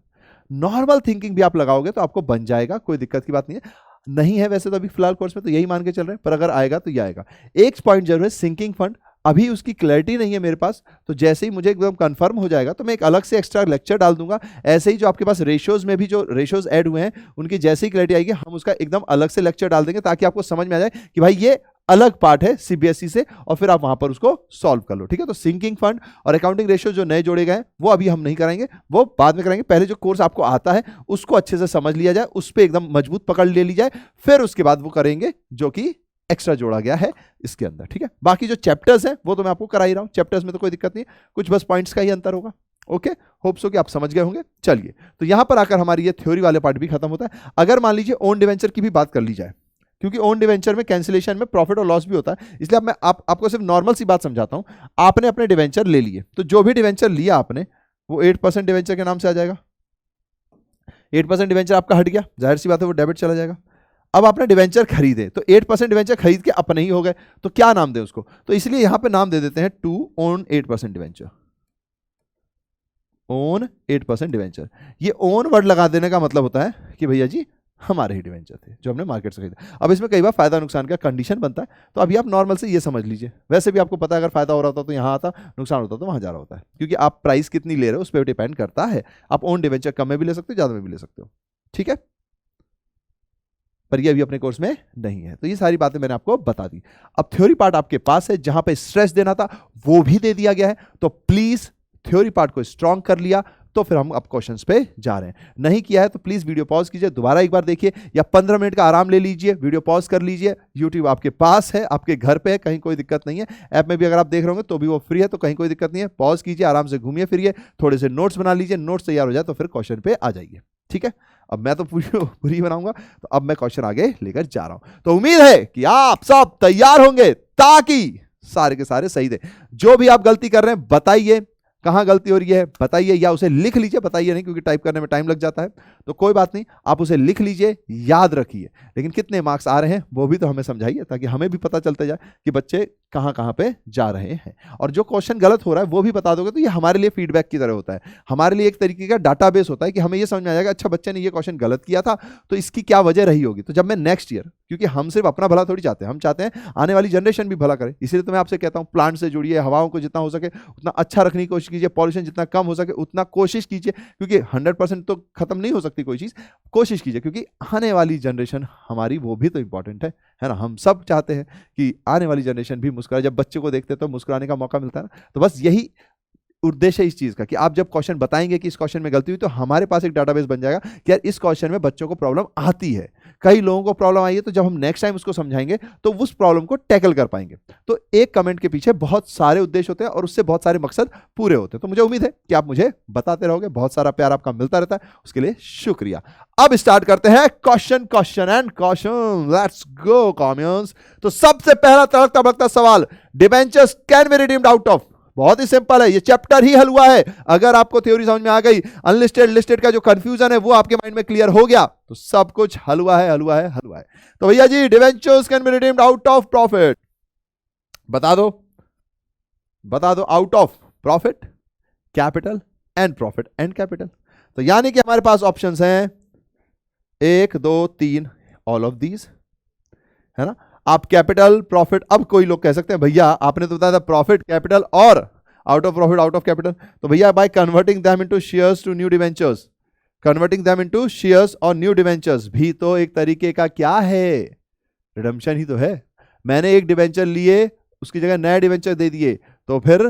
नॉर्मल थिंकिंग भी आप लगाओगे तो आपको बन जाएगा, कोई दिक्कत की बात नहीं है। नहीं है वैसे तो अभी फिलहाल कोर्स में तो यही मान के चल रहे हैं, पर अगर आएगा तो ये आएगा। एक पॉइंट जरूर है, सिंकिंग फंड, अभी उसकी क्लैरिटी नहीं है मेरे पास, तो जैसे ही मुझे एकदम कंफर्म हो जाएगा तो मैं एक अलग से एक्स्ट्रा लेक्चर डाल दूंगा। ऐसे ही जो आपके पास रेशियोज में भी जो रेशियोज ऐड हुए हैं उनकी जैसे ही क्लैरिटी आएगी हम उसका एकदम अलग से लेक्चर डाल देंगे, ताकि आपको समझ में आ जाए कि भाई ये अलग पार्ट है सीबीएसई से, और फिर आप वहां पर उसको सॉल्व कर लो, ठीक है। तो सिंकिंग फंड और अकाउंटिंग रेशियो जो नए जोड़े गए हैं वो अभी हम नहीं कराएंगे, वो बाद में कराएंगे। पहले जो कोर्स आपको आता है उसको अच्छे से समझ लिया जाए, उस पर एकदम मजबूत पकड़ ले ली जाए, फिर उसके बाद वो करेंगे जो कि एक्स्ट्रा जोड़ा गया है इसके अंदर, ठीक है। बाकी जो चैप्टर्स हैं वो तो मैं आपको करा ही रहा हूं, चैप्टर्स में तो कोई दिक्कत नहीं है, कुछ बस पॉइंट्स का ही अंतर होगा। ओके, होप्स हो कि आप समझ गए होंगे। चलिए, तो यहां पर आकर हमारी ये थ्योरी वाले पार्ट भी खत्म होता है। अगर मान लीजिए ओन डिवेंचर की भी बात कर ली जाए, क्योंकि ओन डिवेंचर में कैंसिलेशन में प्रॉफिट और लॉस भी होता है, इसलिए अब मैं आपको सिर्फ नॉर्मल सी बात समझाता हूं। आपने अपने डिवेंचर ले लिए, तो जो भी डिवेंचर लिया आपने वो 8% डिवेंचर के नाम से आ जाएगा। 8% डिवेंचर आपका हट गया, जाहिर सी बात है वो डेबिट चला जाएगा। अब आपने डिवेंचर खरीदे तो 8% डिवेंचर खरीद के अपने ही हो गए, तो क्या नाम दें उसको? तो इसलिए यहां पे नाम दे देते हैं to own 8% debenture. Own 8% debenture, ये ओन वर्ड लगा देने का मतलब होता है कि भैया जी हमारे ही डिवेंचर थे जो हमने मार्केट से खरीदा। अब इसमें कई बार फायदा नुकसान का कंडीशन बनता है, तो अभी आप नॉर्मल से ये समझ लीजिए। वैसे भी आपको पता है अगर फायदा हो रहा होता तो यहां आता, नुकसान होता तो वहां जा रहा होता है, क्योंकि आप प्राइस कितनी ले रहे हो उस पर डिपेंड करता है। आप ओन डिवेंचर कम में भी ले सकते हो, ज्यादा में भी ले सकते हो, ठीक है। पर ये अभी अपने कोर्स में नहीं है, तो ये सारी बातें मैंने आपको बता दी। अब थ्योरी पार्ट आपके पास है, जहां पे स्ट्रेस देना था वो भी दे दिया गया है, तो प्लीज थ्योरी पार्ट को स्ट्रॉन्ग कर लिया तो फिर हम अब क्वेश्चंस पे जा रहे हैं। नहीं किया है तो प्लीज वीडियो पॉज कीजिए, दोबारा एक बार देखिए, या 15 मिनट का आराम ले लीजिए, वीडियो पॉज कर लीजिए। यूट्यूब आपके पास है, आपके घर पे है, कहीं कोई दिक्कत नहीं है। ऐप में भी अगर आप देख रहे होंगे तो भी वो फ्री है, तो कहीं कोई दिक्कत नहीं है। पॉज कीजिए, आराम से घूमिए फिरिए, थोड़े से नोट्स बना लीजिए, नोट्स तैयार हो जाए तो फिर क्वेश्चन पे आ जाइए। ठीक है, अब मैं तो पूरी बनाऊंगा, तो अब मैं क्वेश्चन आगे लेकर जा रहा हूं। तो उम्मीद है कि आप सब तैयार होंगे ताकि सारे के सारे सही दे। जो भी आप गलती कर रहे हैं बताइए, कहां गलती हो रही है बताइए, या उसे लिख लीजिए, बताइए नहीं क्योंकि टाइप करने में टाइम लग जाता है, तो कोई बात नहीं, आप उसे लिख लीजिए, याद रखिए। लेकिन कितने मार्क्स आ रहे हैं वो भी तो हमें समझाइए, ताकि हमें भी पता चलता जाए कि बच्चे कहां कहां पे जा रहे हैं। और जो क्वेश्चन गलत हो रहा है वो भी बता दोगे तो ये हमारे लिए फीडबैक की तरह होता है, हमारे लिए एक तरीके का डाटाबेस होता है कि हमें ये समझ में आ जाएगा अच्छा बच्चे ने ये क्वेश्चन गलत किया था तो इसकी क्या वजह रही होगी। तो जब मैं नेक्स्ट ईयर, क्योंकि हम सिर्फ अपना भला थोड़ी चाहते हैं, हम चाहते हैं आने वाली जनरेशन भी भला करे, इसलिए तो मैं आपसे कहता हूं प्लांट से जुड़िए, हवाओं को जितना हो सके उतना अच्छा रखने की कोशिश कीजिए, पॉल्यूशन जितना कम हो सके उतना कोशिश कीजिए, क्योंकि 100% तो खत्म नहीं हो सकती कोई चीज, कोशिश कीजिए, क्योंकि आने वाली जनरेशन हमारी वो भी तो इंपॉर्टेंट है ना। हम सब चाहते हैं कि आने वाली जनरेशन भी मुस्कुराए, जब बच्चे को देखते हैं तो मुस्कुराने का मौका मिलता है ना। तो बस यही उद्देश्य है इस चीज का कि आप जब क्वेश्चन बताएंगे कि इस क्वेश्चन में गलती हुई तो हमारे पास एक डाटाबेस बन जाएगा कि यार इस क्वेश्चन में बच्चों को प्रॉब्लम आती है, कई लोगों को प्रॉब्लम आई है, तो जब हम नेक्स्ट टाइम उसको समझाएंगे तो उस प्रॉब्लम को टैकल कर पाएंगे। तो एक कमेंट के पीछे बहुत सारे उद्देश्य होते हैं और उससे बहुत सारे मकसद पूरे होते हैं। तो मुझे उम्मीद है कि आप मुझे बताते रहोगे, बहुत सारा प्यार आपका मिलता रहता है, उसके लिए शुक्रिया। अब स्टार्ट करते हैं question and question, let's go कॉमियंस। तो सबसे पहला तड़कता भड़कता सवाल, debentures can be redeemed out of, बहुत ही सिंपल है, ये चैप्टर ही हल हुआ है। अगर आपको थ्योरी समझ में आ गई, अनलिस्टेड लिस्टेड का जो कंफ्यूजन है वो आपके माइंड में क्लियर हो गया, तो सब कुछ हल हुआ है, हल हुआ है, हल हुआ है। तो भैया जी, debentures can be redeemed out of profit, बता दो, बता दो, out of profit, capital and profit and capital. तो यानी कि हमारे पास ऑप्शंस हैं 1 2 3, ऑल ऑफ दीज, है ना। आप कैपिटल प्रॉफिट, अब कोई लोग कह सकते हैं भैया आपने तो बताया था प्रॉफिट कैपिटल और out of profit out of capital, तो भैया by converting them into shares to new debentures, converting them into shares और न्यू डिवेंचर्स भी तो एक तरीके का क्या है, रिडम्पशन ही तो है। मैंने एक डिवेंचर लिए, उसकी जगह नया डिवेंचर दे दिए, तो फिर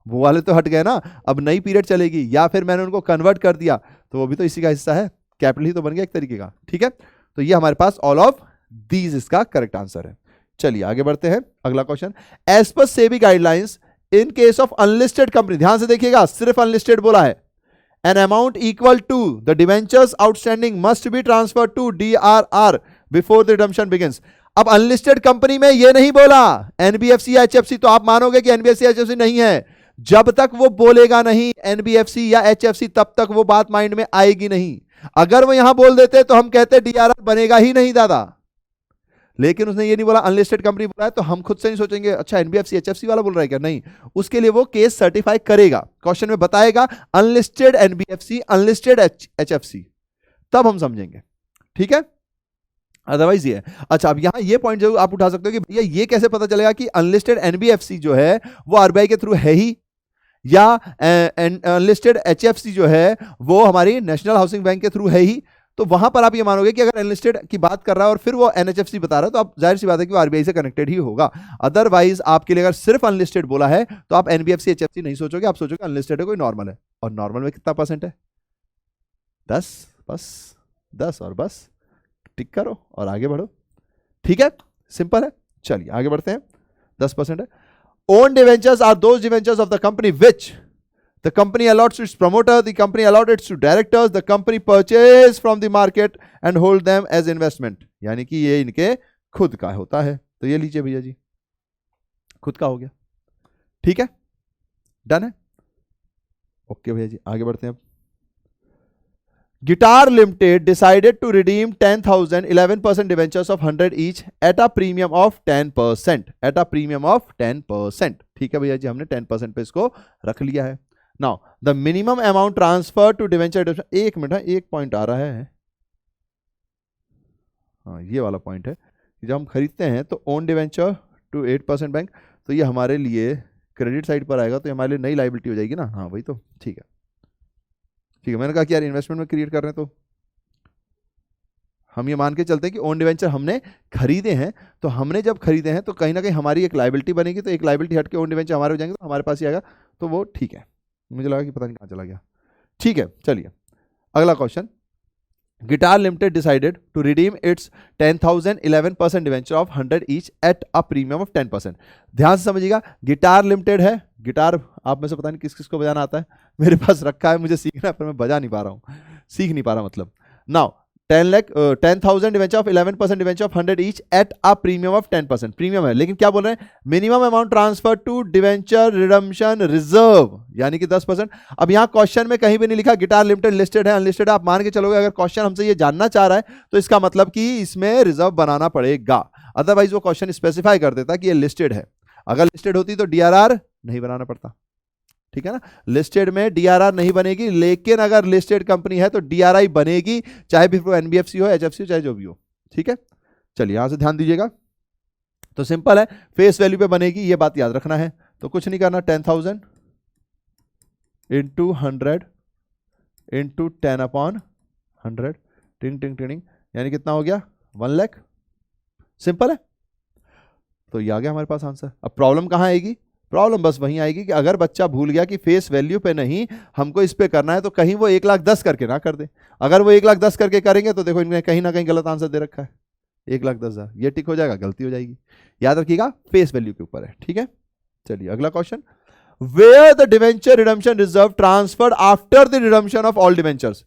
वो वाले तो हट गए ना, अब नई पीरियड चलेगी, या फिर मैंने उनको कन्वर्ट कर दिया तो वो भी तो इसी का हिस्सा है, कैपिटल ही तो बन गया एक तरीके का। ठीक है, तो ये हमारे पास ऑल ऑफ दीज इसका करेक्ट आंसर है। चलिए आगे बढ़ते हैं, अगला question, as per SEBI guidelines in case of unlisted company, ध्यान से देखिएगा सिर्फ अनलिस्टेड बोला है, an amount equal to the debentures outstanding must be transfer to DRR before the redemption begins. अब अनलिस्टेड कंपनी में ये नहीं बोला एनबीएफसी या एचएफसी, तो आप मानोगे कि एनबीएफसी एचएफसी नहीं है, जब तक वो बोलेगा नहीं एनबीएफसी या एचएफसी तब तक वो बात माइंड में आएगी नहीं। अगर वो यहां बोल देते तो हम कहते DRR बनेगा ही नहीं दादा, लेकिन उसने ये नहीं बोला, अनलिस्टेड कंपनी बोला है, तो हम खुद से नहीं सोचेंगे अच्छा एनबीएफसी एचएफसी वाला बोल रहा है क्या, नहीं, उसके लिए वो केस सर्टिफाई करेगा, क्वेश्चन में बताएगा अनलिस्टेड एनबीएफसी अनलिस्टेड एचएफसी, तब हम समझेंगे। ठीक है, अदरवाइज ये है। अच्छा, अब यहां ये पॉइंट जरूर आप उठा सकते हो कि भैया ये कैसे पता चलेगा कि अनलिस्टेड एनबीएफसी जो है वो आरबीआई के थ्रू है ही, या अनलिस्टेड एचएफसी जो है वो हमारी नेशनल हाउसिंग बैंक के थ्रू है ही। तो वहां पर आप ये मानोगे कि अगर अनलिस्टेड की बात कर रहा है और फिर वो एनएचएफसी बता रहा है तो आप जाहिर सी बात है कि वो आरबीआई से कनेक्टेड ही होगा। अदरवाइज आपके लिए अगर सिर्फ अनलिस्टेड बोला है तो आप एनबीएफसी एचएफसी नहीं सोचोगे, आप सोचोगे अनलिस्टेड है कोई नॉर्मल है, और नॉर्मल में कितना परसेंट है 10, बस 10, और बस टिक करो और आगे बढ़ो। ठीक है, सिंपल है। चलिए आगे बढ़ते हैं, 10% है। Own debentures are those debentures of the company which the company allots to its promoter, the company allots its to directors, the company purchase from the market and hold them as investment, यानी कि ये इनके खुद का होता है। तो ये लीजिए भैया जी, खुद का हो गया। ठीक है, डन है, ओके भैया जी, आगे बढ़ते हैं। अब guitar limited decided to redeem 10,000 11% debentures of 100 each at a premium of 10%, at a premium of 10%। ठीक है भैया जी, हमने 10% पे इसको रख लिया है। Now the minimum amount transfer to debenture, एक मिनट है, एक पॉइंट आ रहा है, हाँ ये वाला पॉइंट है, जब हम खरीदते हैं तो ओन डिवेंचर टू 8% बैंक, तो ये हमारे लिए क्रेडिट साइड पर आएगा, तो ये हमारे लिए नई लायबिलिटी हो जाएगी ना, हाँ वही तो। ठीक है, ठीक है, मैंने कहा कि यार इन्वेस्टमेंट में क्रिएट कर रहे हैं तो हम ये मान के चलते हैं कि ओन डिवेंचर हमने खरीदे हैं, तो हमने जब खरीदे हैं तो कहीं ना कहीं हमारी एक लायबिलिटी बनेगी, तो एक लायबिलिटी हट के ओन डिवेंचर हमारे हो जाएंगे तो हमारे पास ही आएगा, तो वो ठीक है। मुझे लगा कि पता नहीं कहाँ चला गया। ठीक है, चलिए अगला question. Guitar limited decided to redeem its 10,000 11% debenture of 100 each at a premium of 10%। ध्यान से समझिएगा, गिटार लिमिटेड है। गिटार आप में से पता नहीं किस किस को बजाना आता है, मेरे पास रखा है, मुझे सीखना है पर मैं बजा नहीं पा रहा हूँ, सीख नहीं पा रहा मतलब। Now 10,000 debenture of 11% debenture of 100 each at a premium of 10%। Premium है, लेकिन क्या बोल रहे हैं, minimum amount transfer to debenture redemption reserve, यानी कि 10%। अब यहाँ क्वेश्चन में कहीं भी नहीं लिखा गिटार लिमिटेड लिस्टेड है अनलिस्टेड है। आप मान के चलोगे अगर क्वेश्चन हमसे ये जानना चाह रहा है तो इसका मतलब कि इसमें रिजर्व बनाना पड़ेगा, अदरवाइज वो क्वेश्चन स्पेसिफाई कर देता कि ये लिस्टेड है। अगर लिस्टेड होती तो डीआरआर नहीं बनाना पड़ता, ठीक है ना। लिस्टेड में डीआरआर नहीं बनेगी, लेकिन अगर लिस्टेड कंपनी है तो डीआरआई बनेगी, चाहे भी एनबीएफसी हो, एचएफसी हो, चाहे जो भी हो, ठीक है। चलिए यहां से ध्यान दीजिएगा, तो सिंपल है, फेस वैल्यू पे बनेगी, ये बात याद रखना है। तो कुछ नहीं करना, 10,000 इंटू 100 इंटू 10/100 टिंग टिंग टिंग, यानी कितना हो गया, 1 लाख। सिंपल है, तो ये आ गया हमारे पास आंसर। अब प्रॉब्लम कहां आएगी, प्रॉब्लम बस वहीं आएगी कि अगर बच्चा भूल गया कि फेस वैल्यू पे नहीं हमको इस पे करना है, तो कहीं वो 1,10,000 करके ना कर दे। अगर वो 1,10,000 करके करेंगे तो देखो इनने कहीं ना कहीं गलत आंसर दे रखा है, 1,10,000, ये टिक हो जाएगा, गलती हो जाएगी। याद रखिएगा फेस वैल्यू के ऊपर है, ठीक है। चलिए अगला question, where the debenture redemption reserve transferred after the redemption of all debentures.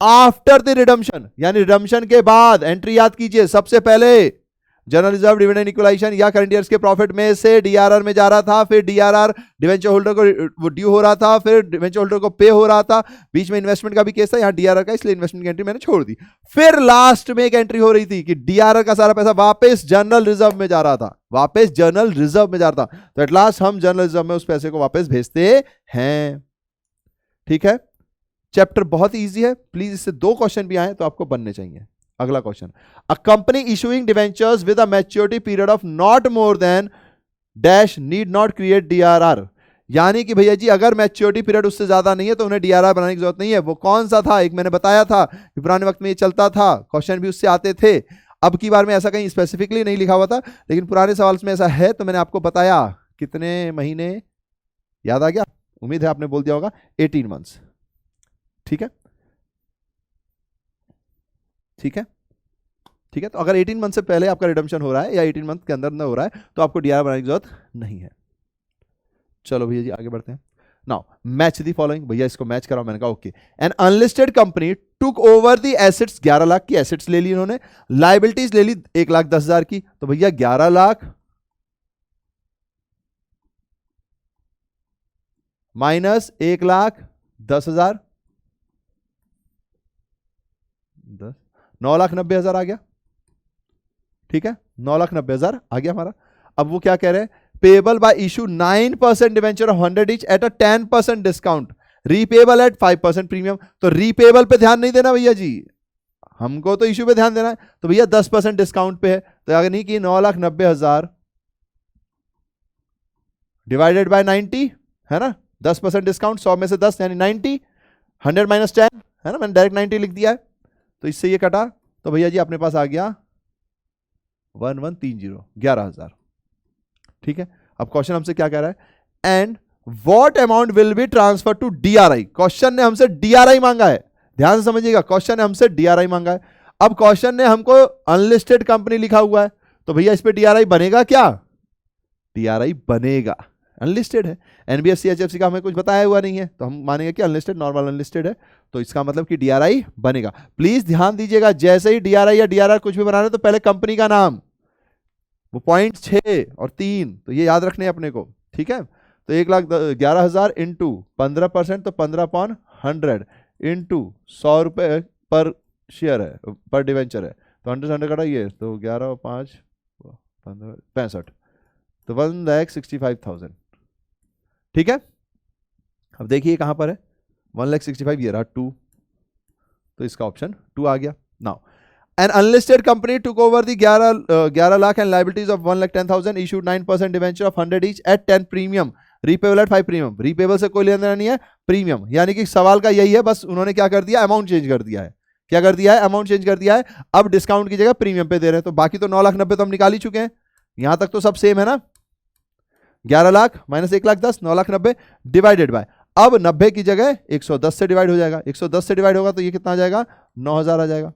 After the redemption यानी रिडम्पशन के बाद, एंट्री याद कीजिए, सबसे पहले जनरल रिजर्व डिविडेंड इक्वलाइजेशन या करंट ईयर्स के प्रॉफिट में से डीआरआर में जा रहा था, फिर डीआरआर डिवेंचर होल्डर को ड्यू हो रहा था, फिर डिवेंचर होल्डर को पे हो रहा था, बीच में इन्वेस्टमेंट का भी केस था, यहाँ डीआरआर का, इसलिए इन्वेस्टमेंट की एंट्री मैंने छोड़ दी। फिर लास्ट में एक एंट्री हो रही थी कि डीआरआर का सारा पैसा वापस जनरल रिजर्व में जा रहा था, वापस जनरल रिजर्व में जा रहा था, तो एट लास्ट हम जनरल रिजर्व में उस पैसे को वापस भेजते हैं, ठीक है। चैप्टर बहुत ईजी है, प्लीज इससे 2 क्वेश्चन भी आए तो आपको बनने चाहिए। अगला question, a company issuing debentures with a maturity period of not more than dash need not create DRR, यानी कि भैया जी अगर मैच्योरिटी पीरियड उससे ज्यादा नहीं है तो उन्हें डीआरआर बनाने की जरूरत नहीं है। वो कौन सा था, एक मैंने बताया था कि पुराने वक्त में ये चलता था, क्वेश्चन भी उससे आते थे। अब की बार में ऐसा कहीं स्पेसिफिकली नहीं लिखा हुआ था, लेकिन पुराने सवाल में ऐसा है, तो मैंने आपको बताया कितने महीने, याद आ गया, उम्मीद है आपने बोल दिया होगा, 18 मंथ्स, ठीक है, ठीक है, ठीक है। तो अगर 18 मंथ से पहले आपका रिडम्पशन हो रहा है या 18 मंथ के अंदर न हो रहा है तो आपको डीआर बनाने की जरूरत नहीं है। चलो भैया जी आगे बढ़ते हैं। नाउ मैच दी फॉलोइंग, भैया इसको मैच कराओ, मैंने कहा okay. An unlisted company took over the assets, 11 lakh की एसेट्स ले ली इन्होंने, लाइबिलिटीज ले ली 1,10,000 की, तो भैया 11 लाख माइनस 1,10,000, 9,90,000 आ गया, ठीक है, 9,90,000 आ गया हमारा। अब वो क्या कह रहे हैं, payable by issue 9% debenture of 100 each at a 10% discount, repayable at 5% premium. तो रीपेबल पे ध्यान नहीं देना भैया जी, हमको तो इशू पे ध्यान देना है, तो भैया 10% डिस्काउंट पे है, तो अगर नहीं कि 9,90,000 डिवाइडेड बाय 90 है ना, 10% डिस्काउंट, 100 में से 10 यानी 90, 100 माइनस 10 है ना, मैंने डायरेक्ट 90 लिख दिया है, तो इससे ये कटा, तो भैया जी अपने पास आ गया 1130, 11,000, ठीक है। अब क्वेश्चन हमसे क्या कह रहा है, and what amount will be transfer to DRI. Question ने हमसे डीआरआई मांगा है, ध्यान से समझिएगा, क्वेश्चन ने हमसे डीआरआई मांगा है। अब क्वेश्चन ने हमको अनलिस्टेड कंपनी लिखा हुआ है, तो भैया इस पे डीआरआई बनेगा क्या, डीआरआई बनेगा, अनलिस्टेड है, एनबीएफसी एचएफसी का हमें कुछ बताया हुआ नहीं है, तो हम मानेंगे कि अनलिस्टेड, नॉर्मल अनलिस्टेड है, तो इसका मतलब कि डीआरआई बनेगा। प्लीज ध्यान दीजिएगा, जैसे ही डीआरआई या डीआरआर कुछ भी बनाना है तो पहले कंपनी का नाम, वो पॉइंट 6 और 3 तो ये याद रखने अपने को, ठीक है। तो 1,11,000 इंटू 15%, तो 15/100 इंटू 100 रुपए पर शेयर है, पर डिवेंचर है, तो 100 कटाइए, तो 11 5 15 65, तो 1,65,000, ठीक है। अब देखिए कहां पर है 1,65,000, ये रहा 2, तो इसका ऑप्शन 2 आ गया। Now an unlisted company took over the 11 lakh and liabilities of 1,10,000, issued 9% debenture of 100 each at 10 premium, repayable at 5 premium. Repayable से कोई लेना देना नहीं है, प्रीमियम, यानी कि सवाल का यही है, बस उन्होंने क्या कर दिया, अमाउंट चेंज कर दिया है, क्या कर दिया है, अमाउंट चेंज कर दिया है। अब डिस्काउंट की जगह प्रीमियम पे दे रहे हैं, तो बाकी तो 9,90,000 तो हम निकाल ही चुके हैं, यहां तक तो सब सेम है ना, 11 लाख माइनस 1,10,000, 9,90,000 डिवाइडेड बाय, अब 90 की जगह 110 से डिवाइड हो जाएगा, 110 से डिवाइड होगा तो ये कितना आ जाएगा, 9000 आ जाएगा।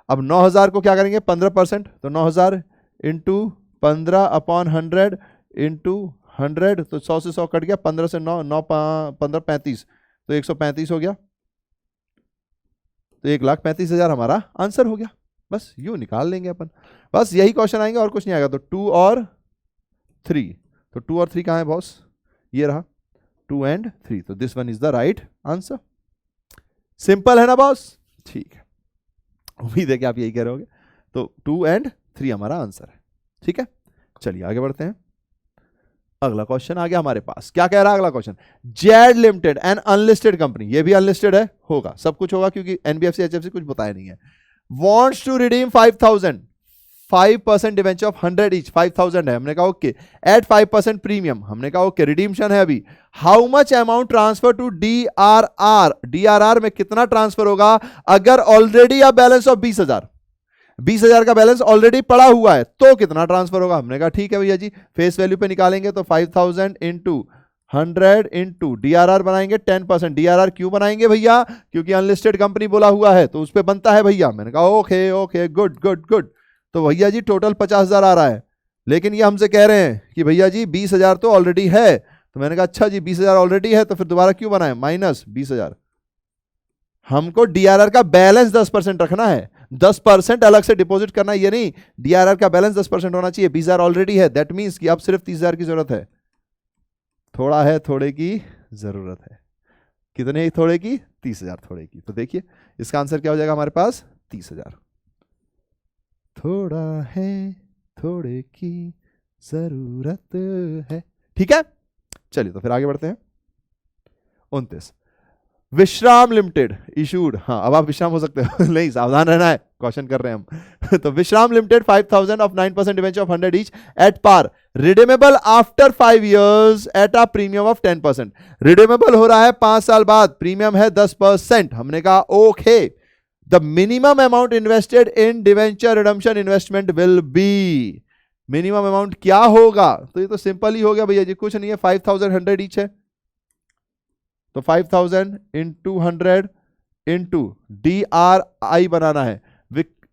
अब 9000 को क्या करेंगे 15%, तो 9000 इंटू 15/100 इंटू 100, तो 100 से 100 कट गया, 15 से 9, 9 15 35, तो 135 हो गया, तो 1,35,000 हमारा आंसर हो गया। बस यूं निकाल लेंगे अपन, बस यही क्वेश्चन आएंगे और कुछ नहीं आएगा। तो 2 और 3, तो 2 और 3 कहाँ है बॉस, ये रहा 2 and 3, तो this one is the right answer. Simple है ना बॉस, ठीक है, उम्मीद है कि आप यही कह रहे होगे। तो 2 and 3 हमारा आंसर है, ठीक है। चलिए आगे बढ़ते हैं, अगला क्वेश्चन आ गया हमारे पास। क्या कह रहा है अगला question, Z limited an unlisted company, ये भी अनलिस्टेड है, होगा सब कुछ होगा क्योंकि एनबीएफसी एचएफसी कुछ बताया नहीं है। Wants to redeem 5,000 5% debenture of 100 each, 5,000 है, हमने कहा ओके, एट 5% प्रीमियम, हमने कहा ओके, रिडीमशन है अभी। How much amount transfer to DRR, DRR में कितना ट्रांसफर होगा अगर ऑलरेडी अ बैलेंस ऑफ 20,000, 20,000 का बैलेंस ऑलरेडी पड़ा हुआ है तो कितना ट्रांसफर होगा। हमने कहा ठीक है भैया जी, फेस वैल्यू पे निकालेंगे तो 5,000 इंटू 100 इंटू डीआरआर बनाएंगे 10%। डीआरआर क्यों बनाएंगे भैया, क्योंकि अनलिस्टेड कंपनी बोला हुआ है तो उस पर बनता है भैया। मैंने कहा okay okay good good good. तो भैया जी टोटल 50,000 आ रहा है, लेकिन ये हमसे कह रहे हैं कि भैया जी 20,000 तो ऑलरेडी है। तो मैंने कहा अच्छा जी 20,000 ऑलरेडी है तो फिर दोबारा क्यों बनाए, माइनस 20,000। हमको डीआरआर का बैलेंस 10% रखना है, 10% अलग से डिपॉजिट करना है, ये नहीं डीआरआर का बैलेंस 10% होना चाहिए। 20,000 ऑलरेडी है, दैट मीन्स कि अब सिर्फ 30,000 की जरूरत है। थोड़ा है थोड़े की जरूरत है, कितने थोड़े की, 30,000 थोड़े की। तो देखिए इसका आंसर क्या हो जाएगा हमारे पास, 30,000। थोड़ा है थोड़े की जरूरत है, ठीक है। चलिए तो फिर आगे बढ़ते हैं। 29 विश्राम लिमिटेड इशूड, हाँ अब आप विश्राम हो सकते हो नहीं सावधान रहना है, क्वेश्चन कर रहे हैं हम तो Vishram limited 5,000 of 9% debenture of 100 each at par, redeemable after 5 years at a premium of 10%। Redeemable हो रहा है 5 साल बाद, प्रीमियम है 10%। हमने कहा okay, the minimum amount invested in debenture redemption investment will be, minimum amount क्या होगा। तो ये तो सिंपल ही हो गया भैया जी, कुछ नहीं है, 5,000 100 ईच है तो 5,000 इंटू 100 इंटू DRI बनाना है,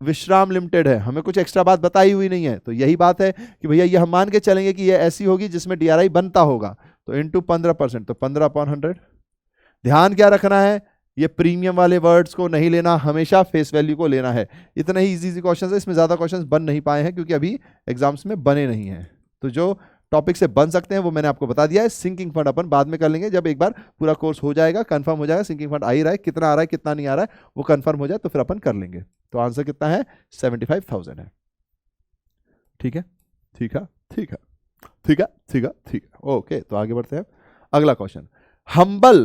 विश्राम लिमिटेड है, हमें कुछ एक्स्ट्रा बात बताई हुई नहीं है। तो यही बात है कि भैया ये हम मान के चलेंगे कि ये ऐसी होगी जिसमें DRI बनता होगा, तो इंटू 15%, तो 15/100। ध्यान क्या रखना है, ये प्रीमियम वाले वर्ड्स को नहीं लेना, हमेशा फेस वैल्यू को लेना है। इतना ही इजी क्वेश्चन है, इसमें ज्यादा क्वेश्चन बन नहीं पाए हैं क्योंकि अभी एग्जाम्स में बने नहीं हैं। तो जो टॉपिक से बन सकते हैं वो मैंने आपको बता दिया है। सिंकिंग फंड अपन बाद में कर लेंगे, जब एक बार पूरा कोर्स हो जाएगा, कंफर्म हो जाएगा, सिंकिंग फंड आ ही रहा है, कितना आ रहा है कितना नहीं आ रहा है वो कंफर्म हो जाए तो फिर अपन कर लेंगे। तो आंसर कितना है, 75,000 है। ठीक है ठीक है ठीक है ठीक है ठीक है ठीक है, ओके। तो आगे बढ़ते हैं, अगला क्वेश्चन, हम्बल,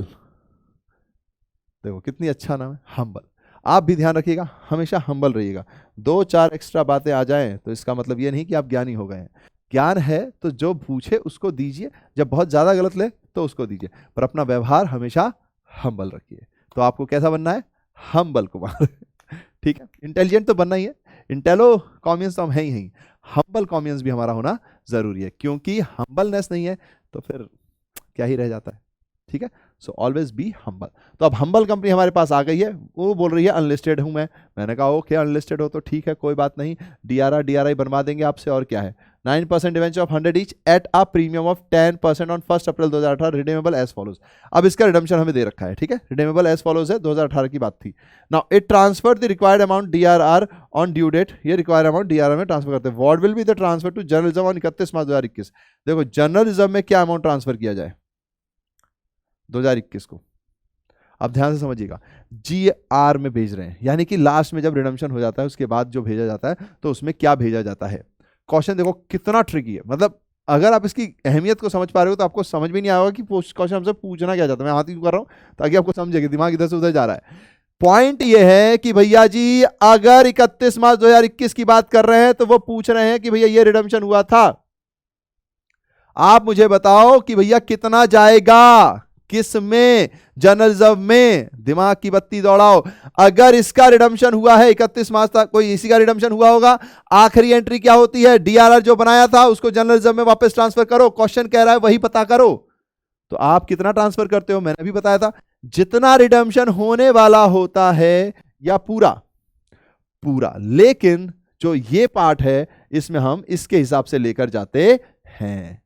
देखो कितनी अच्छा नाम है हम्बल। आप भी ध्यान रखिएगा, हमेशा हम्बल रहिएगा। 2-4 एक्स्ट्रा बातें आ जाएं तो इसका मतलब ये नहीं कि आप ज्ञानी हो गए हैं। ज्ञान है तो जो पूछे उसको दीजिए, जब बहुत ज्यादा गलत ले तो उसको दीजिए, पर अपना व्यवहार हमेशा हम्बल रखिए। तो आपको कैसा बनना है, हम्बल कुमार ठीक है, इंटेलिजेंट तो बनना ही है, इंटेलो कॉमियंस तो हम है ही, हम्बल कॉमियंस भी हमारा होना जरूरी है, क्योंकि हम्बलनेस नहीं है तो फिर क्या ही रह जाता है। ठीक है, सो ऑलवेज बी हम्बल। तो अब हम्बल कंपनी हमारे पास आ गई है, वो बोल रही है अनलिस्टेड हूं मैं। मैंने कहा ओके अनलिस्टेड हो तो ठीक है, कोई बात नहीं, DRI बनवा देंगे आपसे, और क्या है। 9% debenture of 100 each at a premium of 10% on 1 April 2018, redeemable as follows. अब इसका रिडम्पशन हमें दे रखा है, ठीक है, रिडीमेबल एज फॉलोज है, 2018 की बात थी। Now it transfer the required amount DRR on due date, ये रिक्वायर्ड अमाउंट DRR में ट्रांसफर करते हैं। What will be the transfer to journalism on 31 March 2021। देखो जर्नलिज्म में क्या अमाउंट ट्रांसफर किया जाए 2021 को, अब ध्यान से समझिएगा, GR में भेज रहे हैं, यानी कि लास्ट में जब रिडम्पशन हो जाता है उसके बाद जो भेजा जाता है तो उसमें क्या भेजा जाता है। क्वेश्चन देखो कितना ट्रिकी है, मतलब अगर आप इसकी अहमियत को समझ पा रहे हो तो आपको समझ भी नहीं आएगा कि क्वेश्चन हमसे पूछना क्या चाहता है। मैं हाथ ही कर रहा हूं ताकि आपको समझे, दिमाग इधर से उधर जा रहा है। पॉइंट ये है कि भैया जी अगर 31 मार्च 2021 की बात कर रहे हैं तो वो पूछ रहे हैं कि भैया ये रिडम्पशन हुआ था, आप मुझे बताओ कि भैया कितना जाएगा, किस में, जर्नलिज्म में। दिमाग की बत्ती दौड़ाओ, अगर इसका रिडम्पशन हुआ है 31 मार्च तक, कोई इसी का रिडम्पशन हुआ होगा, आखिरी एंट्री क्या होती है, DRR जो बनाया था उसको जर्नलिज्म में वापस ट्रांसफर करो। क्वेश्चन कह रहा है वही पता करो, तो आप कितना ट्रांसफर करते हो, मैंने भी बताया था, जितना रिडम्पशन होने वाला होता है या पूरा पूरा, लेकिन जो ये पार्ट है इसमें हम इसके हिसाब से लेकर जाते हैं।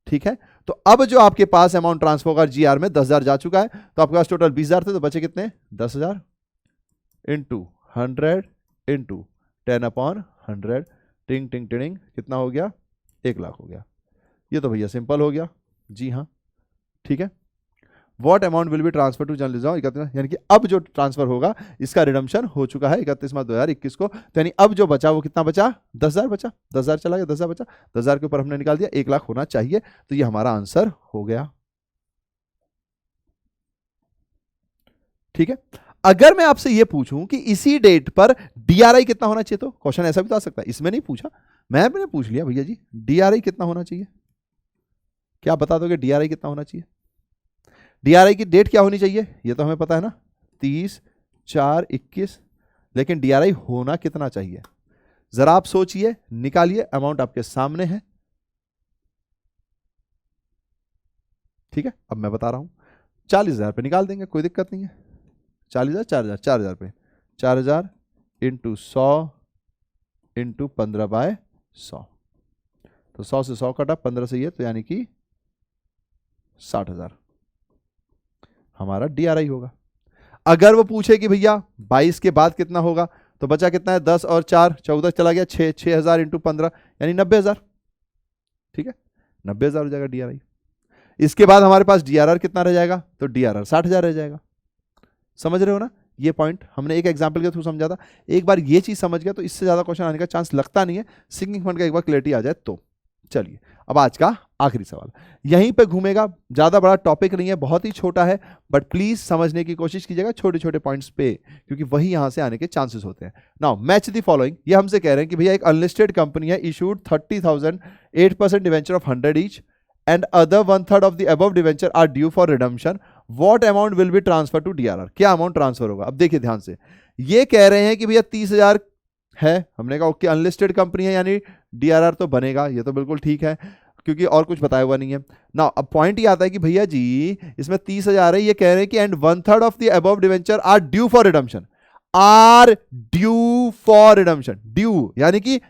ठीक है, तो अब जो आपके पास अमाउंट ट्रांसफर होगा जीआर में 10,000 जा चुका है, तो आपके पास टोटल 20,000 थे, तो बचे कितने 10,000 इंटू 100 इंटू 10/100, टिंग टिंग टिंग, कितना हो गया 1 लाख हो गया। ये तो भैया सिंपल हो गया, जी हाँ। ठीक है, what amount will be transfer to journalism 31, यानी कि अब जो ट्रांसफर होगा इसका रिडम्पशन हो चुका है 31/मार्च/2021 को, तो यानी अब जो बचा वो कितना बचा 10,000 बचा, 10,000 चला गया, 10,000 बचा, 10,000 के ऊपर हमने निकाल दिया 1 लाख होना चाहिए, तो ये हमारा आंसर हो गया। ठीक है, अगर मैं आपसे ये पूछूं कि इसी डेट पर डीआरआई कितना होना चाहिए, तो क्वेश्चन ऐसा भी तो आ सकता है, इसमें नहीं पूछा, मैंने पूछ लिया भैया जी डीआरआई कितना होना चाहिए, क्या बता दोगे डीआरआई कितना होना चाहिए? डीआरआई की डेट क्या होनी चाहिए ये तो हमें पता है ना, 30/4/21, लेकिन डीआरआई होना कितना चाहिए, जरा आप सोचिए, निकालिए, अमाउंट आपके सामने है। ठीक है, अब मैं बता रहा हूं, 40,000 पे निकाल देंगे, कोई दिक्कत नहीं है, 40,000 4,000 4,000 पे 4,000 इंटू 100 इंटू 15/100, तो 100 से 100 कटा, 15 से ये, तो यानी कि 60,000 हमारा डीआरआई होगा। अगर वो पूछे कि भैया 22 के बाद कितना होगा, तो बचा कितना है 10 और 4 14 चला गया 6,000 इंटू 15 यानी 90,000। ठीक है, 90,000 हो जाएगा डीआरआई। इसके बाद हमारे पास डीआरआर कितना रह जाएगा, तो डीआरआर 60,000 रह जाएगा। समझ रहे हो ना, ये पॉइंट हमने एक एग्जांपल के थ्रू समझा था, एक बार ये चीज समझ गया तो इससे ज्यादा क्वेश्चन आने का चांस लगता नहीं है, सिंकिंग फंड का एक बार क्लैरिटी आ जाए तो। चलिए अब आज का आखिरी सवाल यहीं पे घूमेगा, ज्यादा बड़ा टॉपिक नहीं है, बहुत ही छोटा है, बट प्लीज समझने की कोशिश कीजिएगा छोटे छोटे पॉइंट्स पे, क्योंकि वही यहां से आने के चांसेस होते हैं। नाउ मैच द फॉलोइंग, ये हमसे कह रहे हैं कि भैया एक अनलिस्टेड कंपनी है, issued 30,000 8% debenture of 100 each and other 1/3 of the above debenture are due for redemption, what amount will be transfer to DRR, क्या अमाउंट ट्रांसफर होगा। अब देखिए ध्यान से, ये कह रहे हैं कि भैया 30,000 है, हमने कहा ओके अनलिस्टेड कंपनी है यानी डीआरआर तो बनेगा, ये तो बिल्कुल ठीक है क्योंकि और कुछ बताया हुआ नहीं है ना। अब पॉइंट ये आता है कि भैया जी इसमें 30,000 है, ये कह रहे हैं कि and 1/3 of the above debenture are due for redemption, are due for redemption, due यानी कि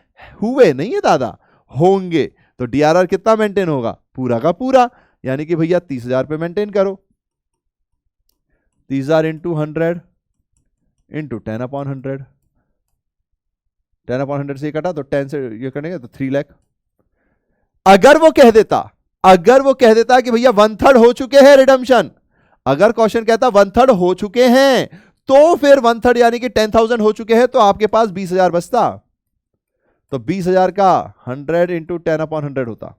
हुए नहीं है दादा, होंगे, तो डीआरआर कितना मेंटेन होगा, पूरा का पूरा, यानी कि भैया 30,000 पे मेंटेन करो, 30,000 इंटू 100 इंटू 10/100, 10/100 से कटा तो 10 से ये करेंगे तो 3 लाख। अगर वो कह देता कि भैया 1/3 हो चुके हैं रिडम्पशन, अगर क्वेश्चन कहता 1/3 हो चुके हैं, तो फिर 1/3 यानी कि 10,000 हो चुके हैं, तो आपके पास 20,000 बचता, तो 20,000 का 100 इंटू 10/100 होता,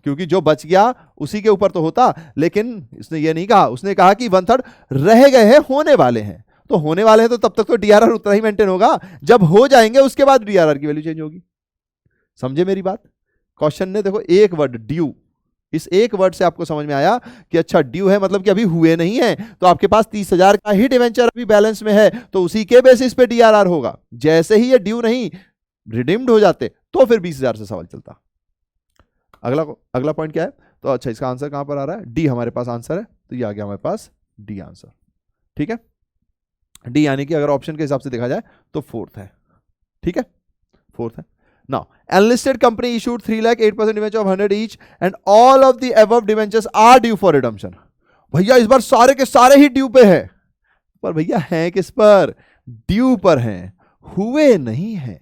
क्योंकि जो बच गया उसी के ऊपर तो होता, लेकिन इसने ये नहीं कहा, उसने कहा कि 1/3 रह गए हैं, होने वाले हैं, तो होने वाले हैं तो तब तक तो डीआरआर उतना ही मेंटेन होगा, जब हो जाएंगे उसके बाद डीआरआर की वैल्यू चेंज होगी। समझे मेरी बात, क्वेश्चन ने देखो एक वर्ड ड्यू, इस एक वर्ड से आपको समझ में आया कि अच्छा ड्यू है मतलब कि अभी हुए नहीं है, तो आपके पास 30,000 का ही डिवेंचर अभी बैलेंस में है, तो उसी के बेसिस पे डीआरआर होगा, जैसे ही ये ड्यू नहीं रिडीम्ड हो जाते तो फिर 20,000 से सवाल चलता। अगला पॉइंट क्या है, तो अच्छा इसका आंसर कहां पर आ रहा है, डी हमारे पास आंसर है, तो ये आ गया हमारे पास डी आंसर। ठीक है, डी यानी कि अगर ऑप्शन के हिसाब से देखा जाए तो 4th है। ठीक है, 4th है। Now, enlisted company issued 3 lakh 8% debenture of 100 each and all of the above debentures are due for redemption. भैया इस बार सारे के सारे ही ड्यू पे है, पर भैया हैं किस पर, ड्यू पर हैं, हुए नहीं हैं,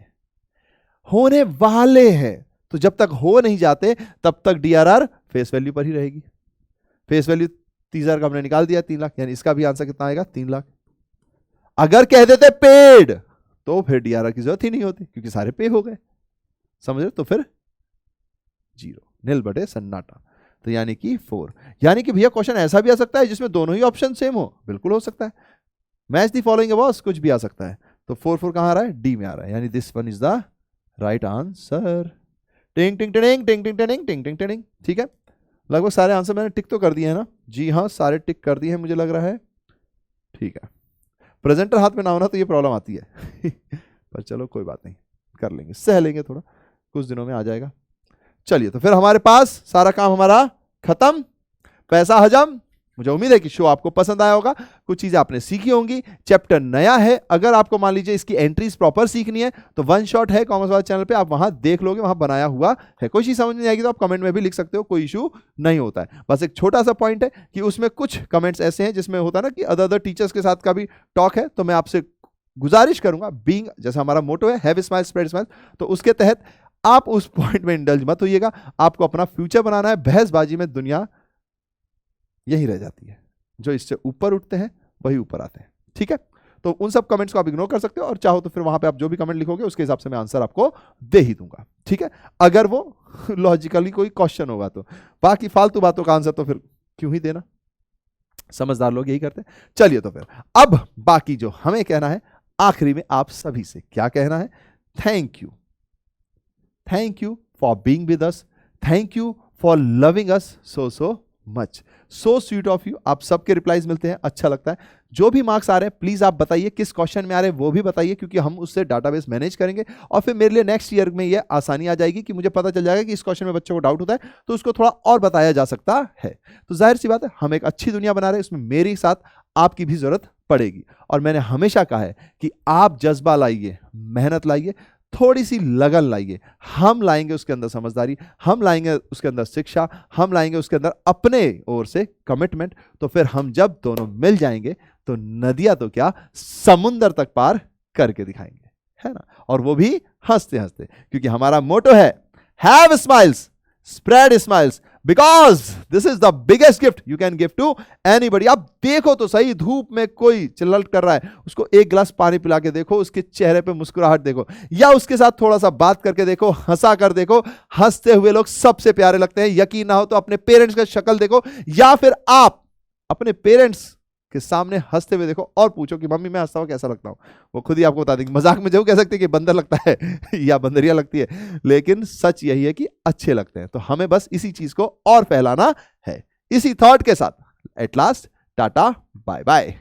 होने वाले हैं, तो जब तक हो नहीं जाते तब तक डीआरआर फेस वैल्यू पर ही रहेगी। फेस वैल्यू 30,000 का हमने निकाल दिया 3 लाख, यानी इसका भी आंसर कितना आएगा 3 लाख। अगर कह देते पेड तो फिर डीआरआर की जरूरत ही नहीं होती, क्योंकि सारे पे हो गए, समझ रहे, तो फिर 0 नील बटे सन्नाटा, तो यानी कि 4। यानी कि भैया क्वेश्चन ऐसा भी आ सकता है जिसमें दोनों ही ऑप्शन सेम हो, बिल्कुल हो सकता है, मैच दी फॉलोइंग बॉस, कुछ भी आ सकता है, तो 4 कहां आ रहा है, डी में आ रहा है, यानी this one is the right answer. टिंग टिंग टिंग टिंग टिंग टिंग टिंग टिंग टिंग। ठीक है, लगभग सारे आंसर मैंने टिक तो कर दिए हैं ना, जी हाँ सारे टिक कर दिए हैं मुझे लग रहा है। ठीक है, प्रेजेंटर हाथ में ना होना तो ये प्रॉब्लम आती है पर चलो कोई बात नहीं, कर लेंगे, सह लेंगे, थोड़ा कुछ दिनों में आ जाएगा। चलिए, तो फिर हमारे पास सारा काम हमारा खत्म, पैसा हजम। मुझे उम्मीद है कि शो आपको पसंद आया होगा, कुछ चीजें आपने सीखी होंगी। चैप्टर नया है, अगर आपको मान लीजिए इसकी एंट्रीज प्रॉपर सीखनी है तो वन शॉट है कॉमर्स वाला चैनल पे, आप वहां देख लोगे, वहां बनाया हुआ है। कोई चीज समझ नहीं आएगी तो आप कमेंट में भी लिख सकते हो, कोई इशू नहीं होता है। बस एक छोटा सा पॉइंट है कि उसमें कुछ कमेंट्स ऐसे हैं जिसमें होता है ना कि अदर टीचर्स के साथ का भी टॉक है, तो मैं आपसे गुजारिश करूंगा, बीइंग जैसा हमारा मोटो है हैव स्माइल स्प्रेड स्माइल, तो उसके तहत आप उस पॉइंट में इंडल्ज मत होइएगा। आपको अपना फ्यूचर बनाना है, बहसबाजी में दुनिया यही रह जाती है, जो इससे ऊपर उठते हैं वही ऊपर आते हैं। ठीक है, तो उन सब कमेंट्स को आप इग्नोर कर सकते हो, और चाहो तो फिर वहां पे आप जो भी कमेंट लिखोगे उसके हिसाब से मैं आंसर आपको दे ही दूंगा। ठीक है, अगर वो लॉजिकली कोई क्वेश्चन होगा तो। बाकी फालतू बातों का आंसर तो फिर क्यों ही देना, समझदार लोग यही करते हैं। चलिए तो फिर अब बाकी जो हमें कहना है, आखिरी में आप सभी से क्या कहना है, thank you for being with us, thank you for loving us so much, so sweet of you. आप सबके रिप्लाईज मिलते हैं, अच्छा लगता है। जो भी मार्क्स आ रहे हैं प्लीज आप बताइए, किस क्वेश्चन में आ रहे हैं वो भी बताइए, क्योंकि हम उससे डाटाबेस मैनेज करेंगे, और फिर मेरे लिए नेक्स्ट ईयर में ये आसानी आ जाएगी कि मुझे पता चल जाएगा कि इस क्वेश्चन में बच्चों को डाउट होता है तो उसको थोड़ा और बताया जा सकता है। तो जाहिर सी बात है, हम एक अच्छी दुनिया बना रहे हैं, इसमें मेरे साथ आपकी भी जरूरत पड़ेगी। और मैंने हमेशा कहा है कि आप जज्बा लाइए, मेहनत लाइए, थोड़ी सी लगन लाइए, हम लाएंगे उसके अंदर समझदारी, हम लाएंगे उसके अंदर शिक्षा, हम लाएंगे उसके अंदर अपने ओर से कमिटमेंट। तो फिर हम जब दोनों मिल जाएंगे तो नदियां तो क्या, समुंदर तक पार करके दिखाएंगे, है ना, और वो भी हंसते हंसते, क्योंकि हमारा मोटो है have smiles spread smiles, because this is the biggest gift you can give to anybody. आप देखो तो सही, धूप में कोई चिल्लल कर रहा है, उसको एक गिलास पानी पिला के देखो, उसके चेहरे पे मुस्कुराहट देखो, या उसके साथ थोड़ा सा बात करके देखो, हंसा कर देखो। हंसते हुए लोग सबसे प्यारे लगते हैं। यकीन ना हो तो अपने पेरेंट्स का शक्ल देखो, या फिर आप अपने पेरेंट्स के सामने हंसते हुए देखो और पूछो कि मम्मी मैं हंसता हूं कैसा लगता हूं, वो खुद ही आपको बता देंगे। मजाक में जरूर कह सकते हैं कि बंदर लगता है या बंदरिया लगती है, लेकिन सच यही है कि अच्छे लगते हैं। तो हमें बस इसी चीज को और फैलाना है। इसी थॉट के साथ at last tata bye bye.